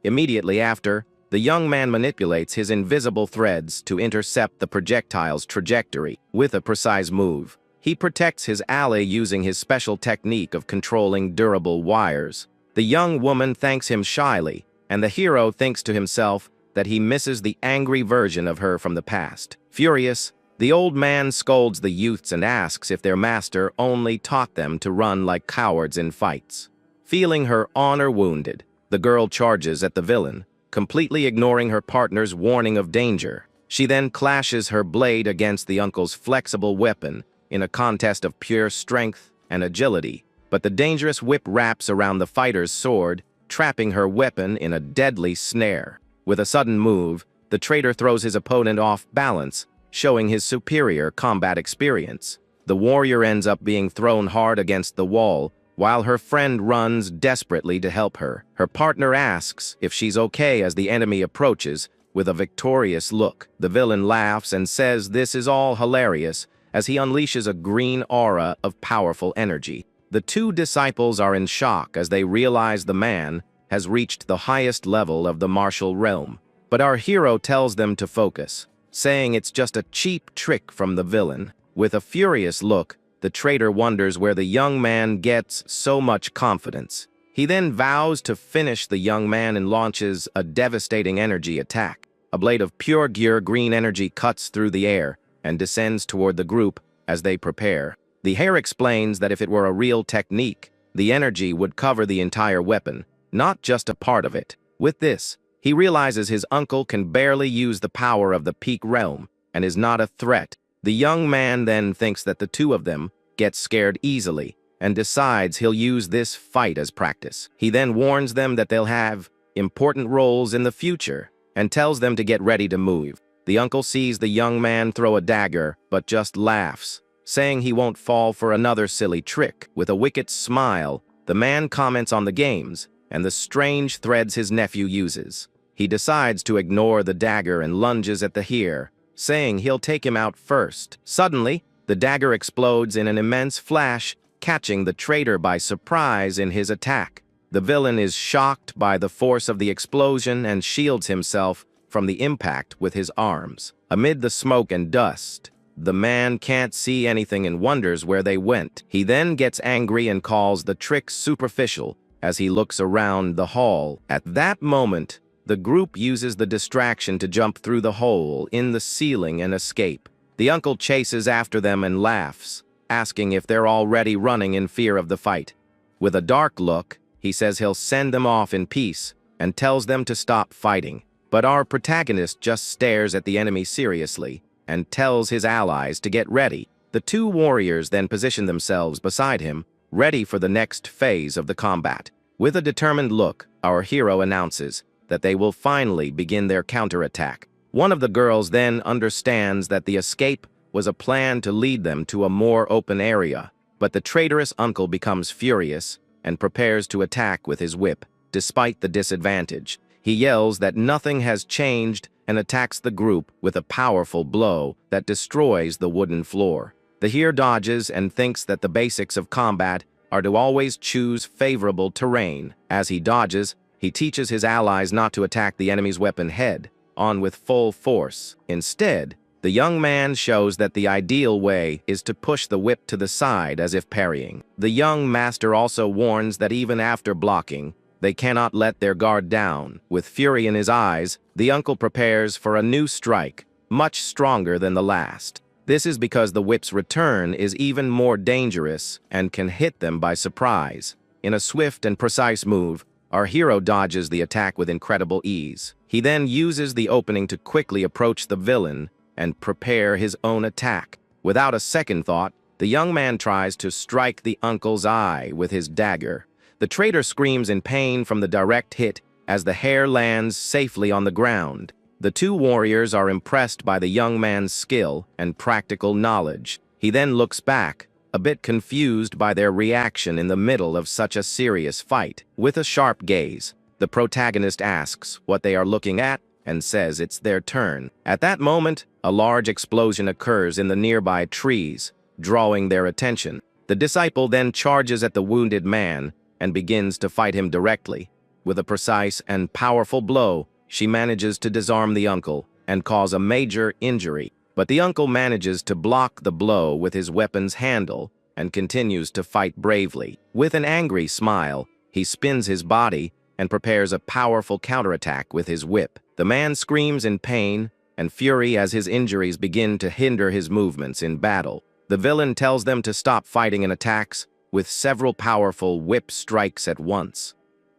Immediately after, the young man manipulates his invisible threads to intercept the projectile's trajectory. With a precise move, he protects his ally using his special technique of controlling durable wires. The young woman thanks him shyly, and the hero thinks to himself that he misses the angry version of her from the past. Furious, the old man scolds the youths and asks if their master only taught them to run like cowards in fights. Feeling her honor wounded, the girl charges at the villain, completely ignoring her partner's warning of danger. She then clashes her blade against the uncle's flexible weapon in a contest of pure strength and agility, but the dangerous whip wraps around the fighter's sword, trapping her weapon in a deadly snare. With a sudden move, the traitor throws his opponent off balance, showing his superior combat experience. The warrior ends up being thrown hard against the wall, while her friend runs desperately to help her. Her partner asks if she's okay as the enemy approaches, with a victorious look. The villain laughs and says this is all hilarious, as he unleashes a green aura of powerful energy. The two disciples are in shock as they realize the man has reached the highest level of the martial realm. But our hero tells them to focus, saying it's just a cheap trick from the villain. With a furious look, the traitor wonders where the young man gets so much confidence. He then vows to finish the young man and launches a devastating energy attack. A blade of pure gear green energy cuts through the air and descends toward the group as they prepare. The hare explains that if it were a real technique, the energy would cover the entire weapon, not just a part of it. With this, he realizes his uncle can barely use the power of the peak realm and is not a threat The young man then thinks that the two of them get scared easily and decides he'll use this fight as practice. He then warns them that they'll have important roles in the future and tells them to get ready to move. The uncle sees the young man throw a dagger, but just laughs, saying he won't fall for another silly trick. With a wicked smile, the man comments on the games and the strange threads his nephew uses. He decides to ignore the dagger and lunges at the heir, saying he'll take him out first. Suddenly, the dagger explodes in an immense flash, catching the traitor by surprise in his attack. The villain is shocked by the force of the explosion and shields himself from the impact with his arms. Amid the smoke and dust, the man can't see anything and wonders where they went. He then gets angry and calls the trick superficial as he looks around the hall. At that moment, the group uses the distraction to jump through the hole in the ceiling and escape. The uncle chases after them and laughs, asking if they're already running in fear of the fight. With a dark look, he says he'll send them off in peace and tells them to stop fighting. But our protagonist just stares at the enemy seriously and tells his allies to get ready. The two warriors then position themselves beside him, ready for the next phase of the combat. With a determined look, our hero announces that they will finally begin their counterattack. One of the girls then understands that the escape was a plan to lead them to a more open area, but the traitorous uncle becomes furious and prepares to attack with his whip. Despite the disadvantage, he yells that nothing has changed and attacks the group with a powerful blow that destroys the wooden floor. The hero dodges and thinks that the basics of combat are to always choose favorable terrain. As he dodges, he teaches his allies not to attack the enemy's weapon head-on with full force. Instead, the young man shows that the ideal way is to push the whip to the side as if parrying. The young master also warns that even after blocking, they cannot let their guard down. With fury in his eyes, the uncle prepares for a new strike, much stronger than the last. This is because the whip's return is even more dangerous and can hit them by surprise. In a swift and precise move, our hero dodges the attack with incredible ease. He then uses the opening to quickly approach the villain and prepare his own attack. Without a second thought, the young man tries to strike the uncle's eye with his dagger. The traitor screams in pain from the direct hit as the hair lands safely on the ground. The two warriors are impressed by the young man's skill and practical knowledge. He then looks back, a bit confused by their reaction in the middle of such a serious fight. With a sharp gaze, the protagonist asks what they are looking at and says it's their turn. At that moment, a large explosion occurs in the nearby trees, drawing their attention. The disciple then charges at the wounded man and begins to fight him directly. With a precise and powerful blow, she manages to disarm the uncle and cause a major injury. But the uncle manages to block the blow with his weapon's handle and continues to fight bravely. With an angry smile, he spins his body and prepares a powerful counterattack with his whip. The man screams in pain and fury as his injuries begin to hinder his movements in battle. The villain tells them to stop fighting and attacks with several powerful whip strikes at once.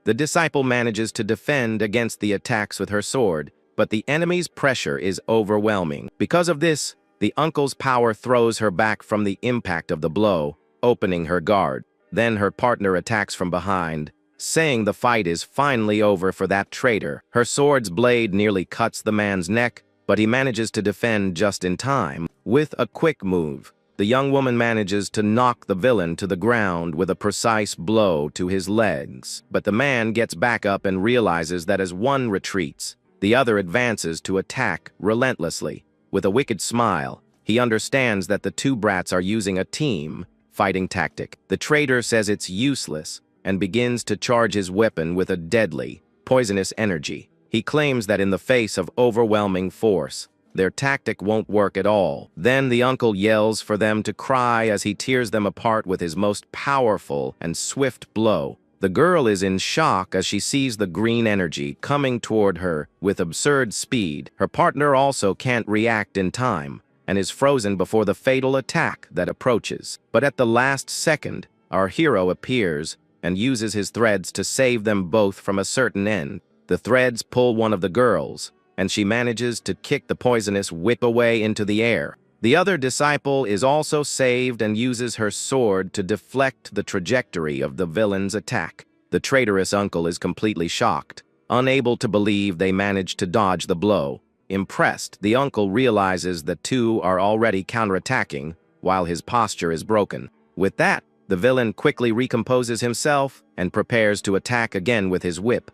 The disciple manages to defend against the attacks with her sword, but the enemy's pressure is overwhelming. Because of this, the uncle's power throws her back from the impact of the blow, opening her guard. Then her partner attacks from behind, saying the fight is finally over for that traitor. Her sword's blade nearly cuts the man's neck, but he manages to defend just in time. With a quick move, the young woman manages to knock the villain to the ground with a precise blow to his legs. But the man gets back up and realizes that as one retreats, the other advances to attack relentlessly. With a wicked smile, he understands that the two brats are using a team fighting tactic. The traitor says it's useless and begins to charge his weapon with a deadly, poisonous energy. He claims that in the face of overwhelming force, their tactic won't work at all. Then the uncle yells for them to cry as he tears them apart with his most powerful and swift blow. The girl is in shock as she sees the green energy coming toward her with absurd speed. Her partner also can't react in time and is frozen before the fatal attack that approaches. But at the last second, our hero appears and uses his threads to save them both from a certain end. The threads pull one of the girls, and she manages to kick the poisonous whip away into the air. The other disciple is also saved and uses her sword to deflect the trajectory of the villain's attack. The traitorous uncle is completely shocked, unable to believe they managed to dodge the blow. Impressed, the uncle realizes the two are already counterattacking while his posture is broken. With that, the villain quickly recomposes himself and prepares to attack again with his whip.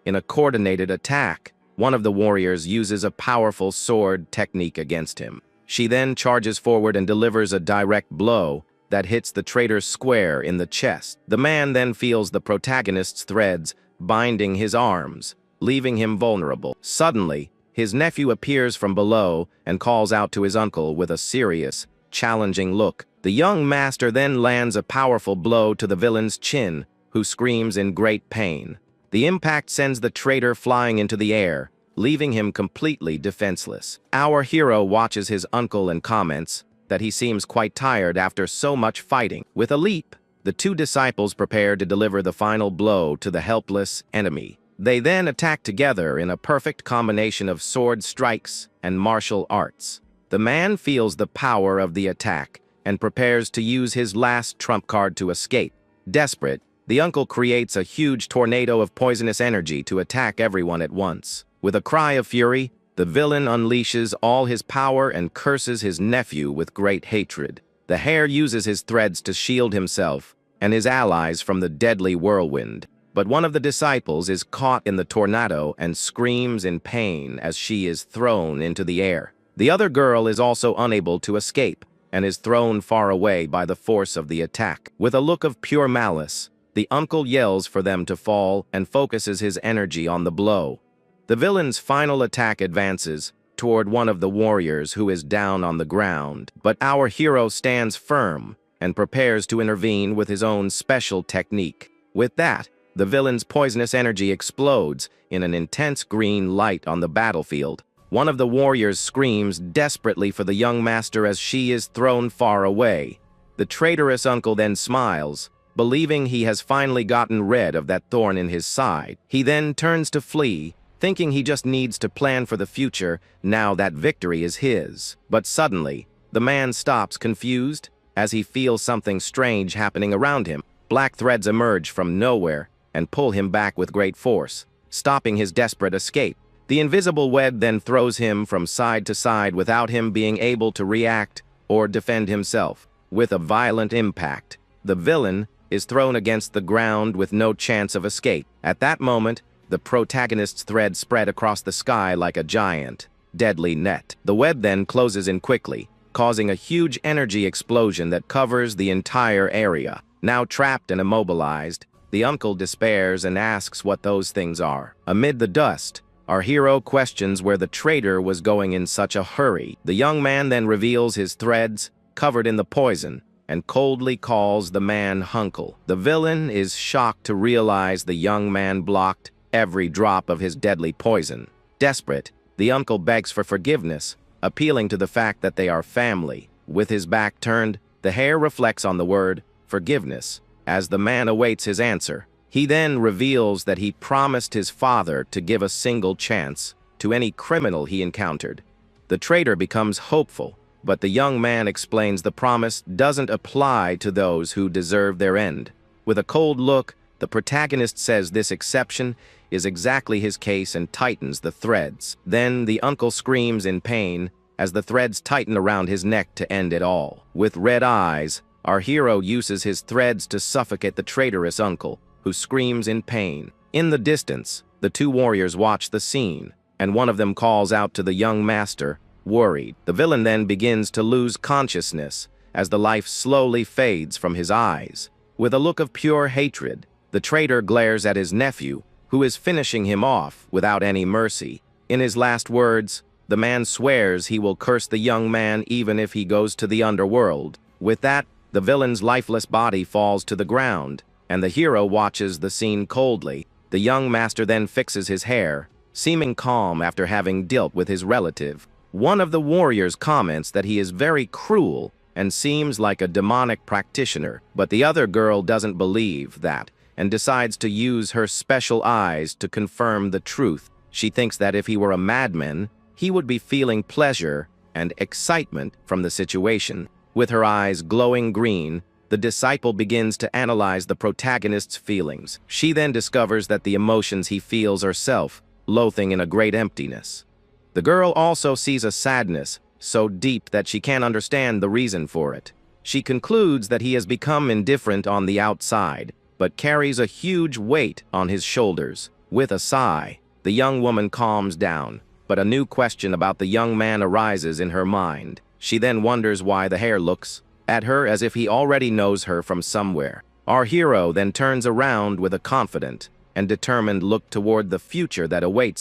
In a coordinated attack, one of the warriors uses a powerful sword technique against him. She then charges forward and delivers a direct blow that hits the traitor square in the chest. The man then feels the protagonist's threads binding his arms, leaving him vulnerable. Suddenly, his nephew appears from below and calls out to his uncle with a serious, challenging look. The young master then lands a powerful blow to the villain's chin, who screams in great pain. The impact sends the traitor flying into the air, leaving him completely defenseless. Our hero watches his uncle and comments that he seems quite tired after so much fighting. With a leap, the two disciples prepare to deliver the final blow to the helpless enemy. They then attack together in a perfect combination of sword strikes and martial arts. The man feels the power of the attack and prepares to use his last trump card to escape. Desperate, the uncle creates a huge tornado of poisonous energy to attack everyone at once. With a cry of fury, the villain unleashes all his power and curses his nephew with great hatred. The hare uses his threads to shield himself and his allies from the deadly whirlwind. But one of the disciples is caught in the tornado and screams in pain as she is thrown into the air. The other girl is also unable to escape and is thrown far away by the force of the attack. With a look of pure malice, the uncle yells for them to fall and focuses his energy on the blow. The villain's final attack advances toward one of the warriors who is down on the ground, but our hero stands firm and prepares to intervene with his own special technique. With that, the villain's poisonous energy explodes in an intense green light on the battlefield. One of the warriors screams desperately for the young master as she is thrown far away. The traitorous uncle then smiles, believing he has finally gotten rid of that thorn in his side. He then turns to flee, thinking he just needs to plan for the future now that victory is his. But suddenly, the man stops confused as he feels something strange happening around him. Black threads emerge from nowhere and pull him back with great force, stopping his desperate escape. The invisible web then throws him from side to side without him being able to react or defend himself. With a violent impact, the villain is thrown against the ground with no chance of escape. At that moment, the protagonist's thread spread across the sky like a giant, deadly net. The web then closes in quickly, causing a huge energy explosion that covers the entire area. Now trapped and immobilized, the uncle despairs and asks what those things are. Amid the dust, our hero questions where the traitor was going in such a hurry. The young man then reveals his threads, covered in the poison, and coldly calls the man Hunkle. The villain is shocked to realize the young man blocked every drop of his deadly poison. Desperate, the uncle begs for forgiveness, appealing to the fact that they are family. With his back turned, the hare reflects on the word forgiveness as the man awaits his answer. He then reveals that he promised his father to give a single chance to any criminal he encountered. The traitor becomes hopeful, but the young man explains the promise doesn't apply to those who deserve their end. With a cold look, the protagonist says this exception is exactly his case and tightens the threads. Then the uncle screams in pain as the threads tighten around his neck to end it all. With red eyes, our hero uses his threads to suffocate the traitorous uncle, who screams in pain. In the distance, the two warriors watch the scene, and one of them calls out to the young master, worried. The villain then begins to lose consciousness as the life slowly fades from his eyes. With a look of pure hatred, the traitor glares at his nephew, who is finishing him off without any mercy. In his last words, the man swears he will curse the young man even if he goes to the underworld. With that, the villain's lifeless body falls to the ground, and the hero watches the scene coldly. The young master then fixes his hair, seeming calm after having dealt with his relative. One of the warriors comments that he is very cruel and seems like a demonic practitioner, but the other girl doesn't believe that and decides to use her special eyes to confirm the truth. She thinks that if he were a madman, he would be feeling pleasure and excitement from the situation. With her eyes glowing green, the disciple begins to analyze the protagonist's feelings. She then discovers that the emotions he feels are self-loathing in a great emptiness. The girl also sees a sadness so deep that she can't understand the reason for it. She concludes that he has become indifferent on the outside, but carries a huge weight on his shoulders. With a sigh, the young woman calms down, but a new question about the young man arises in her mind. She then wonders why the hare looks at her as if he already knows her from somewhere. Our hero then turns around with a confident and determined look toward the future that awaits